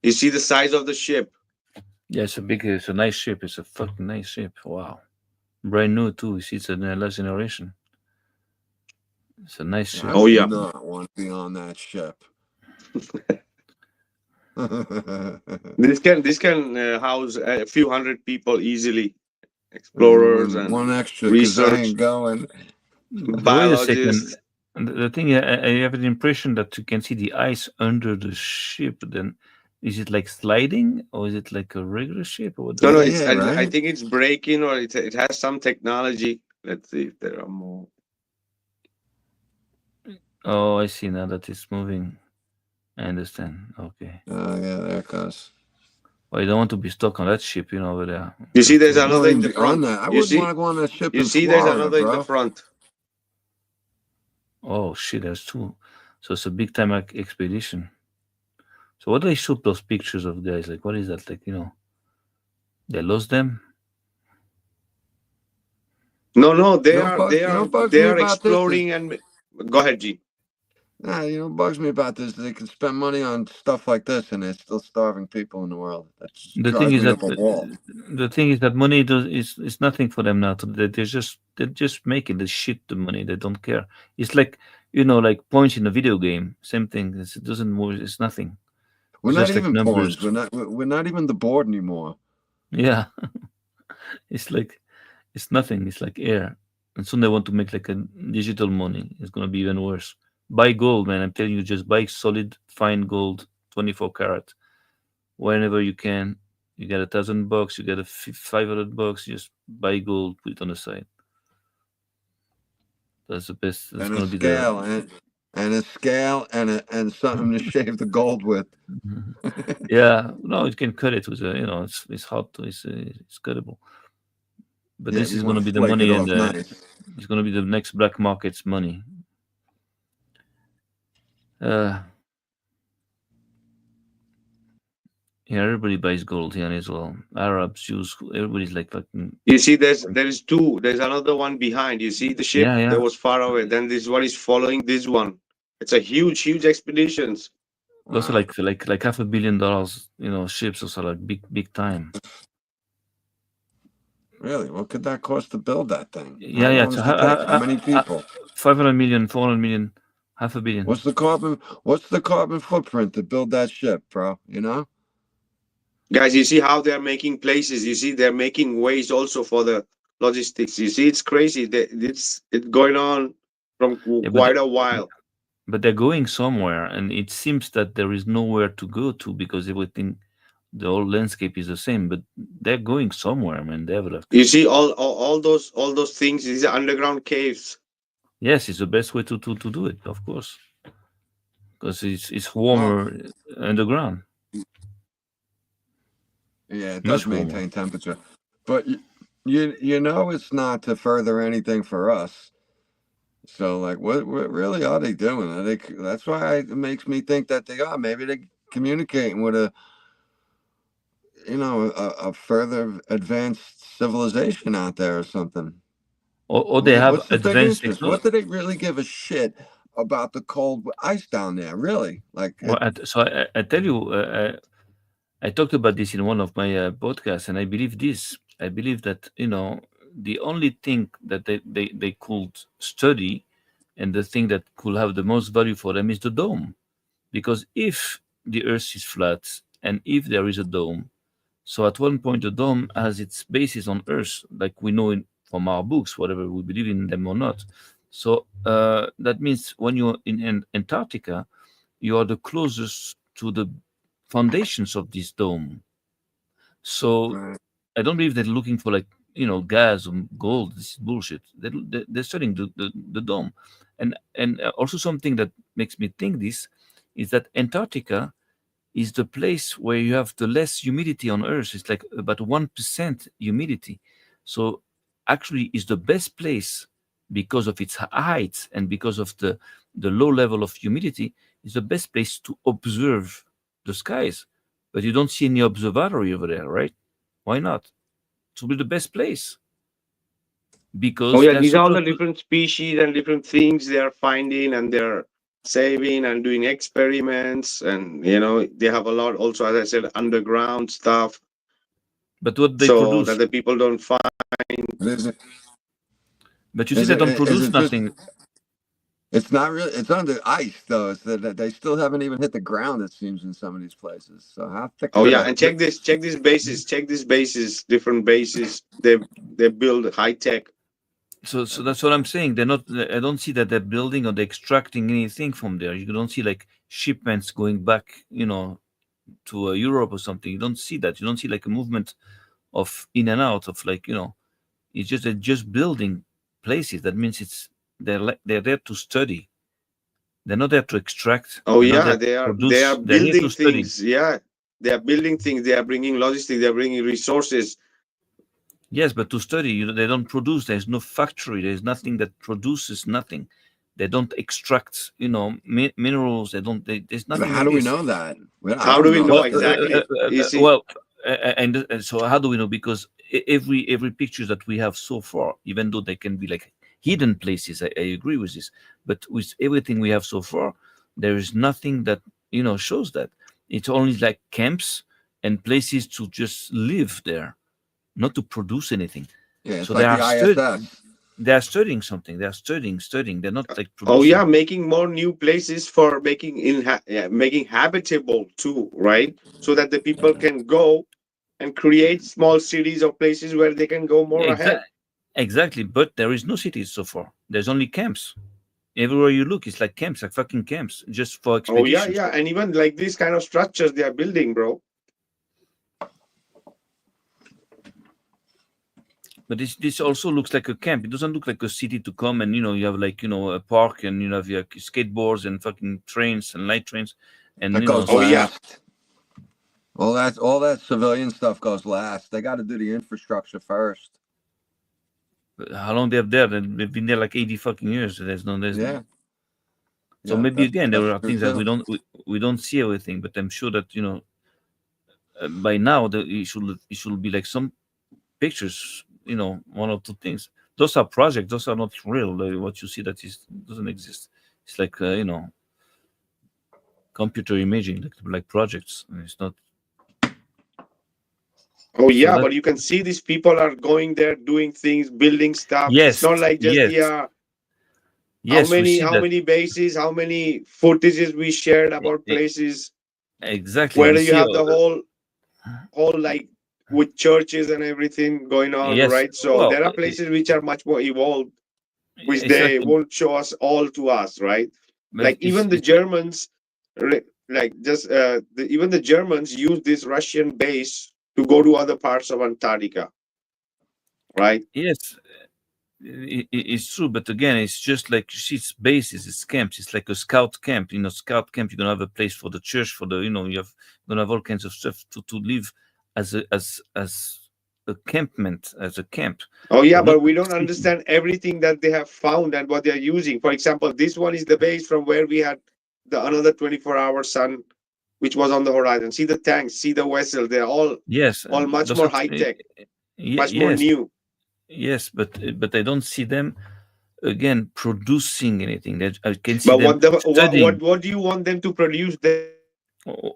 You see the size of the ship. Yeah, it's a nice ship. It's a fucking nice ship. Wow. Brand new too. You see, it's a last generation. It's a nice ship. I would not want to be on that ship. This can house a few hundred people easily. Explorers and one extra because I ain't going. Wait a second. The thing, I have an impression that you can see the ice under the ship. Then, is it like sliding, or is it like a regular ship? Or No, it's, I think it's breaking, or it has some technology. Let's see if there are more. Oh, I see now that it's moving. I understand. Okay. Oh yeah, there it goes. Well, you don't want to be stuck on that ship, over there. You see, there's another in the front. I wouldn't want to go on that ship. You see, there's another in the front. Oh shit, there's two. So it's a big time expedition. So what do they shoot those pictures of guys? Like, what is that? Like, they lost them? No, they are exploring and go ahead, G. Nah, bugs me about this. They can spend money on stuff like this, and they're still starving people in the world. That's The thing is that money is nothing for them now. They're just making the shit the money. They don't care. It's like like points in a video game. Same thing. It doesn't move. It's nothing. We're It's not just even numbers. points. We're not even the board anymore. Yeah, it's like it's nothing. It's like air. And soon they want to make like a digital money. It's gonna be even worse. Buy gold, man. I'm telling you, just buy solid, fine gold, 24 karat. Whenever you can, you get $1,000, you get $500. Just buy gold, put it on the side. That's the best. That's And gonna a be scale, and a scale, and something to shave the gold with. Yeah, no, you can cut it with it's hot, it's cuttable. But Yeah, this you is going to wanna be the flake money, it and off nice. it's going to be the next black market's money. Yeah, everybody buys gold here as well. Arabs, Jews, everybody's like fucking. You see, there's two. There's another one behind. You see the ship Yeah. that was far away. Then this one is following this one. It's a huge expeditions. Those are like $500 million, ships. Those are like big time. Really? What could that cost to build that thing? Yeah. So how many people? 500 million, 400 million, $500 million. What's the carbon footprint to build that ship, bro? Guys, you see how they're making places. You see they're making ways also for the logistics. You see, it's crazy. It's going on from quite a while. But they're going somewhere, and it seems that there is nowhere to go to because everything, the whole landscape is the same. But they're going somewhere, man. They have You see all those things. These are underground caves. Yes, it's the best way to do it, of course, because it's warmer underground. Yeah, it does maintain temperature, but it's not to further anything for us. So, like, what really are they doing? Are they? That's why it makes me think that they are. Maybe they're communicating with a further advanced civilization out there or something. Or they have advanced technology. What do they really give a shit about the cold ice down there? Really? Like, so I tell you, I talked about this in one of my podcasts, and I believe this. I believe that the only thing that they could study, and the thing that could have the most value for them is the dome, because if the Earth is flat and if there is a dome, so at one point the dome has its basis on Earth, like we know from our books, whatever we believe in them or not. So that means when you're in Antarctica, you are the closest to the foundations of this dome. So I don't believe they're looking for gas or gold. This is bullshit. They're studying the dome, and also something that makes me think this is that Antarctica is the place where you have the less humidity on Earth. It's like about 1% humidity. So actually it's the best place because of its height and because of the low level of humidity. Is the best place to observe the skies. But you don't see any observatory over there, right? Why not? It will be the best place. Because these are all the different species and different things they are finding, and they're saving and doing experiments, and they have a lot also, as I said, underground stuff. But what they so produce, that the people don't find. But you see, they don't produce nothing. It's not really. It's under ice, though. It's that they still haven't even hit the ground. It seems in some of these places. So how thick? Oh yeah, and check this bases. Check these bases. Different bases. They build high tech. So that's what I'm saying. They're not. I don't see that they're building or they're extracting anything from there. You don't see like shipments going back, to Europe or something. You don't see that. You don't see like a movement of in and out of like it's just they're just building places. That means they're there to study. They're not there to extract. Oh yeah, they are building things. Yeah, they are building things. They are bringing logistics. They are bringing resources. Yes, but to study, they don't produce. There's no factory. There's nothing that produces nothing. They don't extract, minerals. There's nothing. But how do we know that? How do we know exactly? And so how do we know? Because every picture that we have so far, even though they can be like hidden places, I agree with this. But with everything we have so far, there is nothing that shows that. It's only like camps and places to just live there, not to produce anything. Yeah, so like they are studying something. They are studying. They're not like producing. Oh yeah, making more new places for making habitable too, right? So that the people can go and create small cities or places where they can go more ahead. Exactly, but there is no cities so far. There's only camps. Everywhere you look, it's like camps, like fucking camps, just for expeditions. Oh yeah, and even like these kind of structures they are building, bro. But this also looks like a camp. It doesn't look like a city to come and you have like a park and you have your skateboards and fucking trains and light trains and that goes last. All that civilian stuff goes last. They got to do the infrastructure first. But how long they have there? They've been there like 80 fucking years. There's no. So maybe again there are things that we don't see everything, but I'm sure that by now it should be like some pictures. One or two things. Those are projects. Those are not real. What you see doesn't exist. It's like computer imaging, like projects. It's not. Oh yeah, but you can see these people are going there, doing things, building stuff. Yes, it's not like just Yes, how many bases, how many footages we shared about places. Exactly. Where you have the whole like with churches and everything going on, right? So there are places which are much more evolved, which they won't show us all to us, right? Like even the Germans, even the Germans use this Russian base to go to other parts of Antarctica, right? Yes, it's true, but again, it's just like it's bases, it's camps. It's like a scout camp. Scout camp. You're gonna have a place for the church, for the you're gonna have all kinds of stuff to live as a campment, as a camp. Oh yeah, but we don't understand everything that they have found and what they are using. For example, this one is the base from where we had another 24-hour sun, which was on the horizon. See the tanks, see the vessel. They're all much more high tech, much more new. Yes, but I don't see them again producing anything. I can see but them what do you want them to produce?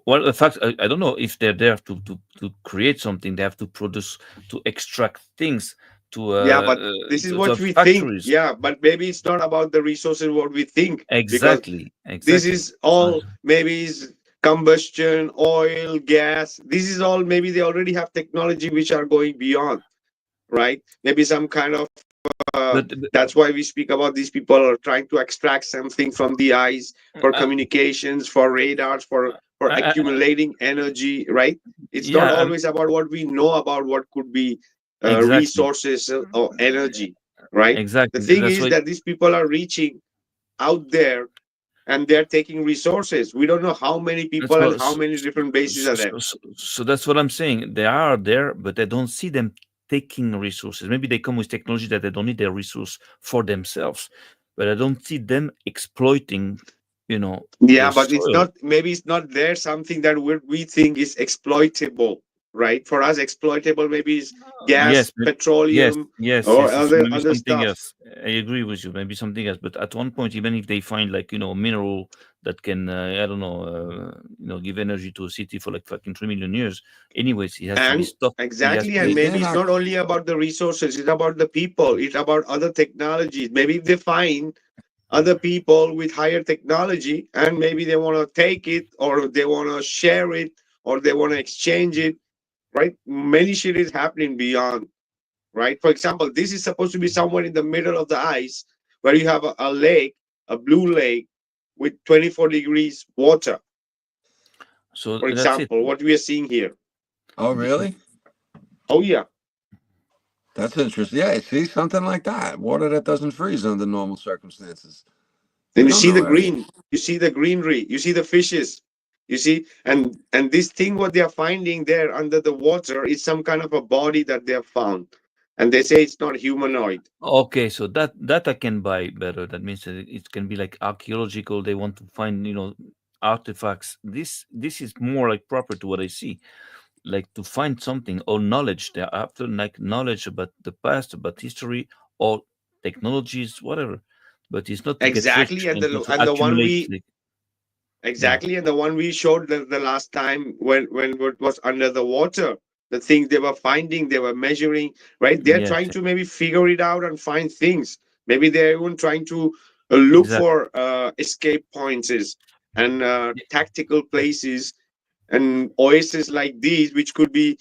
Well, the fact I don't know if they're there to create something. They have to produce, to extract things. But this is what we think. Yeah, but maybe it's not about the resources. What we think exactly. This is all maybe is combustion, oil, gas. This is all maybe they already have technology which are going beyond, right? Maybe some kind of. That's why we speak about these people are trying to extract something from the ice for communications, for radars, for accumulating energy, right? It's not always about what we know about what could be resources or energy, right? Exactly. The thing is that these people are reaching out there and they're taking resources. We don't know how many people and how many different bases are there. So that's what I'm saying. They are there, but I don't see them taking resources. Maybe they come with technology that they don't need their resource for themselves, but I don't see them exploiting, Yeah, but it's not, maybe it's not there something that we think is exploitable. right? For us, exploitable maybe is gas, yes, petroleum, yes, or maybe other something stuff. else. I agree with you. Maybe something else. But at one point, even if they find like mineral that can I don't know give energy to a city for like fucking 3 million years, anyways, it has to be And stopped. exactly, and maybe it's not only about the resources; it's about the people. It's about other technologies. Maybe if they find other people with higher technology, and maybe they want to take it, or they want to share it, or they want to exchange it, right? Many shit is happening beyond, right? For example, this is supposed to be somewhere in the middle of the ice, where you have a lake, a blue lake with 24 degrees water. So For that's it. example, what we are seeing here. Oh, really? Oh, yeah. That's interesting. Yeah, see, something like that. Water that doesn't freeze under normal circumstances. Then We you don't see the know everything. green, you see the greenery, you see the fishes, you see, and this thing what they are finding there under the water is some kind of a body that they have found, and they say it's not humanoid. Okay, so that I can buy better. That means that it can be like archaeological. They want to find artifacts. This is more like proper to what I see, like to find something or knowledge. They're after like knowledge about the past, about history or technologies, whatever. But it's not to get rich Exactly, and and the to and the one accumulate. we Like, exactly, and the one we showed the last time when it was under the water, the things they were finding, they were measuring, right? They're yes, trying to maybe figure it out and find things. Maybe they're even trying to look exactly. for escape points and tactical places and oases like these, which could be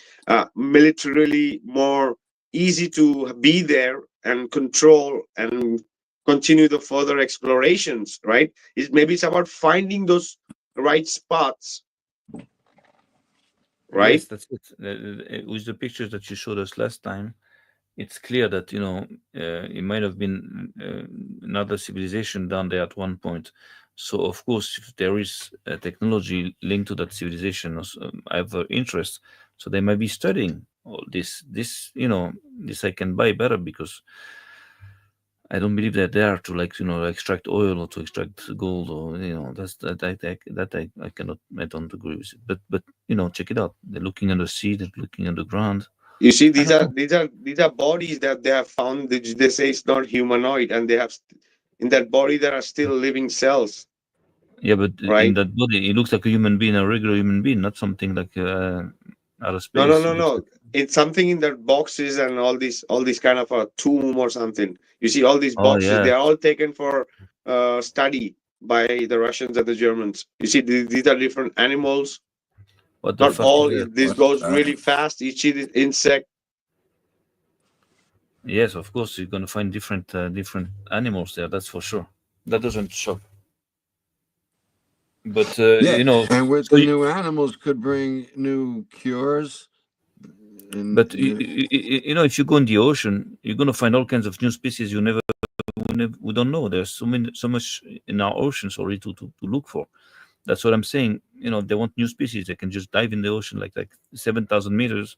militarily more easy to be there and control and continue the further explorations, right? Maybe it's about finding those right spots, right? Yes, that's it. With the pictures that you showed us last time, it's clear that it might have been another civilization down there at one point. So of course, if there is a technology linked to that civilization, or either interest, so they might be studying all this. This I can buy better because I don't believe they're there to extract oil or to extract gold or I cannot, I don't agree with it. But check it out. They're looking at the sea. They're looking at the ground. You see, I don't know. these are bodies that they have found. They say it's not humanoid, and they have in that body there are still living cells. Yeah, but in Right? that body, it looks like a human being, a regular human being, not something like out of No, no, space. no, It looks no. like, It's something in that boxes and all these kind of a tomb or something. You see, all these oh boxes, they yeah, are all taken for study by the Russians and the Germans. You see, these are different animals. what the Not fuck is all. that? This goes really fast. Each insect. Yes, of course, you're gonna find different animals there. That's for sure. That doesn't shock. But Yeah, and with so the new animals could bring new cures. but if you go in the ocean, you're gonna find all kinds of new species we don't know. There's so much in our oceans already to look for. That's what I'm saying. If they want new species, they can just dive in the ocean like 7,000 meters,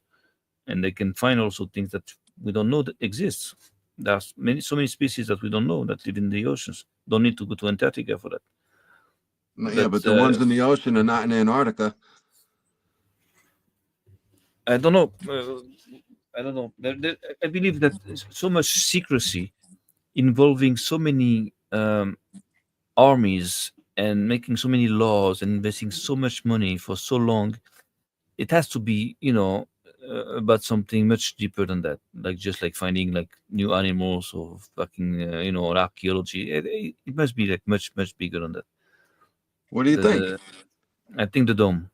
and they can find also things that we don't know that exists. There's so many species that we don't know that live in the oceans. Don't need to go to Antarctica for that. Yeah, but the ones in the ocean are not in Antarctica. I don't know. I don't know. I believe that so much secrecy involving so many armies and making so many laws and investing so much money for so long, it has to be, about something much deeper than that. Like just like finding like new animals or fucking, or archaeology. It must be like much, much bigger than that. What do you think? I think the dome.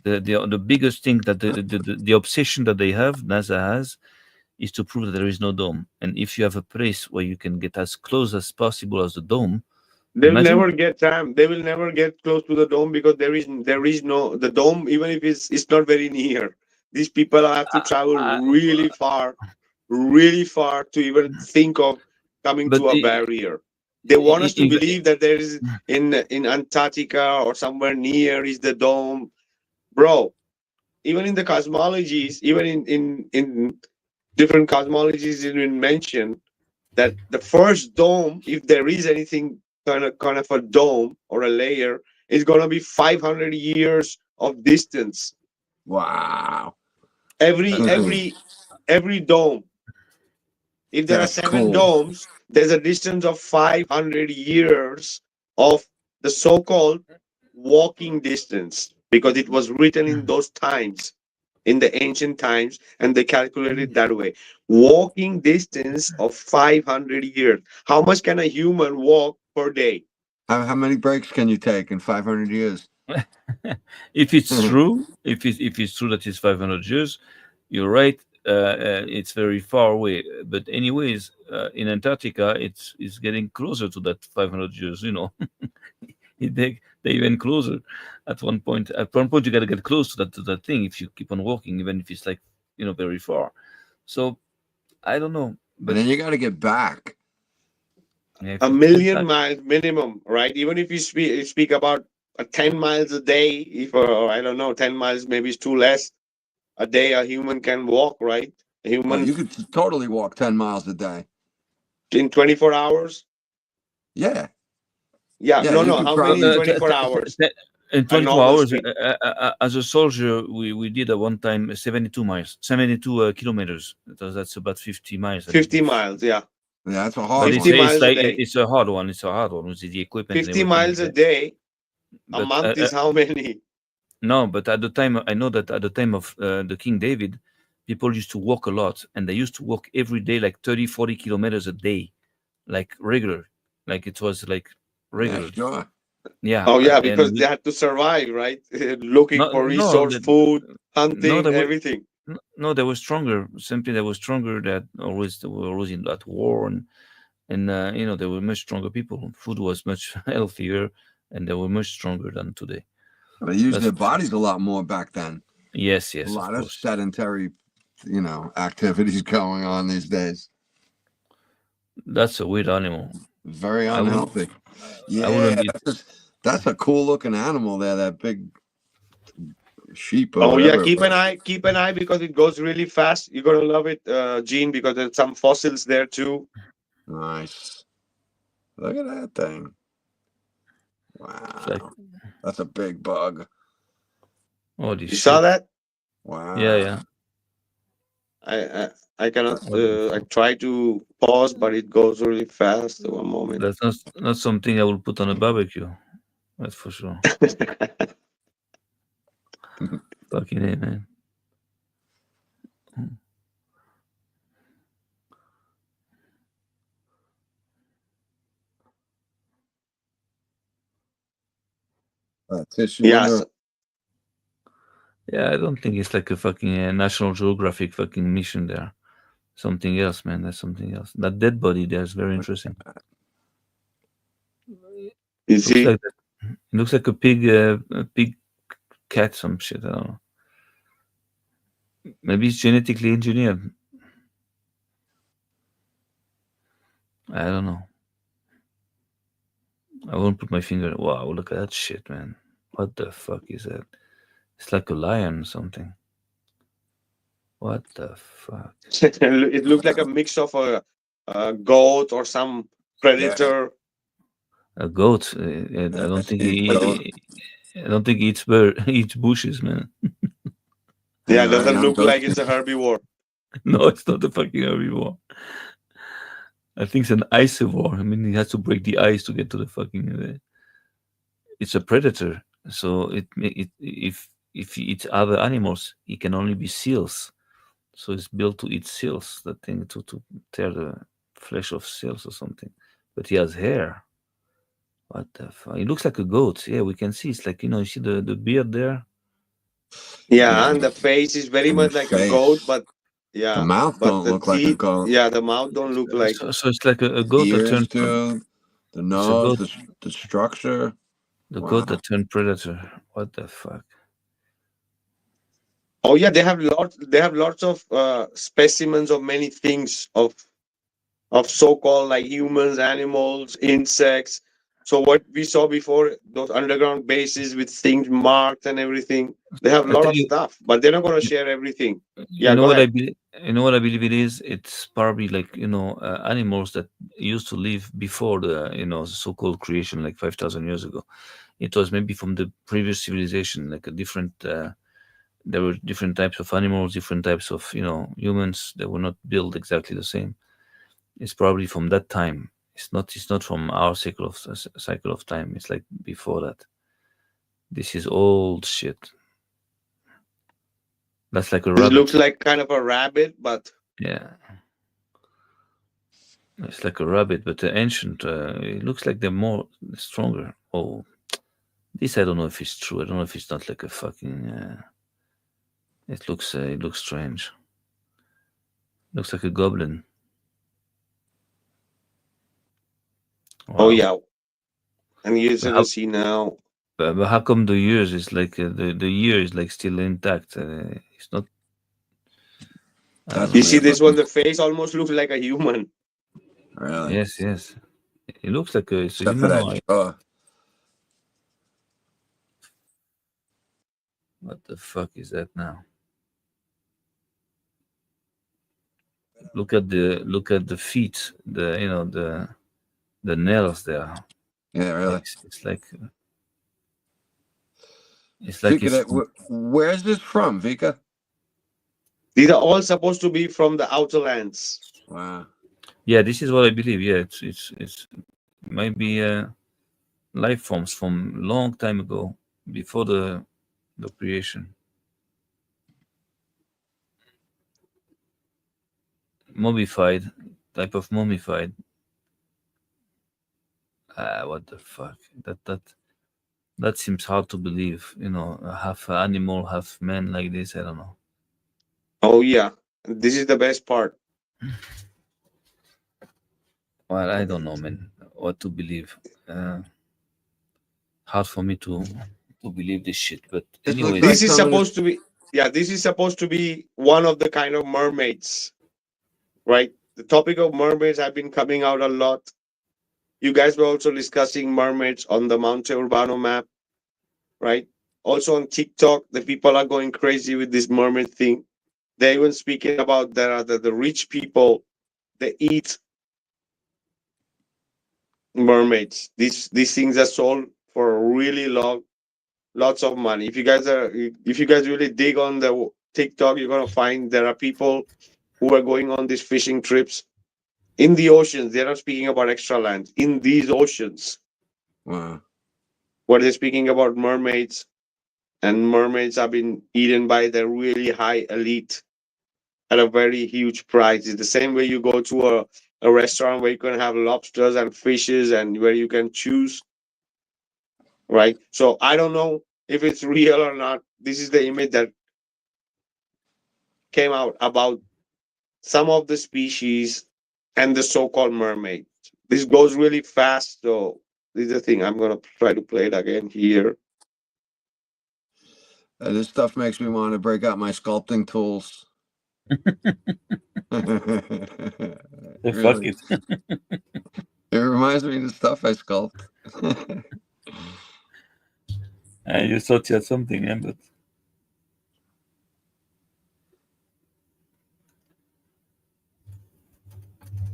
The biggest thing that the obsession that they have, NASA has, is to prove that there is no dome. And if you have a place where you can get as close as possible as the dome, They will imagine. never get time. They will never get close to the dome because there is no the dome. Even if it's not very near, these people have to travel really far to even think of coming to a barrier. They want us to believe that there is in Antarctica or somewhere near is the dome, bro. Even in the cosmologies, even in different cosmologies, it's been mentioned that the first dome, if there is anything kind of a dome or a layer, is going to be 500 years of distance. Wow. Every dome. If there are 7 domes, there's a distance of 500 years of the so-called walking distance, because it was written in those times, in the ancient times, and they calculated that way. Walking distance of 500 years. How much can a human walk per day? How many breaks can you take in 500 years? If it's true, if it's true that it's 500 years, you're right. It's very far away. But anyways, in Antarctica, it's getting closer to that 500 years. You know, they even closer. At one point, you got to get close to that thing if you keep on walking, even if it's like, you know, very far. So I don't know. But and then you got to get back. Yeah, 1,000,000 miles minimum, right? Even if you speak about 10 miles a day, if I don't know, 10 miles maybe is too less a day a human can walk, right? A human, you could totally walk 10 miles a day in 24 hours. Yeah. No. How many in 24 hours? In 24 hours, as a soldier, we did at one time 72 kilometers. That's about 50 miles. 50 miles, yeah. Yeah, that's a hard 50 one. miles a day. It's a hard one. It's a hard one with the equipment. 50 miles a day. But, a month is how many? No, but at the time, I know that at the time of the King David, people used to walk a lot, and they used to walk every day like 30, 40 kilometers a day, like regular, like it was like regular. Yeah, sure. Yeah. Oh yeah, because they had to survive, right? Looking for resource, food, hunting, everything. No, they were stronger. Simply, they were stronger. They were always in that war, and you know, they were much stronger people. Food was much healthier, and they were much stronger than today. They used their bodies a lot more back then. Yes. A lot of sedentary, you know, activities going on these days. That's a weird animal. Very unhealthy. Yeah, that's a cool looking animal there. That big sheep. Oh yeah, keep an eye because it goes really fast. You're gonna love it, Gene, because there's some fossils there too. Nice. Look at that thing. Wow, that's a big bug. Oh, you saw that? Wow. Yeah. I cannot. I try to pause, but it goes really fast. One moment. That's not something I will put on a barbecue. That's for sure. Fucking A, man. Tissue. Yes. Yeah, I don't think it's like a fucking National Geographic fucking mission there. Something else, man. That's something else. That dead body there is very interesting. You see? It looks like a pig cat, some shit. I don't know. Maybe it's genetically engineered. I don't know. I won't put my finger. Wow, look at that shit, man. What the fuck is that? It's like a lion or something. What the fuck? It looks like a mix of a goat or some predator. A goat? I don't think he eats bushes, man. Yeah, it doesn't look like it's a herbivore. No, it's not a fucking herbivore. I think it's an isovore. I mean, he has to break the ice to get to the fucking. It's a predator, so if he eats other animals, he can only be seals. So it's built to eat seals. That thing to tear the flesh of seals or something. But he has hair. What the fuck? He looks like a goat. Yeah, we can see. It's like, you know, you see the beard there. Yeah, and the face is very much like a goat, but yeah, the mouth don't look like a goat. Yeah, the mouth don't look like. So it's like a goat that turned. The nose, the structure. The goat that turned predator. What the fuck? Oh yeah, they have lots of specimens of many things of so-called like humans, animals, insects. So what we saw before, those underground bases with things marked and everything, they have a lot of stuff, but they're not going to share everything. Yeah, you know go what ahead. You know what I believe it is? It's probably like, you know, animals that used to live before the, you know, so-called creation, like 5,000 years ago. It was maybe from the previous civilization, like a different there were different types of animals, different types of humans. They were not built exactly the same. It's probably from that time. It's not from our cycle of time. It's like before that. This is old shit. That's like a rabbit. It looks like kind of a rabbit, but yeah, it's like a rabbit, but the ancient. It looks like they're more stronger. Oh, this I don't know if it's true. I don't know if it's not like a fucking. It looks strange. Looks like a goblin. Wow. Oh yeah, and you're gonna see now. But how come the ears is like the ear is like still intact? It's not. You see this one? The face almost looks like a human. Really? Yes. It looks like a humanoid. What the fuck is that now? Look at the feet. The nails there. Yeah, really. It's like. Vikka, where's this from, Vikka? These are all supposed to be from the outer lands. Wow. Yeah, this is what I believe. Yeah, it's maybe life forms from long time ago, before the creation. Mummified, type of mummified. What the fuck? That seems hard to believe. Half animal, half man like this. I don't know. Oh yeah, this is the best part. Well, I don't know, man, what to believe. Hard for me to believe this shit. But anyway, this is supposed to be. Yeah, this is supposed to be one of the kind of mermaids, right? The topic of mermaids have been coming out a lot. You guys were also discussing mermaids on the Monte Urbano map, right? Also on TikTok, the people are going crazy with this mermaid thing. They're even speaking about the rich people, they eat mermaids. These things are sold for really lots of money. If you guys really dig on the TikTok, you're gonna find there are people who are going on these fishing trips in the oceans. They're not speaking about extra land. In these oceans. Wow. Where they're speaking about mermaids, and mermaids have been eaten by the really high elite at a very huge price. It's the same way you go to a restaurant where you can have lobsters and fishes and where you can choose, right? So I don't know if it's real or not. This is the image that came out about some of the species and the so-called mermaid. This goes really fast, so this is the thing. I'm gonna try to play it again here. This stuff makes me want to break out my sculpting tools. Fuck it. It reminds me of the stuff I sculpt. You thought you had something,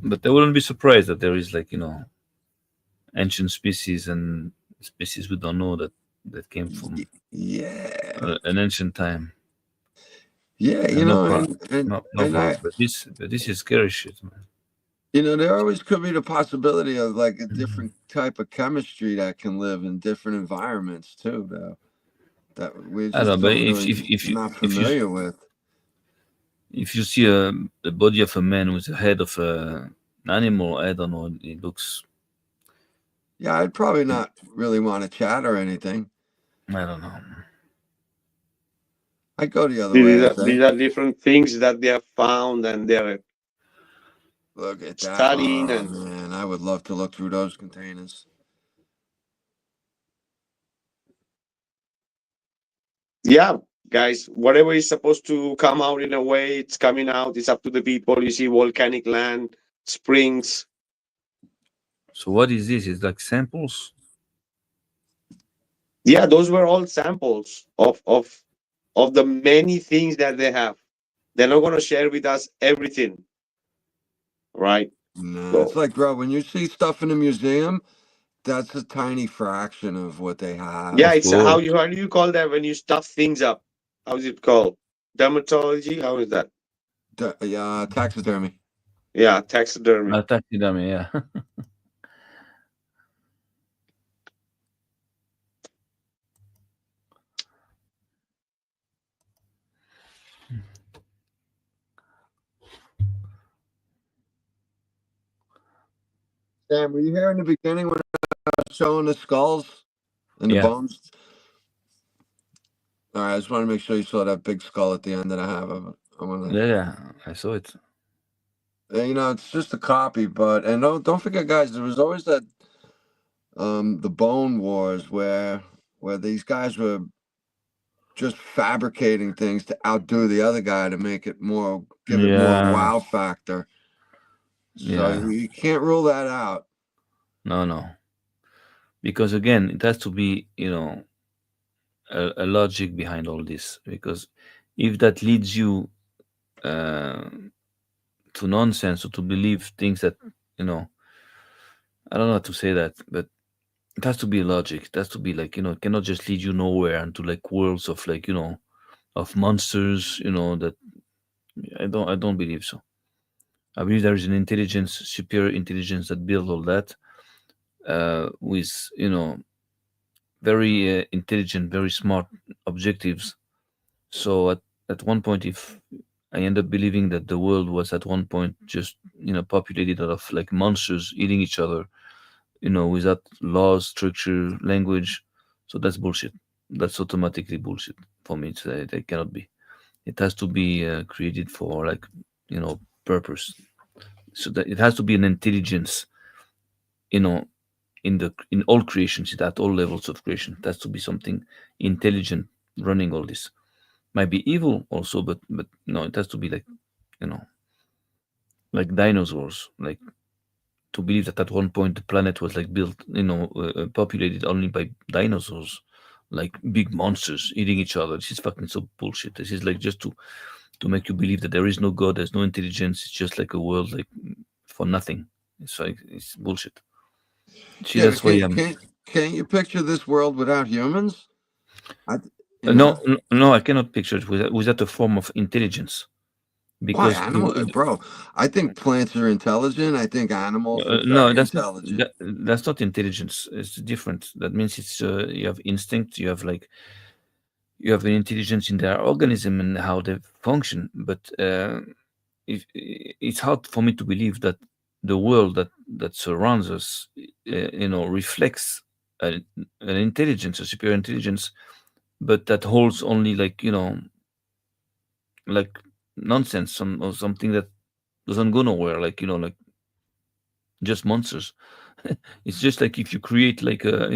but I wouldn't be surprised that there is ancient species and species we don't know that came from an ancient time. Yeah, but this is scary shit, man. There always could be the possibility of like a different type of chemistry that can live in different environments too, though. That we're just not familiar with. If you see the body of a man with the head of an animal, I don't know, it looks. Yeah, I'd probably not really want to chat or anything. I don't know. I go the other way. These are different things that they have found, and they're look at that. studying. Oh, man, I would love to look through those containers. Yeah, guys, whatever is supposed to come out in a way, it's coming out. It's up to the people. You see volcanic land, springs. So what is this? It's like samples? Yeah, those were all samples of the many things that they have. They're not going to share with us everything, right? No, it's like, bro, when you see stuff in a museum, that's a tiny fraction of what they have. Yeah, it's how do you call that when you stuff things up? how is it called? Dermatology? How is that? Taxidermy. Yeah, taxidermy. Taxidermy, yeah. Sam, were you here in the beginning when I was showing the skulls and the Yeah. bones? All right, I just want to make sure you saw that big skull at the end that I have of it. Yeah, I saw it. You know, it's just a copy, but don't forget, guys, there was always that the Bone Wars where these guys were just fabricating things to outdo the other guy to make it give it more wow factor. So you can't rule that out. No. Because again, it has to be, a logic behind all this. Because if that leads you to nonsense or to believe things that, I don't know how to say that, but it has to be logic. It has to be like, it cannot just lead you nowhere into like worlds of like, of monsters, that I don't believe so. I believe there is an intelligence, superior intelligence that built all that with, very intelligent, very smart objectives. So at one point, if I end up believing that the world was at one point just, populated out of like monsters eating each other, without laws, structure, language. So that's bullshit. That's automatically bullshit for me. It cannot be. It has to be created for like, purpose. So that it has to be an intelligence, in all creations, at all levels of creation. It has to be something intelligent running all this. Might be evil also, but no, it has to be like, like dinosaurs, like to believe that at one point the planet was like built, populated only by dinosaurs, like big monsters eating each other. This is fucking so bullshit. This is like just to make you believe that there is no God, there's no intelligence. It's just like a world like for nothing. It's like it's bullshit. See, that's why Can't you picture this world without humans? No, I cannot picture it without a form of intelligence. Because bro, I think plants are intelligent. I think animals are no, very intelligent. That's not intelligence. It's different. That means it's you have instinct. You have an intelligence in their organism and how they function. But it's hard for me to believe that the world that surrounds us, reflects an intelligence, a superior intelligence, but that holds only like like nonsense, or something that doesn't go nowhere, like like just monsters. It's just like if you create like a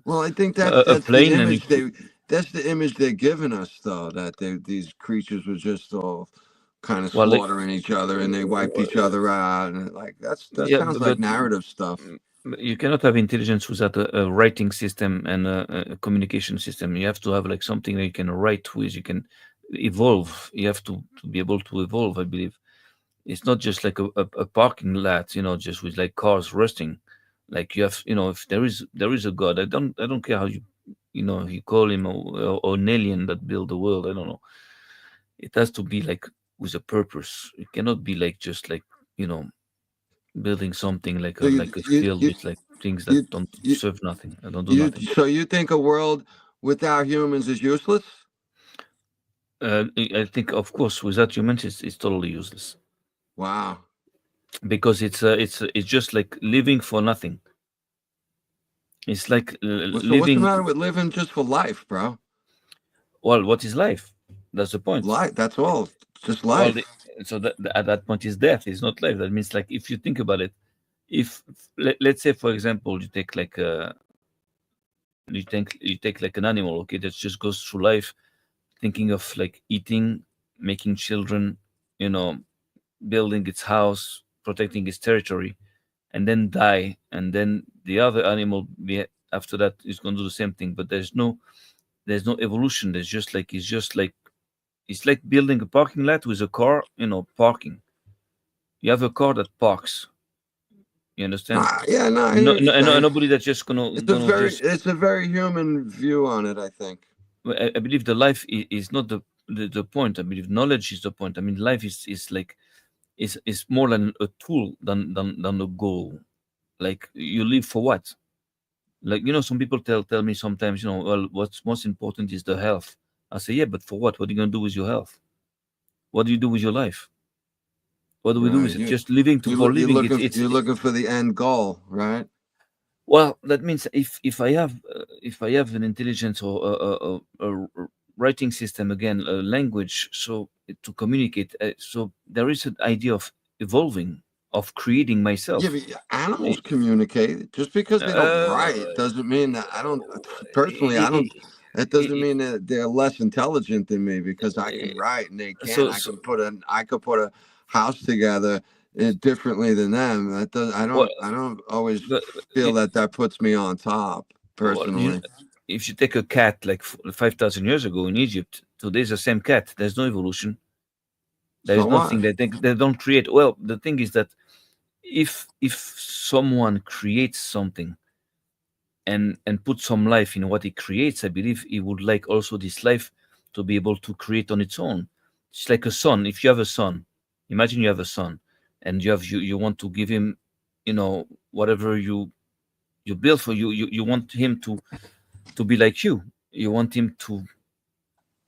well, I think that's plane the image that's the image they're giving us, though, that these creatures were just all kind of slaughtering each other and they wiped each other out, and like that sounds like narrative stuff. You cannot have intelligence without a writing system and a communication system. You have to have like something that you can write with. You can evolve. You have to be able to evolve, I believe. It's not just like a parking lot, just with like cars rusting. Like you have, if there is a God, I don't care how you call him or an alien that built the world. I don't know. It has to be like with a purpose. It cannot be like just like building something like a field with like things that don't serve nothing. I don't do nothing. So you think a world without humans is useless? I think, of course, without humans, it's totally useless. Wow. Because it's just like living for nothing. It's like living. What's the matter with living just for life, bro? Well, what is life? That's the point. Life. That's all. Just life. Well, so that at that point is death. It's not life. That means like if you think about it, if let's say for example you take like you take like an animal, okay, that just goes through life, thinking of like eating, making children, building its house, protecting its territory, and then die, and then the other animal after that is going to do the same thing. But there's no evolution. There's just like it's like building a parking lot with a car, parking. You have a car that parks. You understand? No, nobody that's just gonna. It's a very human view on it, I think. I believe the life is not the point. I believe knowledge is the point. I mean, life is like is more than a tool than a goal. Like, you live for what? Like, some people tell me sometimes, well, what's most important is the health. I say, yeah, but for what? What are you gonna do with your health? What do you do with your life? What do we do with it? Just living for living. You're looking for the end goal, right? Well, that means if I have an intelligence or a writing system, again, a language, so to communicate, so there is an idea of evolving, of creating myself. Yeah, but animals communicate. Just because they don't write doesn't mean that I don't. Personally, I don't. It doesn't mean that they're less intelligent than me because I can write and they can't. I could put a house together differently than them. That does. I don't always feel that puts me on top personally. If you take a cat like 5,000 years ago in Egypt, today's the same cat. There's no evolution. There is nothing that they don't create. Well, the thing is that if someone creates something and put some life in what he creates, I believe he would like also this life to be able to create on its own. It's like a son. If you have a son, imagine you have a son, and you want to give him, whatever you build for you want him to be like you. You want him to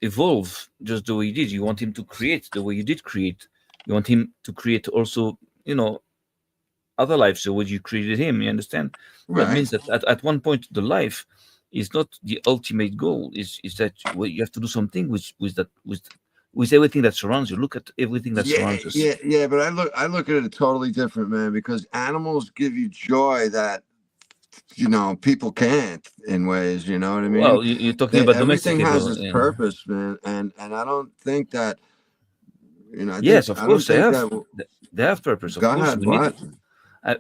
evolve just the way he did. You want him to create the way you did create. You want him to create also, other lives the way you created him. You understand? Right. That means that at one point the life is not the ultimate goal. Is that you have to do something with everything that surrounds you. Look at everything that surrounds us. Yeah. But I look at it totally different, man. Because animals give you joy that people can't in ways. You know what I mean? Well, you're talking about everything has its yeah. purpose, man, and I don't think that. Yes, of course they have. They have purpose. Of course, we need.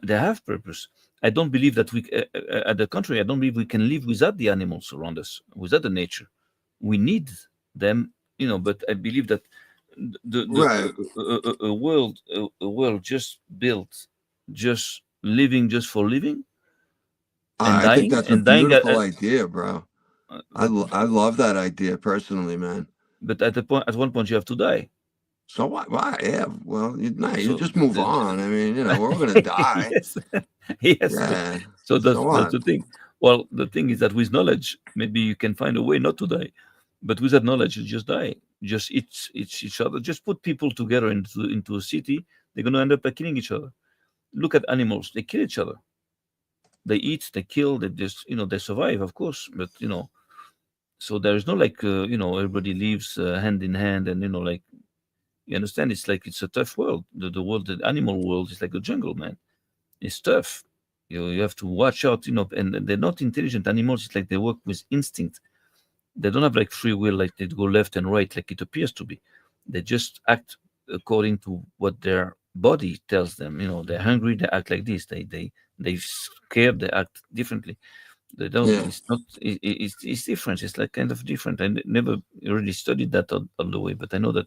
They have purpose. I don't believe that we, at the contrary, I don't believe we can live without the animals around us, without the nature. We need them, But I believe that a world just built, just living, just for living, and I dying, think that's a beautiful idea, bro. I love that idea personally, man. But at one point, you have to die. So what? Why? Yeah. Well, you just move on. I mean, we're all gonna die. Yes. Yeah. So that's the thing. Well, the thing is that with knowledge, maybe you can find a way not to die. But without knowledge, you just die. Just eat each other. Just put people together into a city. They're gonna end up killing each other. Look at animals. They kill each other. They eat. They kill. They just they survive, of course. But so there is no like everybody lives hand in hand, and like. You understand? It's like it's a tough world. The world, the animal world, is like a jungle, man. It's tough. You have to watch out, And they're not intelligent animals. It's like they work with instinct. They don't have like free will, like they go left and right, like it appears to be. They just act according to what their body tells them. They're hungry, they act like this. They scared, they act differently. They don't. Yeah. It's not. It's different. It's like kind of different. I never really studied that all the way, but I know that.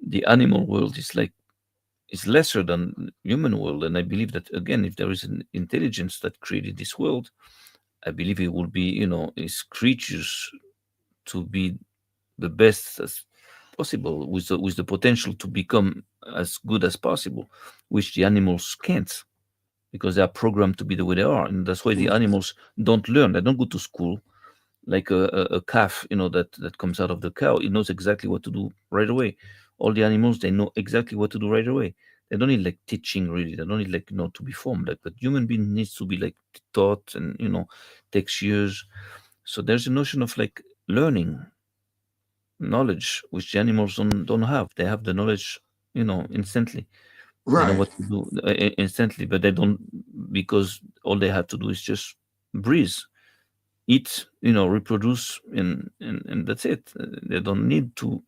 The animal world is lesser than human world, and I believe that again, if there is an intelligence that created this world, I believe it will be, its creatures to be the best as possible, with the potential to become as good as possible, which the animals can't, because they are programmed to be the way they are, and that's why the animals don't learn. They don't go to school. Like a calf, that comes out of the cow, it knows exactly what to do right away. All the animals, they know exactly what to do right away. They don't need like teaching, really. They don't need like to be formed. Like, but human being needs to be like taught, and takes years. So there's a notion of like learning knowledge, which the animals don't have. They have the knowledge, instantly. Right. They know what to do instantly, but they don't, because all they have to do is just breathe. Eat, reproduce, and that's it. They don't need to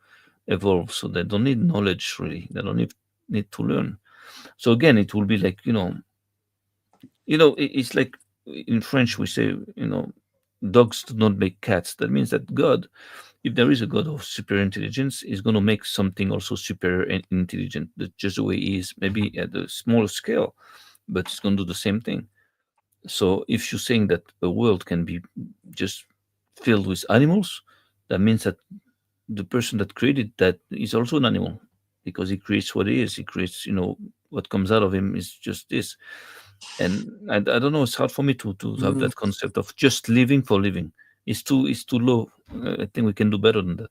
evolve, so they don't need knowledge, really. They don't need to learn. So again, it will be like it's like in French we say, dogs do not make cats. That means that God, if there is a God of superior intelligence, is going to make something also superior and intelligent. That's just the way he is, maybe at a smaller scale, but it's going to do the same thing. So if you're saying that a world can be just filled with animals, that means that the person that created that is also an animal, because he creates what he is. He creates, what comes out of him is just this. And I don't know. It's hard for me to have that concept of just living for living. It's too low. I think we can do better than that.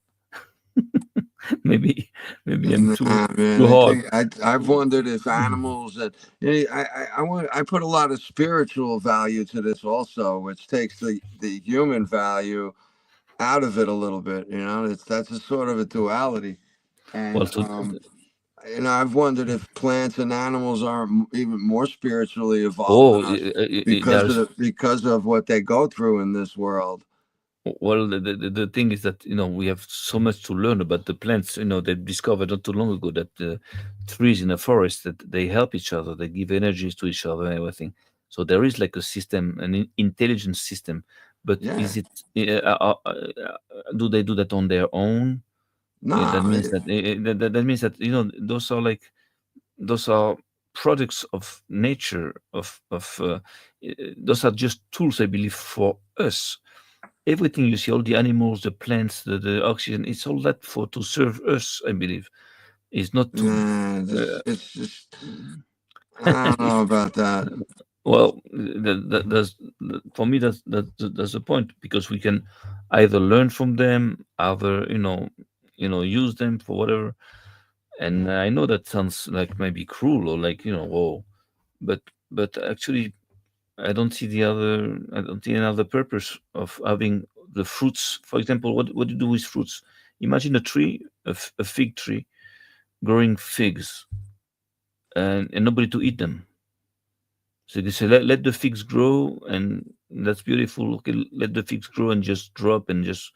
maybe I'm too hard. I've wondered if animals that I put a lot of spiritual value to this also, which takes the human value out of it a little bit. That's a sort of a duality. And I've wondered if plants and animals are even more spiritually evolved than us because of what they go through in this world. Well, the thing is that we have so much to learn about the plants. They discovered not too long ago that the trees in a forest, that they help each other, they give energies to each other and everything. So there is like a system, an intelligent system. But is it? Do they do that on their own? No, that means that means that those are products of nature. Those are just tools, I believe, for us. Everything you see, all the animals, the plants, the oxygen, it's all that to serve us, I believe. It's not to. It's just. I don't know about that. Well, that's for me. That's the point, because we can either learn from them, either use them for whatever. And I know that sounds like maybe cruel or like whoa, but actually, I don't see any other purpose of having the fruits. For example, what do you do with fruits? Imagine a tree, a fig tree, growing figs, and nobody to eat them. So they say, let the figs grow, and that's beautiful. Okay, let the figs grow and just drop and just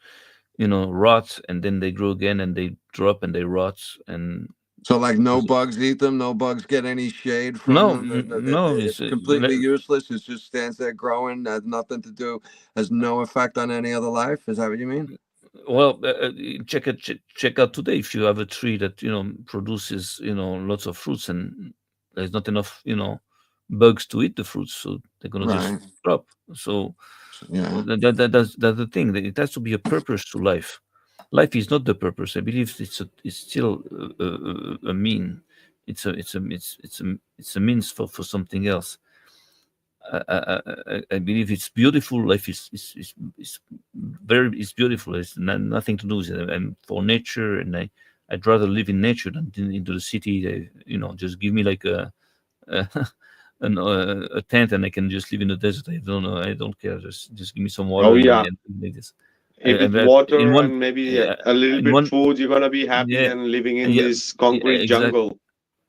rot, and then they grow again and they drop and they rot. And so, like, no bugs eat them, no bugs get any shade from them. No, it's completely useless. It just stands there growing, has nothing to do, has no effect on any other life. Is that what you mean? Well, check out today. If you have a tree that produces lots of fruits, and there's not enough bugs to eat the fruits, so they're gonna just drop. So that's the thing. It has to be a purpose to life. Life is not the purpose. I believe it's still a mean. It's a means for something else. I believe it's beautiful. Life is beautiful. It's nothing to do with it. I'm for nature, and I'd rather live in nature than into the city. Just give me like a tent, and I can just live in the desert. I don't care. Just give me some water. Oh yeah. And like this. With water and maybe a little bit food, you're gonna be happy than living in this concrete jungle.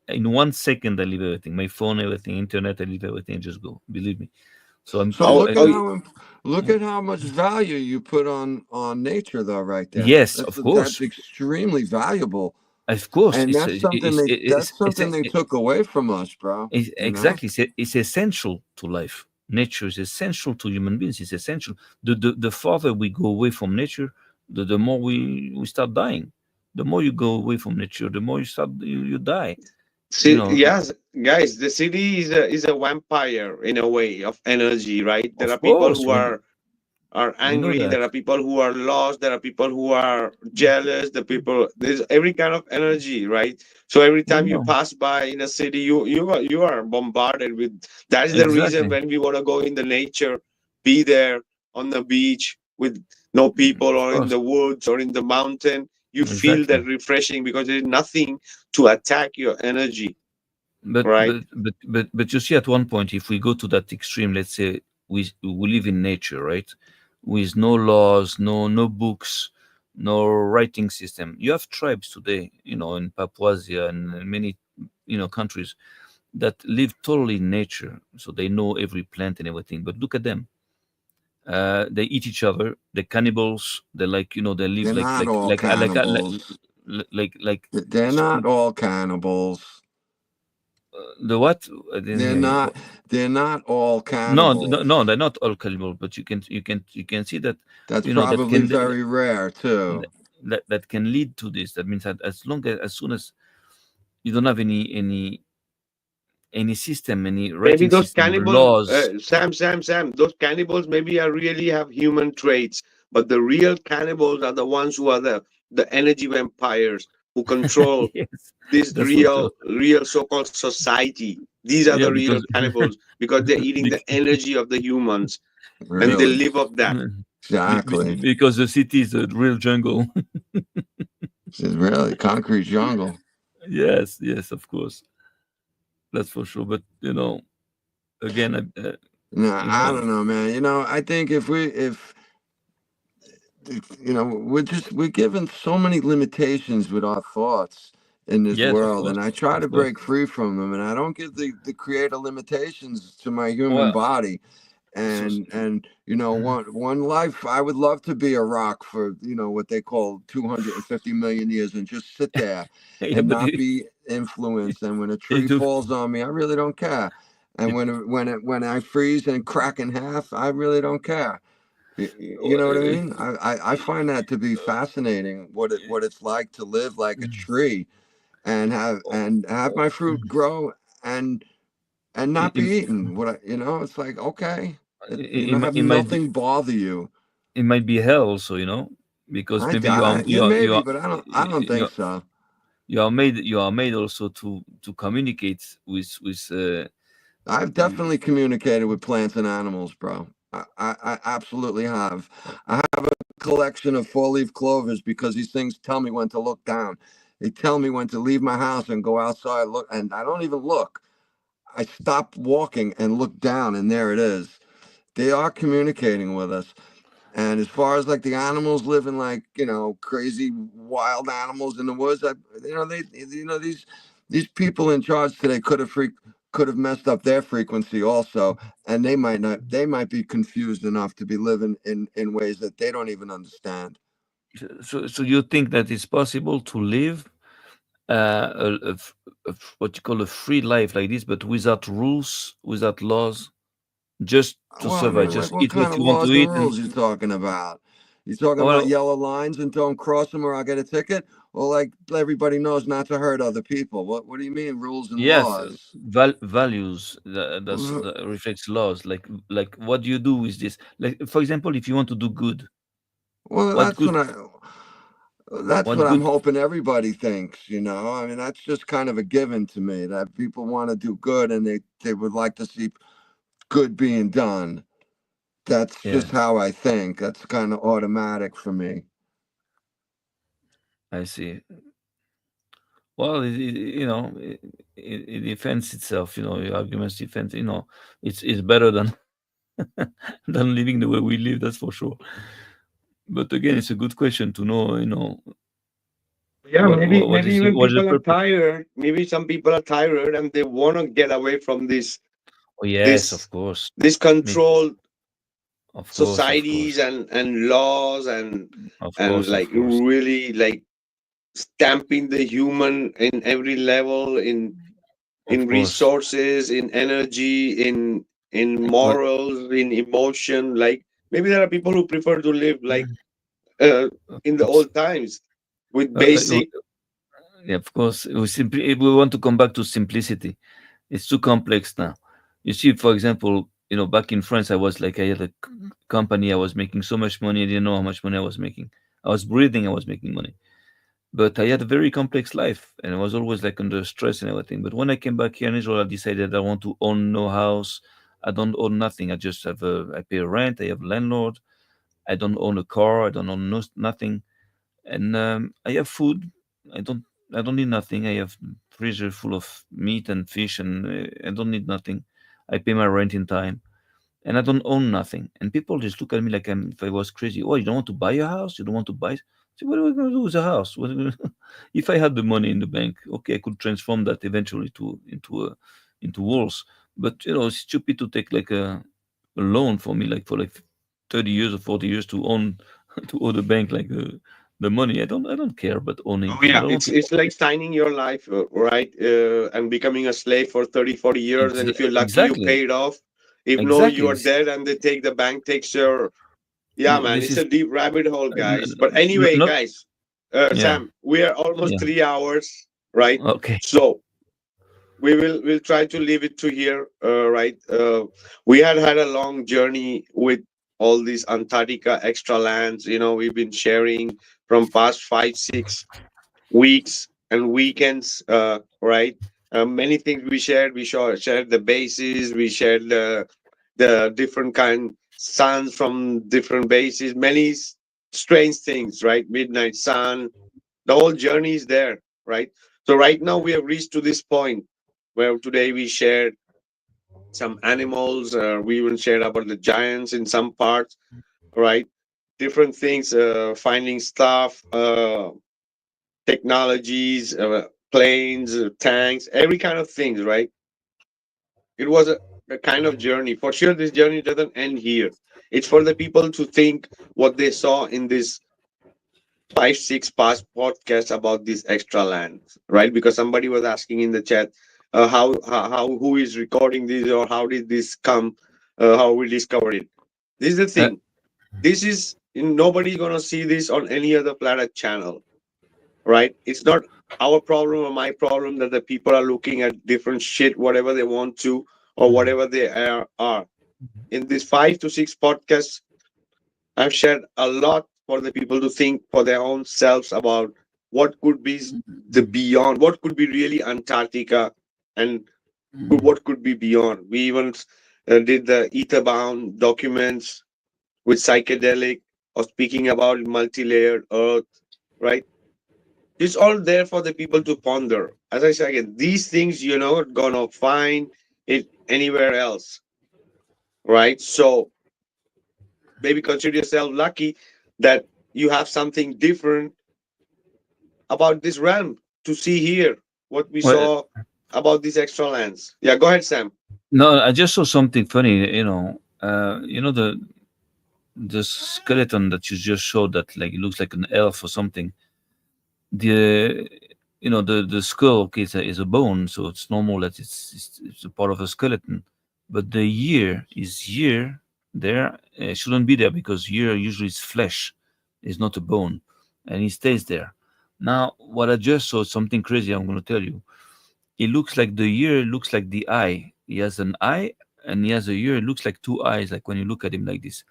In 1 second, I leave everything. My phone, everything, internet, I leave everything and just go. Believe me. So look at how much value you put on nature, though, right there. Yes, of course. That's extremely valuable. Of course, and that's something they took away from us, bro. Exactly, it's essential to life. Nature is essential to human beings. It's essential. The farther we go away from nature, the more we start dying. The more you go away from nature, the more you die. See, yes, guys, the city is a vampire in a way of energy, right? There are people who are angry. There are people who are lost. There are people who are jealous. There's every kind of energy, right? So every time you pass by in a city, you are bombarded with. That's the reason when we want to go in the nature, be there on the beach with no people, or in the woods or in the mountain. You feel that refreshing because there's nothing to attack your energy. But you see, at one point, if we go to that extreme, let's say we live in nature, right, with no laws, no books, no writing system. You have tribes today, in Papuasia and many countries that live totally in nature, so they know every plant and everything. But look at them. They eat each other. They're cannibals. They're like they live like they're not all cannibals. The what? They're not all cannibals. No, they're not all cannibals. But you can see that that's probably very rare too. That can lead to this. That means that as soon as you don't have any system, any writing maybe those system, cannibals, laws. Sam, those cannibals maybe really have human traits, But the real cannibals are the ones who are the energy vampires who control Yes, this that's for sure. real so-called society. These are Yeah, the real because cannibals because they're eating the energy of the humans and they Really? live off that. Exactly. because the city is a real jungle. It's really concrete jungle. Yes, of course, that's for sure. But again, No, I don't know, man. I think if we're given so many limitations with our thoughts in this yes, world, and I try to break free from them, and I don't give the creator limitations to my human Well, body. And one life, I would love to be a rock for what they call 250 million years and just sit there yeah, and but not be influenced. And when a tree it, falls on me, I really don't care. And when I freeze and crack in half, I really don't care. You know what I mean? I find that to be fascinating. What it's like to live like a tree and have my fruit grow and not be eaten. It's like, okay, have it might be nothing bother you. it might be hell also, because maybe Yeah, maybe, but I don't you think are so. you are made also to communicate with I've definitely communicated with plants and animals, bro. I absolutely have. I have a collection of 4-leaf clovers because these things tell me when to look down. They tell me when to leave my house and go outside, look, and I don't even look. I stop walking and look down, and there it is. They are communicating with us. And as far as like the animals living like crazy wild animals in the woods, these people in charge today could have messed up their frequency also, and they might be confused enough to be living in ways that they don't even understand. So you think that it's possible to live what you call a free life like this, but without rules, without laws, just to Well, I survive, mean, like just what eat what kind of you want laws to and eat, and rules you talking about? You talking about well, yellow lines and don't cross them or I'll get a ticket? Or like everybody knows not to hurt other people? What do you mean rules and yes, laws? values that reflects laws. Like what do you do with this? Like for example, if you want to do good, Well, what good? that's What what I'm good? hoping everybody thinks, I mean, that's just kind of a given to me that people want to do good and they would like to see good being done. That's Yeah, just how I think. That's kind of automatic for me. I see. Well, it defends itself. Your arguments defend. It's better than than living the way we live. That's for sure. But again, it's a good question to know. Yeah, maybe What is even what is the people are purpose? tired. Maybe some people are tired and they want to get away from this Oh yes, this of course. this control Of course, societies and laws and of like course. really like stamping the human in every level in Of course. resources, in energy, in But morals, in emotion. Like maybe there are people who prefer to live like of in the course, old times with uh, uh, basic. yeah, of course. We want to come back to simplicity. It's too complex now. You see, for example, back in France, I had a company. I was making so much money. I didn't know how much money I was making. I was breathing. I was making money. But I had a very complex life, and I was always like under stress and everything. But when I came back here in Israel, I decided I want to own no house. I don't own nothing. I just I pay rent. I have a landlord. I don't own a car. I don't own nothing, and I have food. I don't. I don't need nothing. I have freezer full of meat and fish, and I don't need nothing. I pay my rent in time, and I don't own nothing. And people just look at me like if I was crazy. Oh, you don't want to buy a house? You don't want to buy? So what are we going to do with a house? If I had the money in the bank, okay, I could transform that eventually into walls. But it's stupid to take like a loan for me, like for like 30 years or 40 years to own to owe the bank like the money. I don't care about owning Oh things. I yeah, don't want to. it's like signing your life, right? And becoming a slave for 30, 40 years. And if you're lucky, you Exactly, pay it off. If no, you exactly. are dead and the bank takes your. Yeah, man, This it's is a deep rabbit hole, guys. But anyway, not. guys, Yeah, Sam, we are almost yeah. 3 hours, right? Okay. So we'll try to leave it to here, right? We had a long journey with all these Antarctica extra lands. We've been sharing from past 5-6 weeks and weekends, right? Many things we shared. We shared the bases. We shared the different kind suns from different bases. Many strange things, right? Midnight sun. The whole journey is there, right? So right now we have reached to this point where today we shared some animals. We even shared about the giants in some parts, right? Different things, finding stuff, technologies, planes, tanks, every kind of things, right? It was a kind of journey. For sure, this journey doesn't end here. It's for the people to think what they saw in this 5-6 past podcast about these extra lands, right? Because somebody was asking in the chat, who is recording this, or how did this come, how we discovered it. This is the thing. This is nobody's gonna see this on any other planet channel, right? It's not our problem or my problem that the people are looking at different shit, whatever they want to, or whatever they are. In these 5-6 podcasts, I've shared a lot for the people to think for their own selves about what could be the beyond, what could be really Antarctica, and what could be beyond. We even did the ether-bound documents with psychedelic, or speaking about multi-layered Earth, right? It's all there for the people to ponder. As I say again, these things you're not gonna find it anywhere else, right? So maybe consider yourself lucky that you have something different about this realm to see here. What we Well, saw about these extra lands. Yeah, go ahead, Sam. no, I just saw something funny. The skeleton that you just showed that like it looks like an elf or something. The the skull, okay, is a bone, so it's normal that it's a part of a skeleton. But the ear is here there, shouldn't be there, because ear usually is flesh, is not a bone, and it stays there. Now, what I just saw, something crazy. I'm going to tell you. It looks like the ear looks like the eye. He has an eye and he has a ear. It looks like two eyes, like when you look at him like this.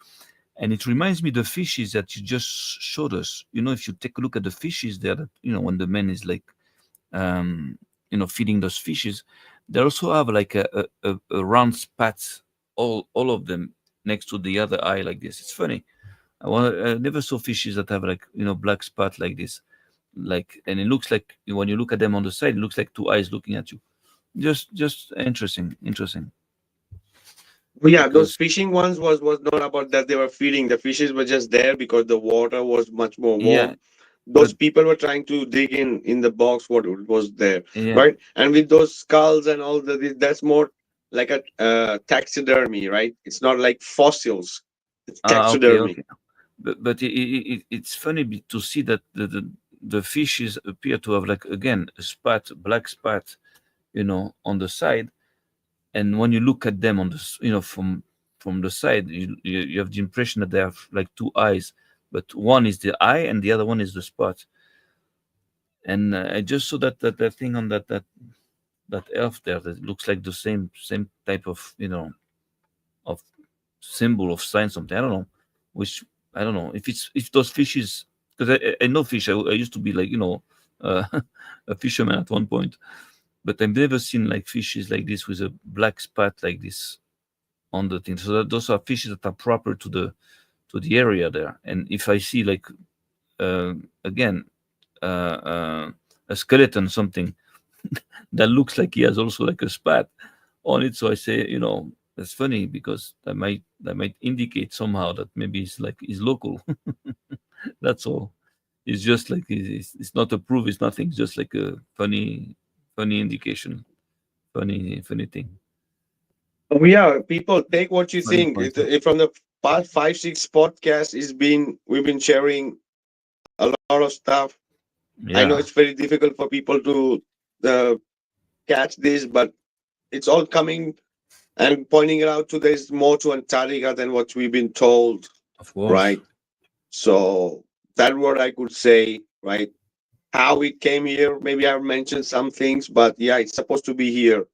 And it reminds me the fishes that you just showed us. If you take a look at the fishes there, that when the man is like, feeding those fishes, they also have like a round spot, all of them next to the other eye like this. It's funny. I never saw fishes that have like black spot like this, and it looks like when you look at them on the side, it looks like two eyes looking at you. Just interesting. Well, yeah, those fishing ones was not about that they were feeding. The fishes were just there because the water was much more warm. Yeah, Those people were trying to dig in the box what was there, yeah. right? And with those skulls and all that's more like a taxidermy, right? It's not like fossils. It's taxidermy. Okay. But it's funny to see that the fishes appear to have like again a black spot, on the side. And when you look at them on the from the side, you have the impression that they have like two eyes, but one is the eye and the other one is the spot. And I just saw that thing on that elf there that looks like the same type of of symbol of sign, something. I don't know, which I don't know if those fishes, because I know fish. I used to be like a fisherman at one point, but I've never seen like fishes like this with a black spot like this on the thing. So those are fishes that are proper to the area there. And if I see like again a skeleton, something that looks like he has also like a spot on it, so I say, that's funny, because that might indicate somehow that maybe he's local. That's all. It's just like it's not a proof. It's nothing. It's just like a funny indication. Funny thing. Oh, yeah, people take what you Funny think. point. From the past 5-6 podcasts, we've been sharing a lot of stuff. I know Yeah. it's very difficult for people to catch this, but it's all coming and pointing it out to there's more to Antarctica than what we've been told, Of course. right? So that's what I could say, right? How it came here, maybe I've mentioned some things, but yeah, it's supposed to be here,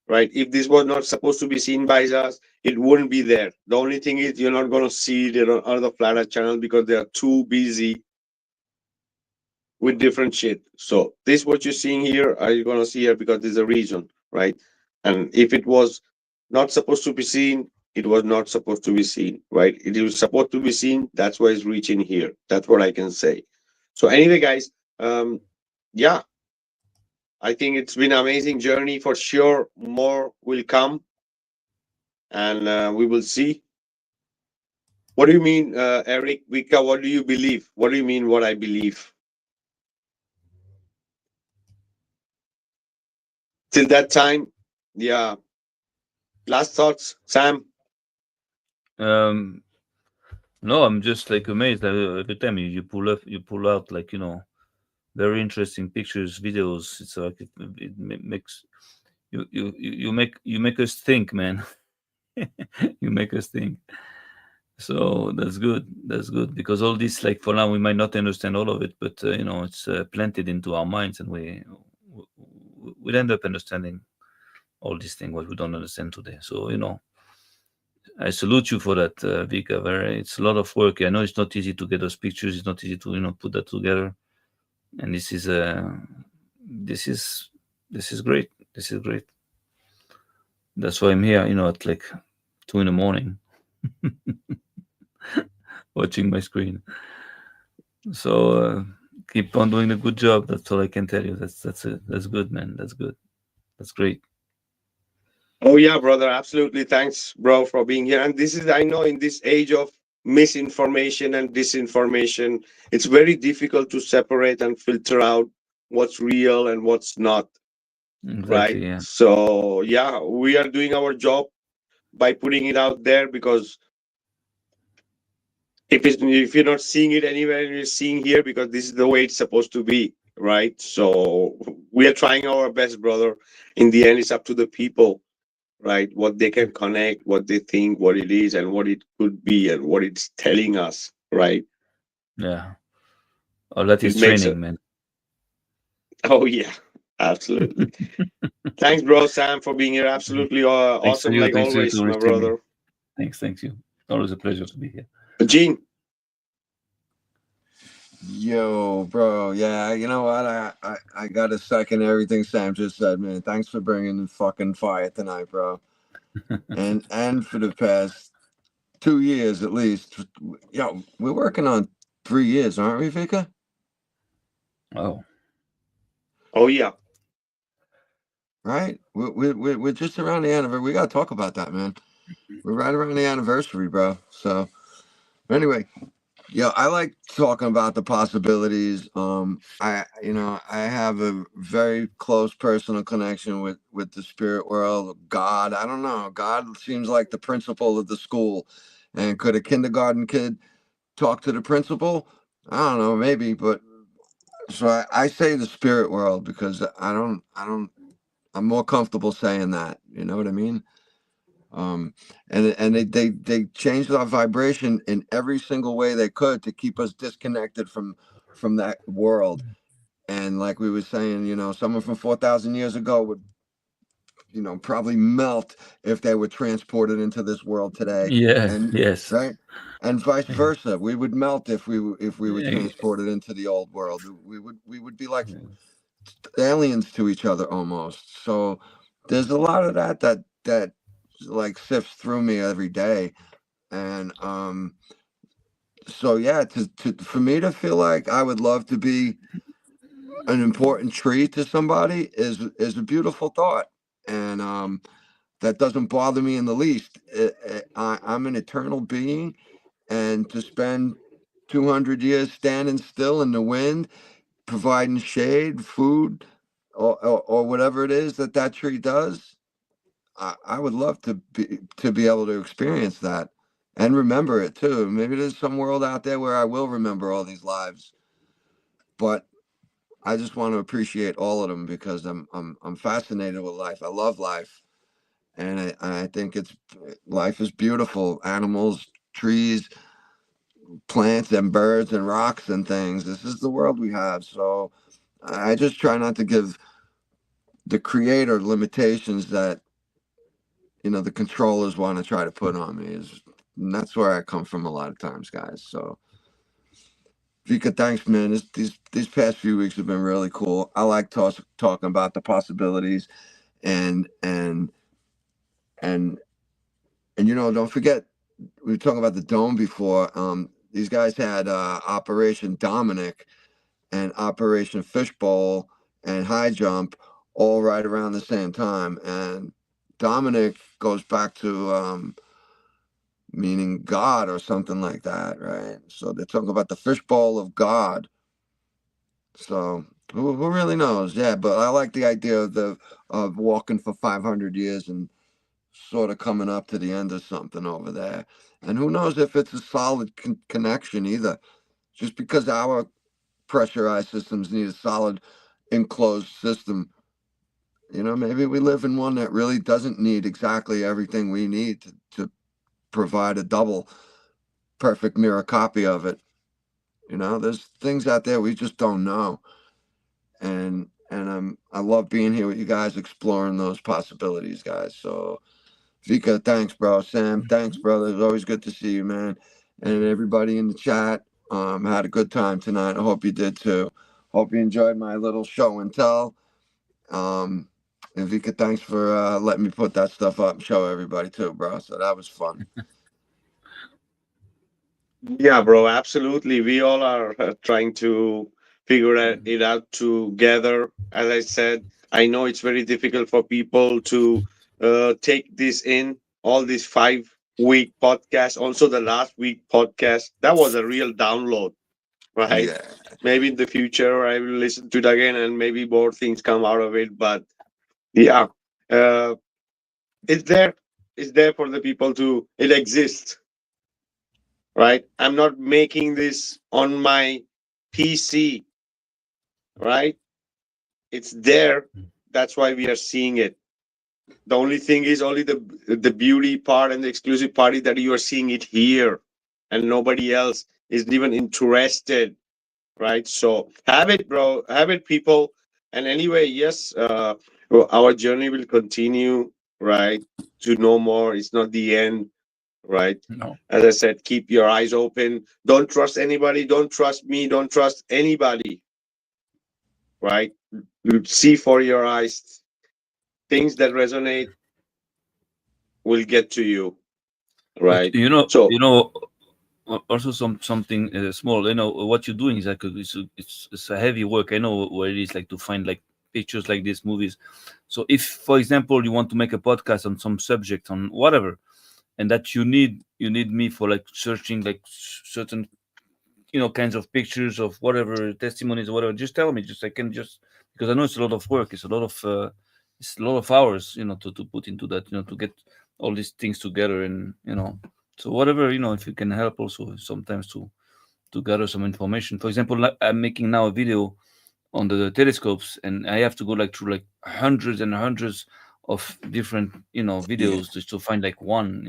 right? If this was not supposed to be seen by us, it wouldn't be there. The only thing is you're not going to see it on other flat earth channels because they are too busy with different shit. So this what you're seeing here are you going to see here because there's a reason, right? And if it was not supposed to be seen, it was not supposed to be seen, right? It was supposed to be seen. That's why it's reaching here. That's what I can say. So anyway, guys, yeah, I think it's been an amazing journey for sure. More will come, and we will see. What do you mean, Eric? Vikka, what do you believe? What do you mean? What I believe? Till that time, yeah. Last thoughts, Sam. No, I'm just like amazed every time you pull out like very interesting pictures, videos. It's like it makes you make us think, man. You make us think. So that's good. That's good because all this, like for now, we might not understand all of it, but it's planted into our minds, and we'll end up understanding all these things what we don't understand today. So I salute you for that, Vikka. It's a lot of work. I know it's not easy to get those pictures. It's not easy to put that together. And this is great. This is great. That's why I'm here. At like 2 a.m, watching my screen. So keep on doing a good job. That's all I can tell you. That's it. That's good, man. That's good. That's great. Oh yeah, brother, absolutely. Thanks, bro, for being here. And this is, I know, in this age of misinformation and disinformation, it's very difficult to separate and filter out what's real and what's not. Exactly, right? yeah. So yeah, we are doing our job by putting it out there because if you're not seeing it anywhere, you're seeing here because this is the way it's supposed to be, right? So we are trying our best, brother. In the end, it's up to the people, right? What they can connect, what they think, what it is, and what it could be, and what it's telling us, right? Yeah. Oh, that is It makes training, man. Oh yeah, absolutely. Thanks, bro, Sam, for being here. Absolutely awesome, like Thanks always, to my receive me. brother. Thanks you. Always a pleasure to be here. Gene. Yo, bro. Yeah, you know what? I got to second everything Sam just said, man. Thanks for bringing the fucking fire tonight, bro. and for the past 2 years at least. Yo, we're working on 3 years, aren't we, Vikka? Oh yeah. Right? We're just around the anniversary. We got to talk about that, man. We're right around the anniversary, bro. So anyway, yeah, I like talking about the possibilities. I have a very close personal connection with the spirit world, God. I don't know. God seems like the principal of the school. And could a kindergarten kid talk to the principal? I don't know, maybe, but so I say the spirit world because I'm more comfortable saying that. You know what I mean? And they changed our vibration in every single way they could to keep us disconnected from that world. And like we were saying, someone from 4,000 years ago would probably melt if they were transported into this world today. Yeah. And Yes. right, and vice versa, we would melt if we were Yeah. transported into the old world. We would be like aliens to each other almost. So there's a lot of that like sifts through me every day. And so yeah, for me to feel like I would love to be an important tree to somebody is a beautiful thought. And that doesn't bother me in the least. I'm an eternal being, and to spend 200 years standing still in the wind, providing shade, food, or whatever it is that tree does, I would love to be able to experience that and remember it too. Maybe there's some world out there where I will remember all these lives, but I just want to appreciate all of them because I'm fascinated with life. I love life, and I think life is beautiful. Animals, trees, plants, and birds, and rocks, and things. This is the world we have. So I just try not to give the creator limitations that the controllers want to try to put on me. And that's where I come from a lot of times, guys. So, Vikka, thanks, man. These past few weeks have been really cool. I like talking about the possibilities, and don't forget, we were talking about the dome before. These guys had Operation Dominic and Operation Fishbowl and High Jump all right around the same time. And Dominic goes back to meaning God or something like that, right? So they're talking about the fishbowl of God. So who really knows? Yeah, but I like the idea of walking for 500 years and sort of coming up to the end of something over there. And who knows if it's a solid connection either. Just because our pressurized systems need a solid enclosed system, maybe we live in one that really doesn't need exactly everything we need to provide a double perfect mirror copy of it. There's things out there we just don't know. And I love being here with you guys, exploring those possibilities, guys. So Vikka, thanks, bro. Sam, thanks, brother. It's always good to see you, man. And everybody in the chat, had a good time tonight. I hope you did too. Hope you enjoyed my little show and tell. And Vikka, thanks for letting me put that stuff up and show everybody too, bro. So that was fun. Yeah, bro, absolutely. We all are trying to figure it out together. As I said, I know it's very difficult for people to take this in, all these 5-week podcasts. Also, the last week podcast, that was a real download, right? Yeah. Maybe in the future I will listen to it again and maybe more things come out of it. But yeah, it's there. It's there for the people to, it exists. Right? I'm not making this on my PC, right? It's there. That's why we are seeing it. The only thing is only the beauty part and the exclusive part is that you are seeing it here and nobody else is even interested, right? So have it, bro. Have it, people. And anyway, yes, our journey will continue, right? To know more. It's not the end. Right? No. As I said, keep your eyes open. Don't trust anybody. Don't trust me. Don't trust anybody. Right? See for your eyes. Things that resonate will get to you. Right? But, so, also something small. What you're doing is like it's a heavy work. I know what it is like to find like pictures like this, movies. So if, for example, you want to make a podcast on some subject on whatever, and that you need me for like searching like certain kinds of pictures of whatever testimonies or whatever, just tell me. Just I can just, because I know it's a lot of work. It's a lot of hours to put into that, to get all these things together. And so whatever, if you can help also sometimes to gather some information. For example, I'm making now a video on the telescopes, and I have to go like through like hundreds and hundreds of different videos just to find like one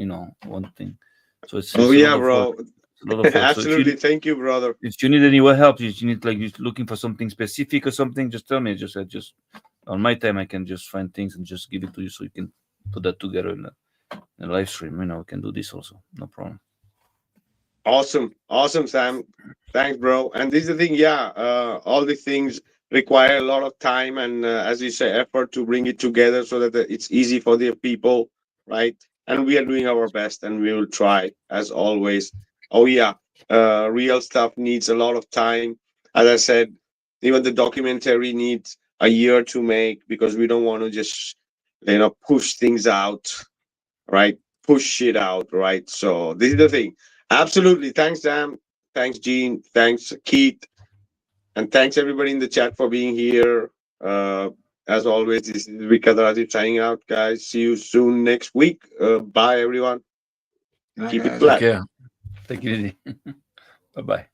thing. So it's oh a yeah, lot of bro. work. It's a lot of work. Absolutely. Thank you, brother. If you need any help, you need like you're looking for something specific or something, just tell me. Just on my time I can just find things and just give it to you, so you can put that together in a live stream. We can do this also, no problem. Awesome, Sam. Thanks, bro. And this is the thing, yeah. All the things require a lot of time and, as you say, effort to bring it together so that it's easy for the people, right? And we are doing our best, and we will try as always. Oh yeah, real stuff needs a lot of time. As I said, even the documentary needs a year to make because we don't want to just push things out, right? Push shit out, right? So this is the thing. Absolutely. Thanks, Sam. Thanks, Gene. Thanks, Keith. And thanks, everybody in the chat for being here. As always, this is Vikka Draziv signing out, guys. See you soon next week. Bye, everyone. Keep it flat. Take care. Take it easy. Bye-bye.